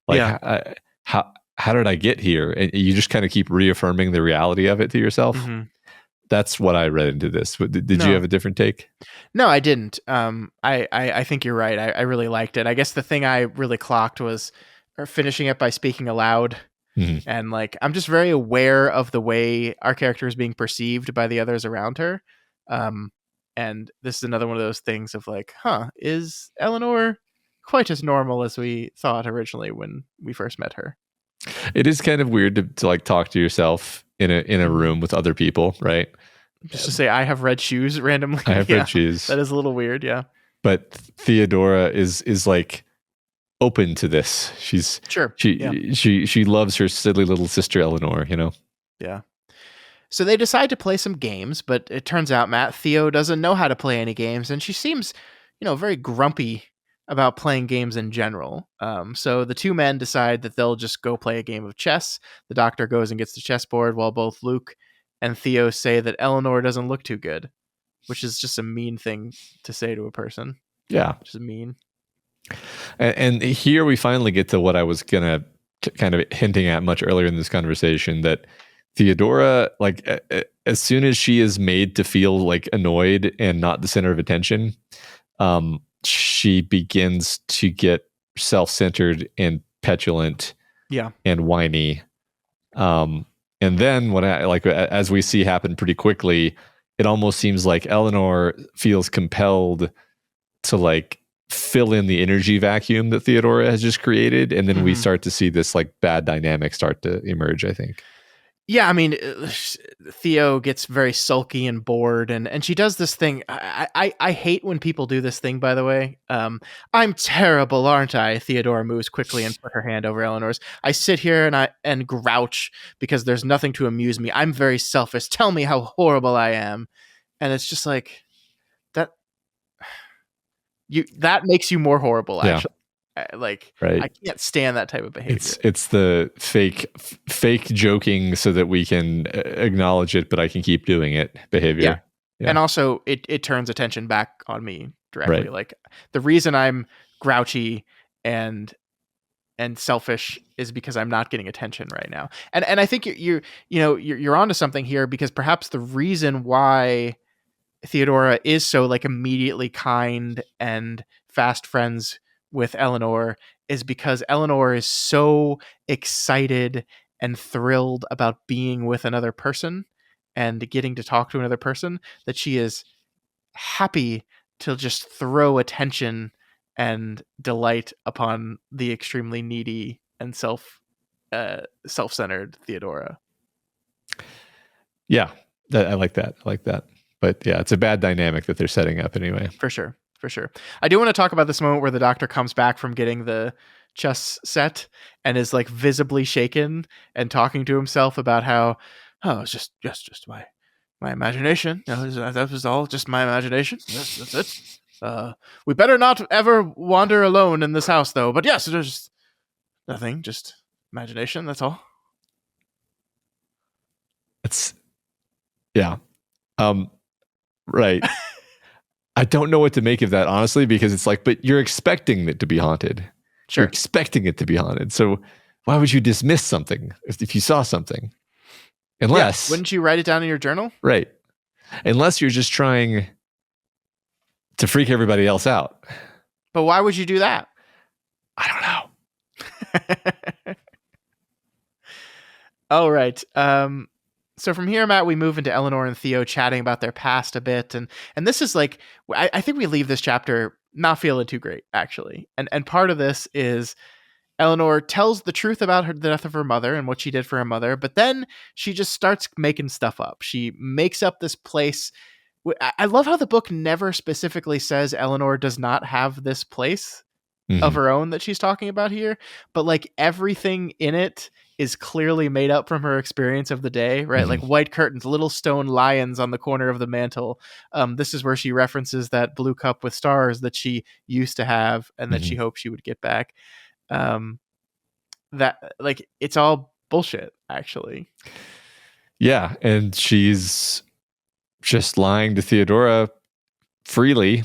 A: like how did I get here? And you just kind of keep reaffirming the reality of it to yourself.
B: Mm-hmm.
A: That's what I read into this. Did you have a different take?
B: No, I didn't. I think you're right. I really liked it. I guess the thing I really clocked was finishing it by speaking aloud.
A: Mm-hmm.
B: And like, I'm just very aware of the way our character is being perceived by the others around her. And this is another one of those things of like, is Eleanor quite as normal as we thought originally when we first met her?
A: It is kind of weird to like talk to yourself in a room with other people, right?
B: Just to say I have red shoes randomly.
A: I have red shoes.
B: That is a little weird, yeah.
A: But Theodora is like open to this. She's she loves her silly little sister Eleanor,
B: Yeah. So they decide to play some games, but it turns out Theo doesn't know how to play any games, and she seems, very grumpy about playing games in general. So the two men decide that they'll just go play a game of chess. The doctor goes and gets the chessboard while both Luke and Theo say that Eleanor doesn't look too good, which is just a mean thing to say to a person.
A: Yeah.
B: Just mean.
A: And here we finally get to what I was going to kind of hinting at much earlier in this conversation, that Theodora, like as soon as she is made to feel like annoyed and not the center of attention, she begins to get self-centered and petulant, and whiny. And then as we see happen pretty quickly, it almost seems like Eleanor feels compelled to like fill in the energy vacuum that Theodora has just created, and then we start to see this like bad dynamic start to emerge, I think.
B: Yeah, I mean, Theo gets very sulky and bored, and she does this thing. I hate when people do this thing, by the way. I'm terrible, aren't I? Theodora moves quickly and put her hand over Eleanor's. I sit here and grouch because there's nothing to amuse me. I'm very selfish. Tell me how horrible I am. And it's just like, that makes you more horrible, actually. Like, right. I can't stand that type of behavior.
A: It's the fake joking so that we can acknowledge it, but I can keep doing it behavior.
B: Yeah. And also it turns attention back on me directly.
A: Right.
B: Like the reason I'm grouchy and selfish is because I'm not getting attention right now. And I think you're onto something here, because perhaps the reason why Theodora is so like immediately kind and fast friends with Eleanor is because Eleanor is so excited and thrilled about being with another person and getting to talk to another person that she is happy to just throw attention and delight upon the extremely needy and self-centered Theodora.
A: Yeah, I like that. But yeah, it's a bad dynamic that they're setting up anyway.
B: For sure. I do want to talk about this moment where the doctor comes back from getting the chess set and is like visibly shaken and talking to himself about how, it's just my imagination. That was all just my imagination. That's it. We better not ever wander alone in this house, though. But yes, there's nothing, just imagination. That's all.
A: Yeah. Right. I don't know what to make of that, honestly, because it's like, but you're expecting it to be haunted.
B: Sure.
A: You're expecting it to be haunted. So why would you dismiss something if you saw something? Unless...
B: wouldn't you write it down in your journal?
A: Right. Unless you're just trying to freak everybody else out.
B: But why would you do that?
A: I don't know.
B: All right. So from here, Matt, we move into Eleanor and Theo chatting about their past a bit. And this is like, I think we leave this chapter not feeling too great, actually. And part of this is Eleanor tells the truth about the death of her mother and what she did for her mother, but then she just starts making stuff up. She makes up this place I love how the book never specifically says Eleanor does not have this place of
A: Mhm.
B: her own that she's talking about here, but like everything in it is clearly made up from her experience of the day, right? Like
A: Mhm.
B: white curtains, little stone lions on the corner of the mantle. This is where she references that blue cup with stars that she used to have and that she
A: Mhm.
B: hoped she would get back. Um, that like it's all bullshit, actually.
A: Yeah, and she's just lying to Theodora freely.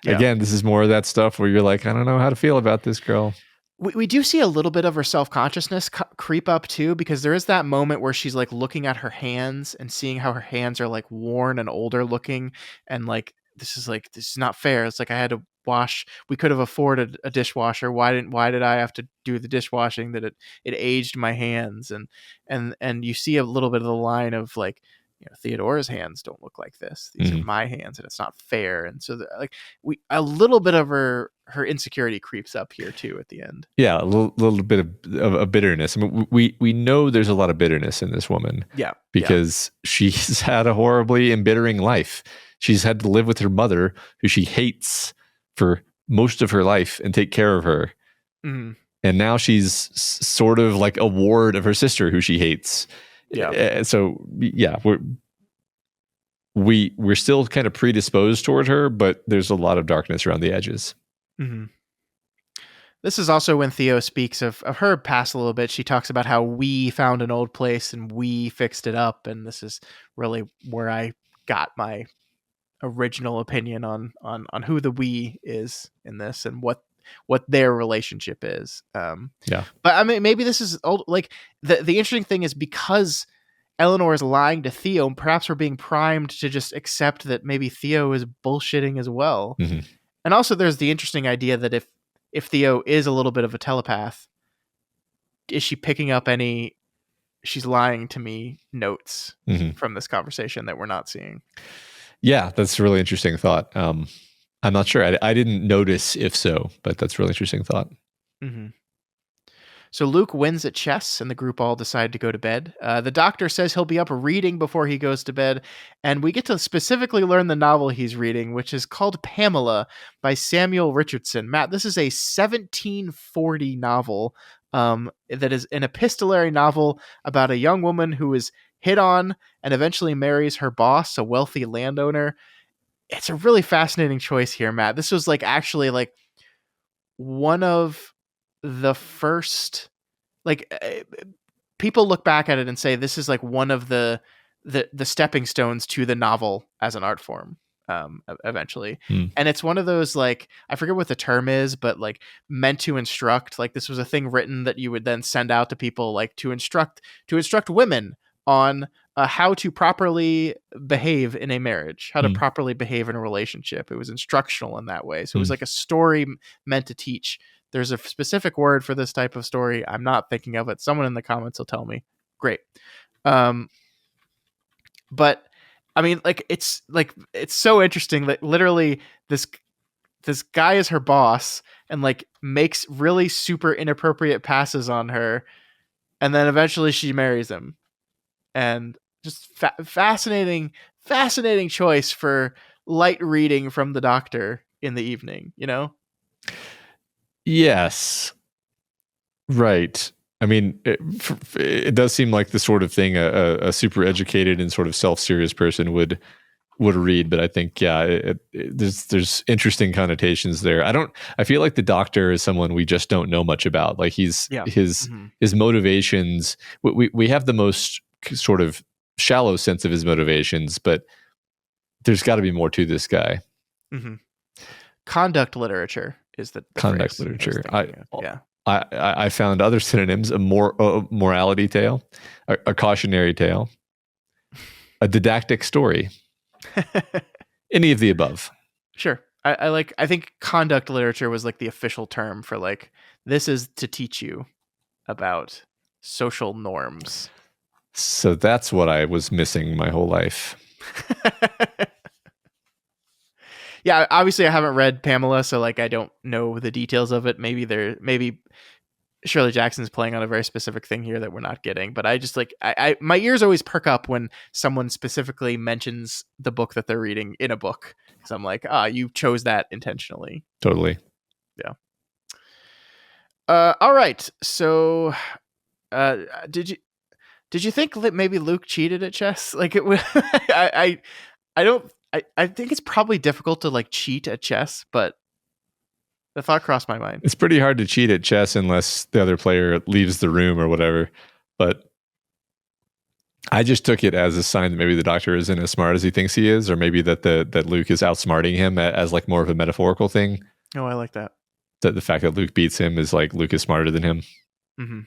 B: Yeah.
A: Again, this is more of that stuff where you're like, I don't know how to feel about this girl.
B: We do see a little bit of her self-consciousness creep up too, because there is that moment where she's like looking at her hands and seeing how her hands are like worn and older looking, and like this is not fair. It's like I had to wash. We could have afforded a dishwasher. Why did I have to do the dishwashing? That it aged my hands, and you see a little bit of the line of like, Theodora's hands don't look like this. These are
A: Mhm.
B: my hands, and it's not fair. And so like we a little bit of her insecurity creeps up here too at the end.
A: Yeah, a little bit of bitterness. I mean, we know there's a lot of bitterness in this woman
B: Yeah, yeah.
A: because she's had a horribly embittering life. She's had to live with her mother, who she hates, for most of her life and take care of her.
B: Mhm.
A: And now she's sort of like a ward of her sister, who she hates.
B: Yeah.
A: So yeah, we're still kind of predisposed toward her, but there's a lot of darkness around the edges.
B: Mhm. This is also when Theo speaks of her past a little bit. She talks about how we found an old place and we fixed it up, and this is really where I got my original opinion on who the we is in this and what their relationship is.
A: Yeah.
B: But I mean, maybe this is old. Like the interesting thing is because Eleanor is lying to Theo, perhaps we're being primed to just accept that maybe Theo is bullshitting as well.
A: Mhm.
B: And also, there's the interesting idea that if Theo is a little bit of a telepath, is she picking up any "she's lying to me" notes
A: Mhm.
B: from this conversation that we're not seeing?
A: Yeah, that's a really interesting thought. I'm not sure. I didn't notice if so, but that's a really interesting thought.
B: Mm-hmm. So Luke wins at chess, and the group all decide to go to bed. The doctor says he'll be up reading before he goes to bed, and we get to specifically learn the novel he's reading, which is called Pamela by Samuel Richardson. Matt, this is a 1740 novel that is an epistolary novel about a young woman who is hit on and eventually marries her boss, a wealthy landowner. It's a really fascinating choice here, Matt. This was like actually like one of the first like people look back at it and say this is like one of the stepping stones to the novel as an art form eventually.
A: Hmm.
B: And it's one of those, like, I forget what the term is, but like meant to instruct. Like this was a thing written that you would then send out to people, like to instruct women on how to properly behave in a marriage, how to
A: Hmm.
B: properly behave in a relationship. It was instructional in that way. So it was
A: Hmm.
B: like a story meant to teach. There's a specific word for this type of story. I'm not thinking of it. Someone in the comments will tell me. Great. But I mean, it's so interesting that literally this guy is her boss and like makes really super inappropriate passes on her, and then eventually she marries him. And just fascinating choice for light reading from the doctor in the evening.
A: Yes. Right. I mean, it does seem like the sort of thing a super educated and sort of self-serious person would read, but I think there's interesting connotations there. I feel like the doctor is someone we just don't know much about. Like his
B: Yeah.
A: his
B: Mm-hmm.
A: his motivations. We have the most sort of shallow sense of his motivations, but there's got to be more to this guy.
B: Mm-hmm. Conduct literature is the
A: Conduct
B: phrase I was
A: literature.
B: thinking of. Yeah.
A: I found other synonyms: a morality tale, a cautionary tale, a didactic story. Any of the above.
B: Sure. I think conduct literature was like the official term for like, this is to teach you about social norms.
A: So that's what I was missing my whole life.
B: Yeah, obviously I haven't read Pamela, so like I don't know the details of it. Maybe Shirley Jackson's playing on a very specific thing here that we're not getting, but I just like I my ears always perk up when someone specifically mentions the book that they're reading in a book, because I'm like, you chose that intentionally.
A: Totally.
B: Yeah. All right. So, did you think that maybe Luke cheated at chess? Like it was, I don't. I think it's probably difficult to like cheat at chess, but the thought crossed my mind.
A: It's pretty hard to cheat at chess unless the other player leaves the room or whatever. But I just took it as a sign that maybe the doctor isn't as smart as he thinks he is, or maybe that Luke is outsmarting him as like more of a metaphorical thing.
B: Oh, I like that.
A: That the fact that Luke beats him is like Luke is smarter than him.
B: Mm-hmm.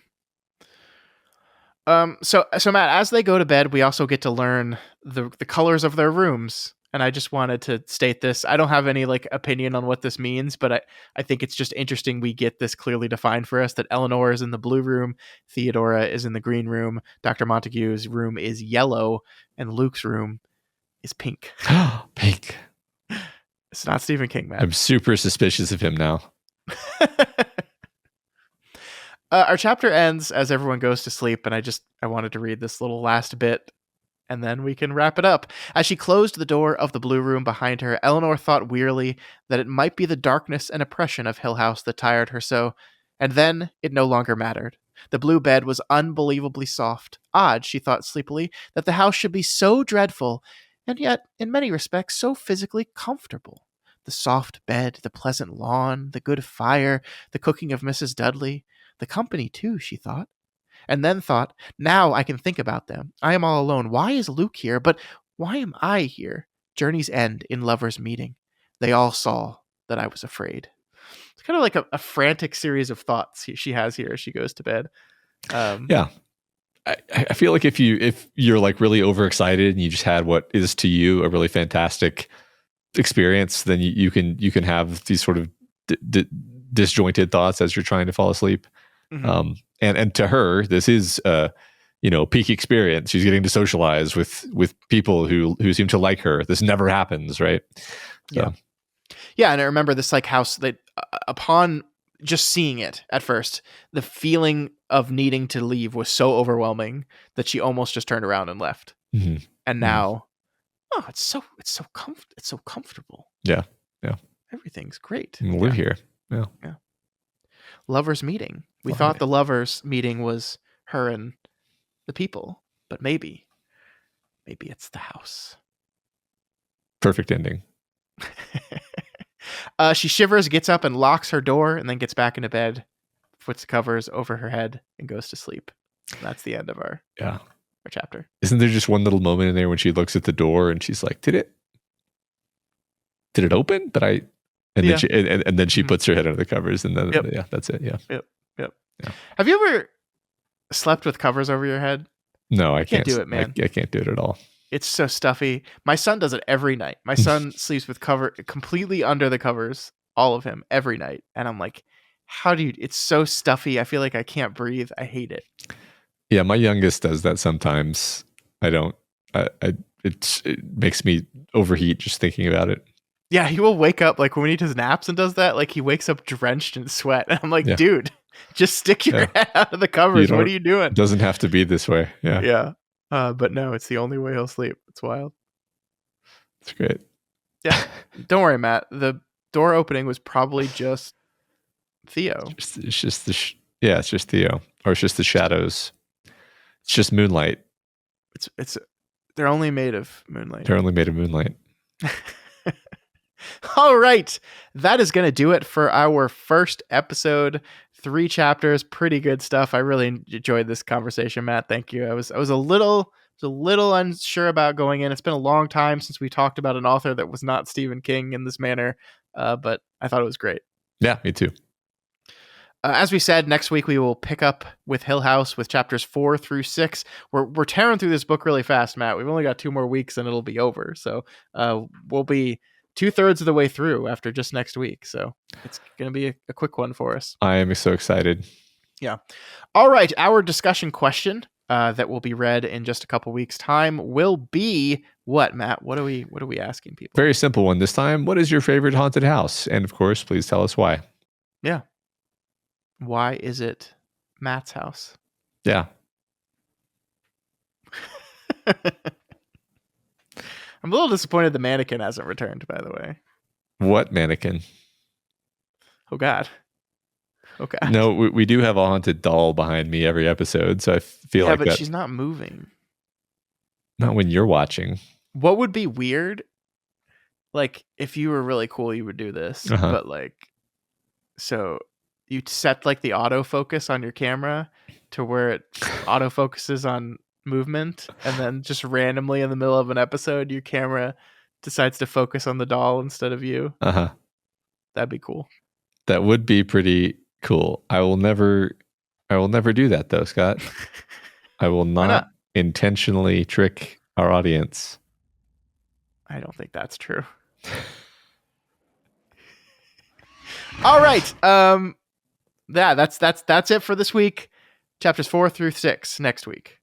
B: So Matt, as they go to bed, we also get to learn the colors of their rooms. And I just wanted to state this. I don't have any like opinion on what this means, but I think it's just interesting we get this clearly defined for us, that Eleanor is in the blue room, Theodora is in the green room, Dr. Montague's room is yellow, and Luke's room is pink.
A: Pink.
B: It's not Stephen King, Matt.
A: I'm super suspicious of him now.
B: Our chapter ends as everyone goes to sleep, and I wanted to read this little last bit, and then we can wrap it up. As she closed the door of the blue room behind her, Eleanor thought wearily that it might be the darkness and oppression of Hill House that tired her so, and then it no longer mattered. The blue bed was unbelievably soft. Odd, she thought sleepily, that the house should be so dreadful, and yet, in many respects, so physically comfortable. The soft bed, the pleasant lawn, the good fire, the cooking of Mrs. Dudley, the company too, she thought. And then thought, now I can think about them. I am all alone. Why is Luke here? But why am I here? Journey's end in lovers' meeting. They all saw that I was afraid. It's kind of like a frantic series of thoughts she has here as she goes to bed.
A: Yeah. I feel like if you're like really overexcited and you just had what is to you a really fantastic experience, then you can have these sort of disjointed thoughts as you're trying to fall asleep. Mm-hmm. And to her, this is peak experience. She's getting to socialize with people who seem to like her. This never happens, right? So.
B: Yeah, and I remember this like house that upon just seeing it at first, the feeling of needing to leave was so overwhelming that she almost just turned around and left.
A: Mm-hmm.
B: And now, it's so comfortable.
A: Yeah.
B: Everything's great.
A: We're here. Yeah.
B: Lovers meeting. We thought the lovers meeting was her and the people, but maybe it's the house.
A: Perfect ending.
B: She shivers, gets up and locks her door, and then gets back into bed, puts the covers over her head, and goes to sleep. That's the end of our chapter.
A: Isn't there just one little moment in there when she looks at the door and she's like, did it open? And then she puts her head under the covers, and then that's it.
B: Yep. Have you ever slept with covers over your head?
A: No, I can't
B: do it, man.
A: I can't do it at all.
B: It's so stuffy. My son does it every night. My son sleeps with cover completely under the covers, all of him, every night. And I'm like, how do you? It's so stuffy. I feel like I can't breathe. I hate it.
A: Yeah, my youngest does that sometimes. I don't. It makes me overheat just thinking about it.
B: Yeah, he will wake up like when he needs his naps and does that. Like he wakes up drenched in sweat. And I'm like, dude, just stick your head out of the covers. What are you doing?
A: It doesn't have to be this way. Yeah.
B: Yeah. But no, it's the only way he'll sleep. It's wild.
A: It's great.
B: Yeah. Don't worry, Matt. The door opening was probably just Theo.
A: It's just it's just Theo, or it's just the shadows. It's just moonlight.
B: They're only made of moonlight.
A: They're only made of moonlight.
B: All right. That is going to do it for our first episode. 3 chapters, pretty good stuff. I really enjoyed this conversation, Matt. Thank you. I was a little unsure about going in. It's been a long time since we talked about an author that was not Stephen King in this manner, but I thought it was great.
A: Yeah, me too.
B: As we said, next week we will pick up with Hill House with chapters 4 through 6. We're tearing through this book really fast, Matt. We've only got 2 more weeks and it'll be over. So we'll be 2/3 of the way through after just next week. So it's going to be a quick one for us.
A: I am so excited.
B: Yeah. All right. Our discussion question that will be read in just a couple weeks' time will be what, Matt? What are we asking people?
A: Very simple one this time. What is your favorite haunted house? And of course, please tell us why.
B: Yeah. Why is it Matt's house.
A: Yeah.
B: I'm a little disappointed the mannequin hasn't returned, by the way.
A: What mannequin?
B: Oh, God. Oh, God.
A: No, we do have a haunted doll behind me every episode, so I feel
B: Yeah,
A: like
B: but
A: that.
B: she's not moving.
A: Not when you're watching.
B: What would be weird? Like, if you were really cool, you would do this.
A: Uh-huh.
B: But, like, so you'd set, like, the autofocus on your camera to where it autofocuses on movement, and then just randomly in the middle of an episode, your camera decides to focus on the doll instead of you.
A: Uh-huh.
B: That'd be cool.
A: That would be pretty cool. I will never do that though, Scott. I will not intentionally trick our audience.
B: I don't think that's true. All right. Yeah, that's it for this week. Chapters 4 through 6 next week.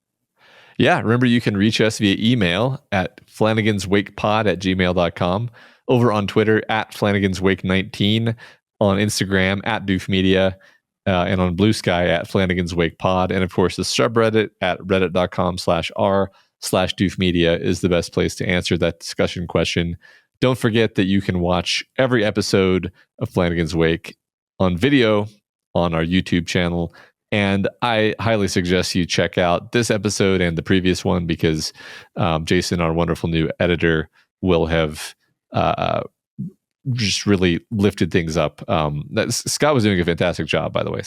A: Yeah, remember you can reach us via email at flanaganswakepod@gmail.com, over on Twitter at flanaganswake19, on Instagram at doofmedia, and on Blue Sky at flanaganswakepod, and of course the subreddit at reddit.com/r/doofmedia is the best place to answer that discussion question. Don't forget that you can watch every episode of Flanagan's Wake on video on our YouTube channel. And I highly suggest you check out this episode and the previous one because Jason, our wonderful new editor, will have just really lifted things up. Scott was doing a fantastic job, by the way.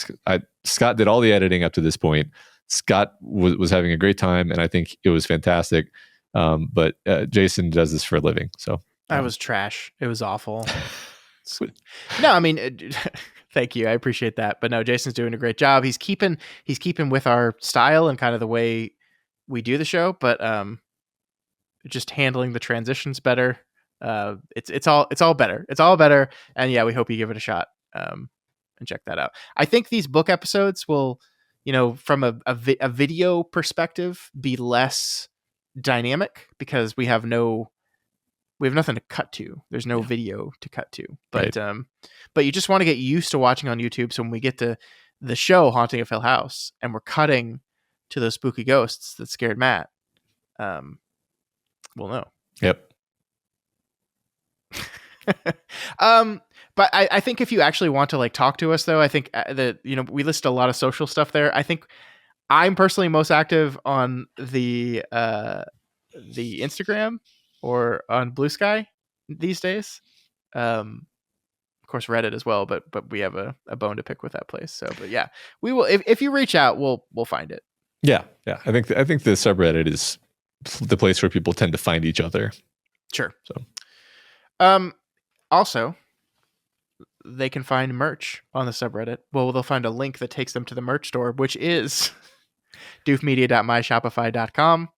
A: Scott did all the editing up to this point. Scott was having a great time, and I think it was fantastic. But Jason does this for a living. So
B: I was trash. It was awful. No, I mean, thank you. I appreciate that. But no, Jason's doing a great job. He's keeping with our style and kind of the way we do the show, but just handling the transitions better. It's all better. It's all better. And yeah, we hope you give it a shot and check that out. I think these book episodes will, from a video perspective, be less dynamic because we have nothing to cut to. There's no video to cut to. But
A: right.
B: But you just want to get used to watching on YouTube. So when we get to the show Haunting of Hill House and we're cutting to those spooky ghosts that scared Matt, we'll know.
A: Yep.
B: But I think if you actually want to talk to us, though, I think that we list a lot of social stuff there. I think I'm personally most active on the Instagram or on Blue Sky these days. Of course, Reddit as well, but we have a bone to pick with that place. So, but yeah, we will. If you reach out, we'll find it.
A: Yeah. I think the subreddit is the place where people tend to find each other.
B: Sure.
A: So,
B: also, they can find merch on the subreddit. Well, they'll find a link that takes them to the merch store, which is doofmedia.myshopify.com.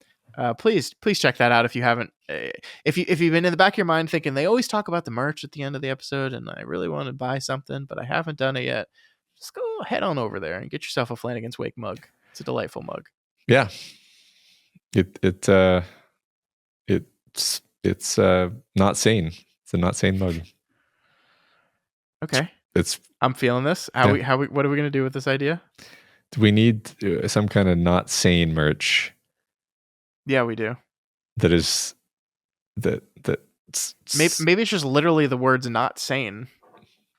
B: Please check that out if you haven't. If you've been in the back of your mind thinking they always talk about the merch at the end of the episode, and I really want to buy something, but I haven't done it yet, just go head on over there and get yourself a Flanagan's Wake mug. It's a delightful mug. Yeah,
A: it's not sane. It's a not sane mug.
B: Okay, I'm feeling this. What are we gonna do with this idea?
A: Do we need some kind of not sane merch?
B: Yeah, we do.
A: That is that
B: maybe it's just literally the words "not sane."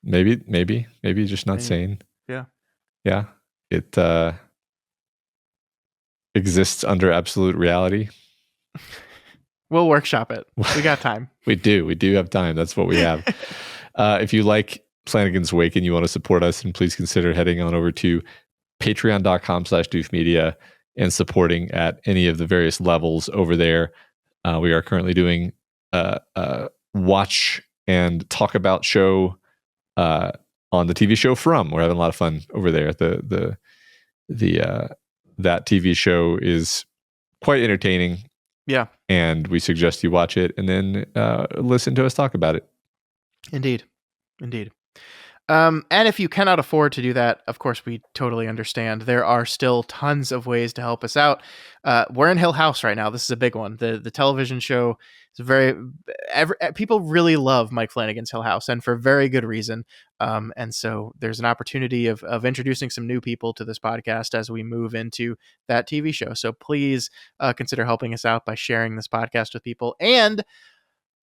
A: Maybe just not sane.
B: Yeah.
A: It exists under absolute reality.
B: We'll workshop it. We got time.
A: We do have time. That's what we have. If you like Flanagan's Wake and you want to support us, then please consider heading on over to patreon.com/doofmedia and supporting at any of the various levels over there. We are currently doing watch and talk about show on the TV show From. We're having a lot of fun over there. The that TV show is quite entertaining.
B: Yeah.
A: And we suggest you watch it and then listen to us talk about it.
B: Indeed. And if you cannot afford to do that, of course, we totally understand. There are still tons of ways to help us out. We're in Hill House right now. This is a big one. The television show is people really love Mike Flanagan's Hill House, and for very good reason. And so there's an opportunity of introducing some new people to this podcast as we move into that TV show. So please consider helping us out by sharing this podcast with people and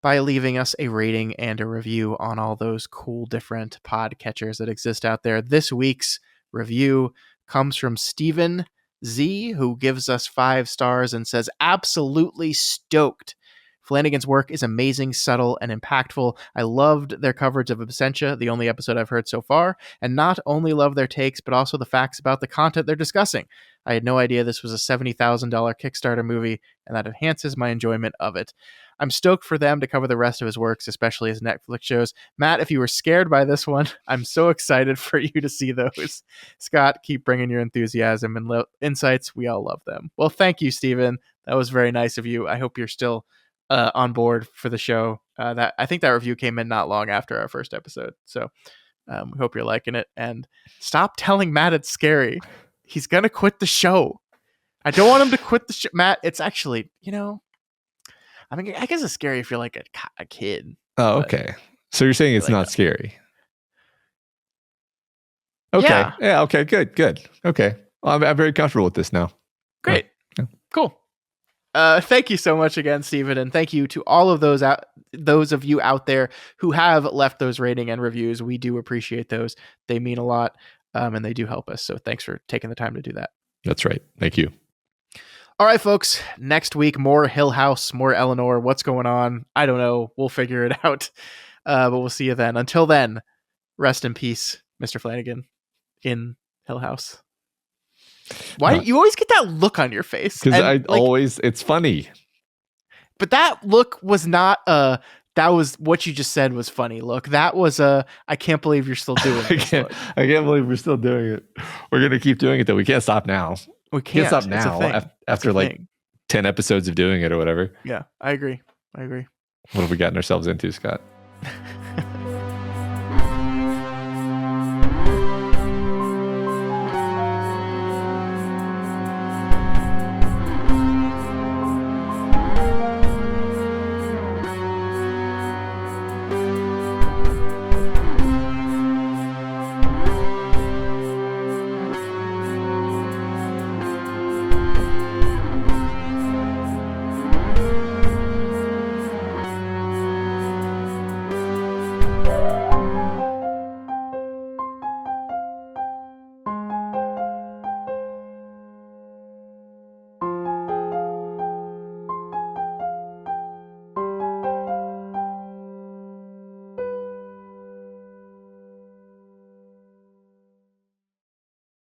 B: by leaving us a rating and a review on all those cool different podcatchers that exist out there. This week's review comes from Steven Z, who gives us 5 stars and says, absolutely stoked. Flanagan's work is amazing, subtle, and impactful. I loved their coverage of Absentia, the only episode I've heard so far, and not only love their takes, but also the facts about the content they're discussing. I had no idea this was a $70,000 Kickstarter movie, and that enhances my enjoyment of it. I'm stoked for them to cover the rest of his works, especially his Netflix shows. Matt, if you were scared by this one, I'm so excited for you to see those. Scott, keep bringing your enthusiasm and insights. We all love them. Well, thank you, Stephen. That was very nice of you. I hope you're still on board for the show. I think that review came in not long after our first episode. So we hope you're liking it. And stop telling Matt it's scary. He's going to quit the show. I don't want him to quit the show. Matt, it's actually, I mean, I guess it's scary if you're like a kid.
A: Oh, okay. So you're saying it's
B: like
A: not scary? Okay. Yeah. Okay. Good. Okay. Well, I'm very comfortable with this now.
B: Great. Yeah. Cool. Thank you so much again, Stephen, and thank you to all of those of you out there who have left those rating and reviews. We do appreciate those. They mean a lot, and they do help us. So thanks for taking the time to do that.
A: That's right. Thank you.
B: All right, folks. Next week, more Hill House, more Eleanor. What's going on? I don't know. We'll figure it out. But we'll see you then. Until then, rest in peace, Mr. Flanagan in Hill House. Why you always get that look on your face?
A: Because it's funny.
B: But that look was not that was what you just said was funny look. That was I can't believe you're still doing this. I
A: can't believe we're still doing it. We're going to keep doing it though. We can't stop now.
B: We can't
A: stop now after like 10 episodes of doing it or whatever.
B: Yeah, I agree.
A: What have we gotten ourselves into, Scott?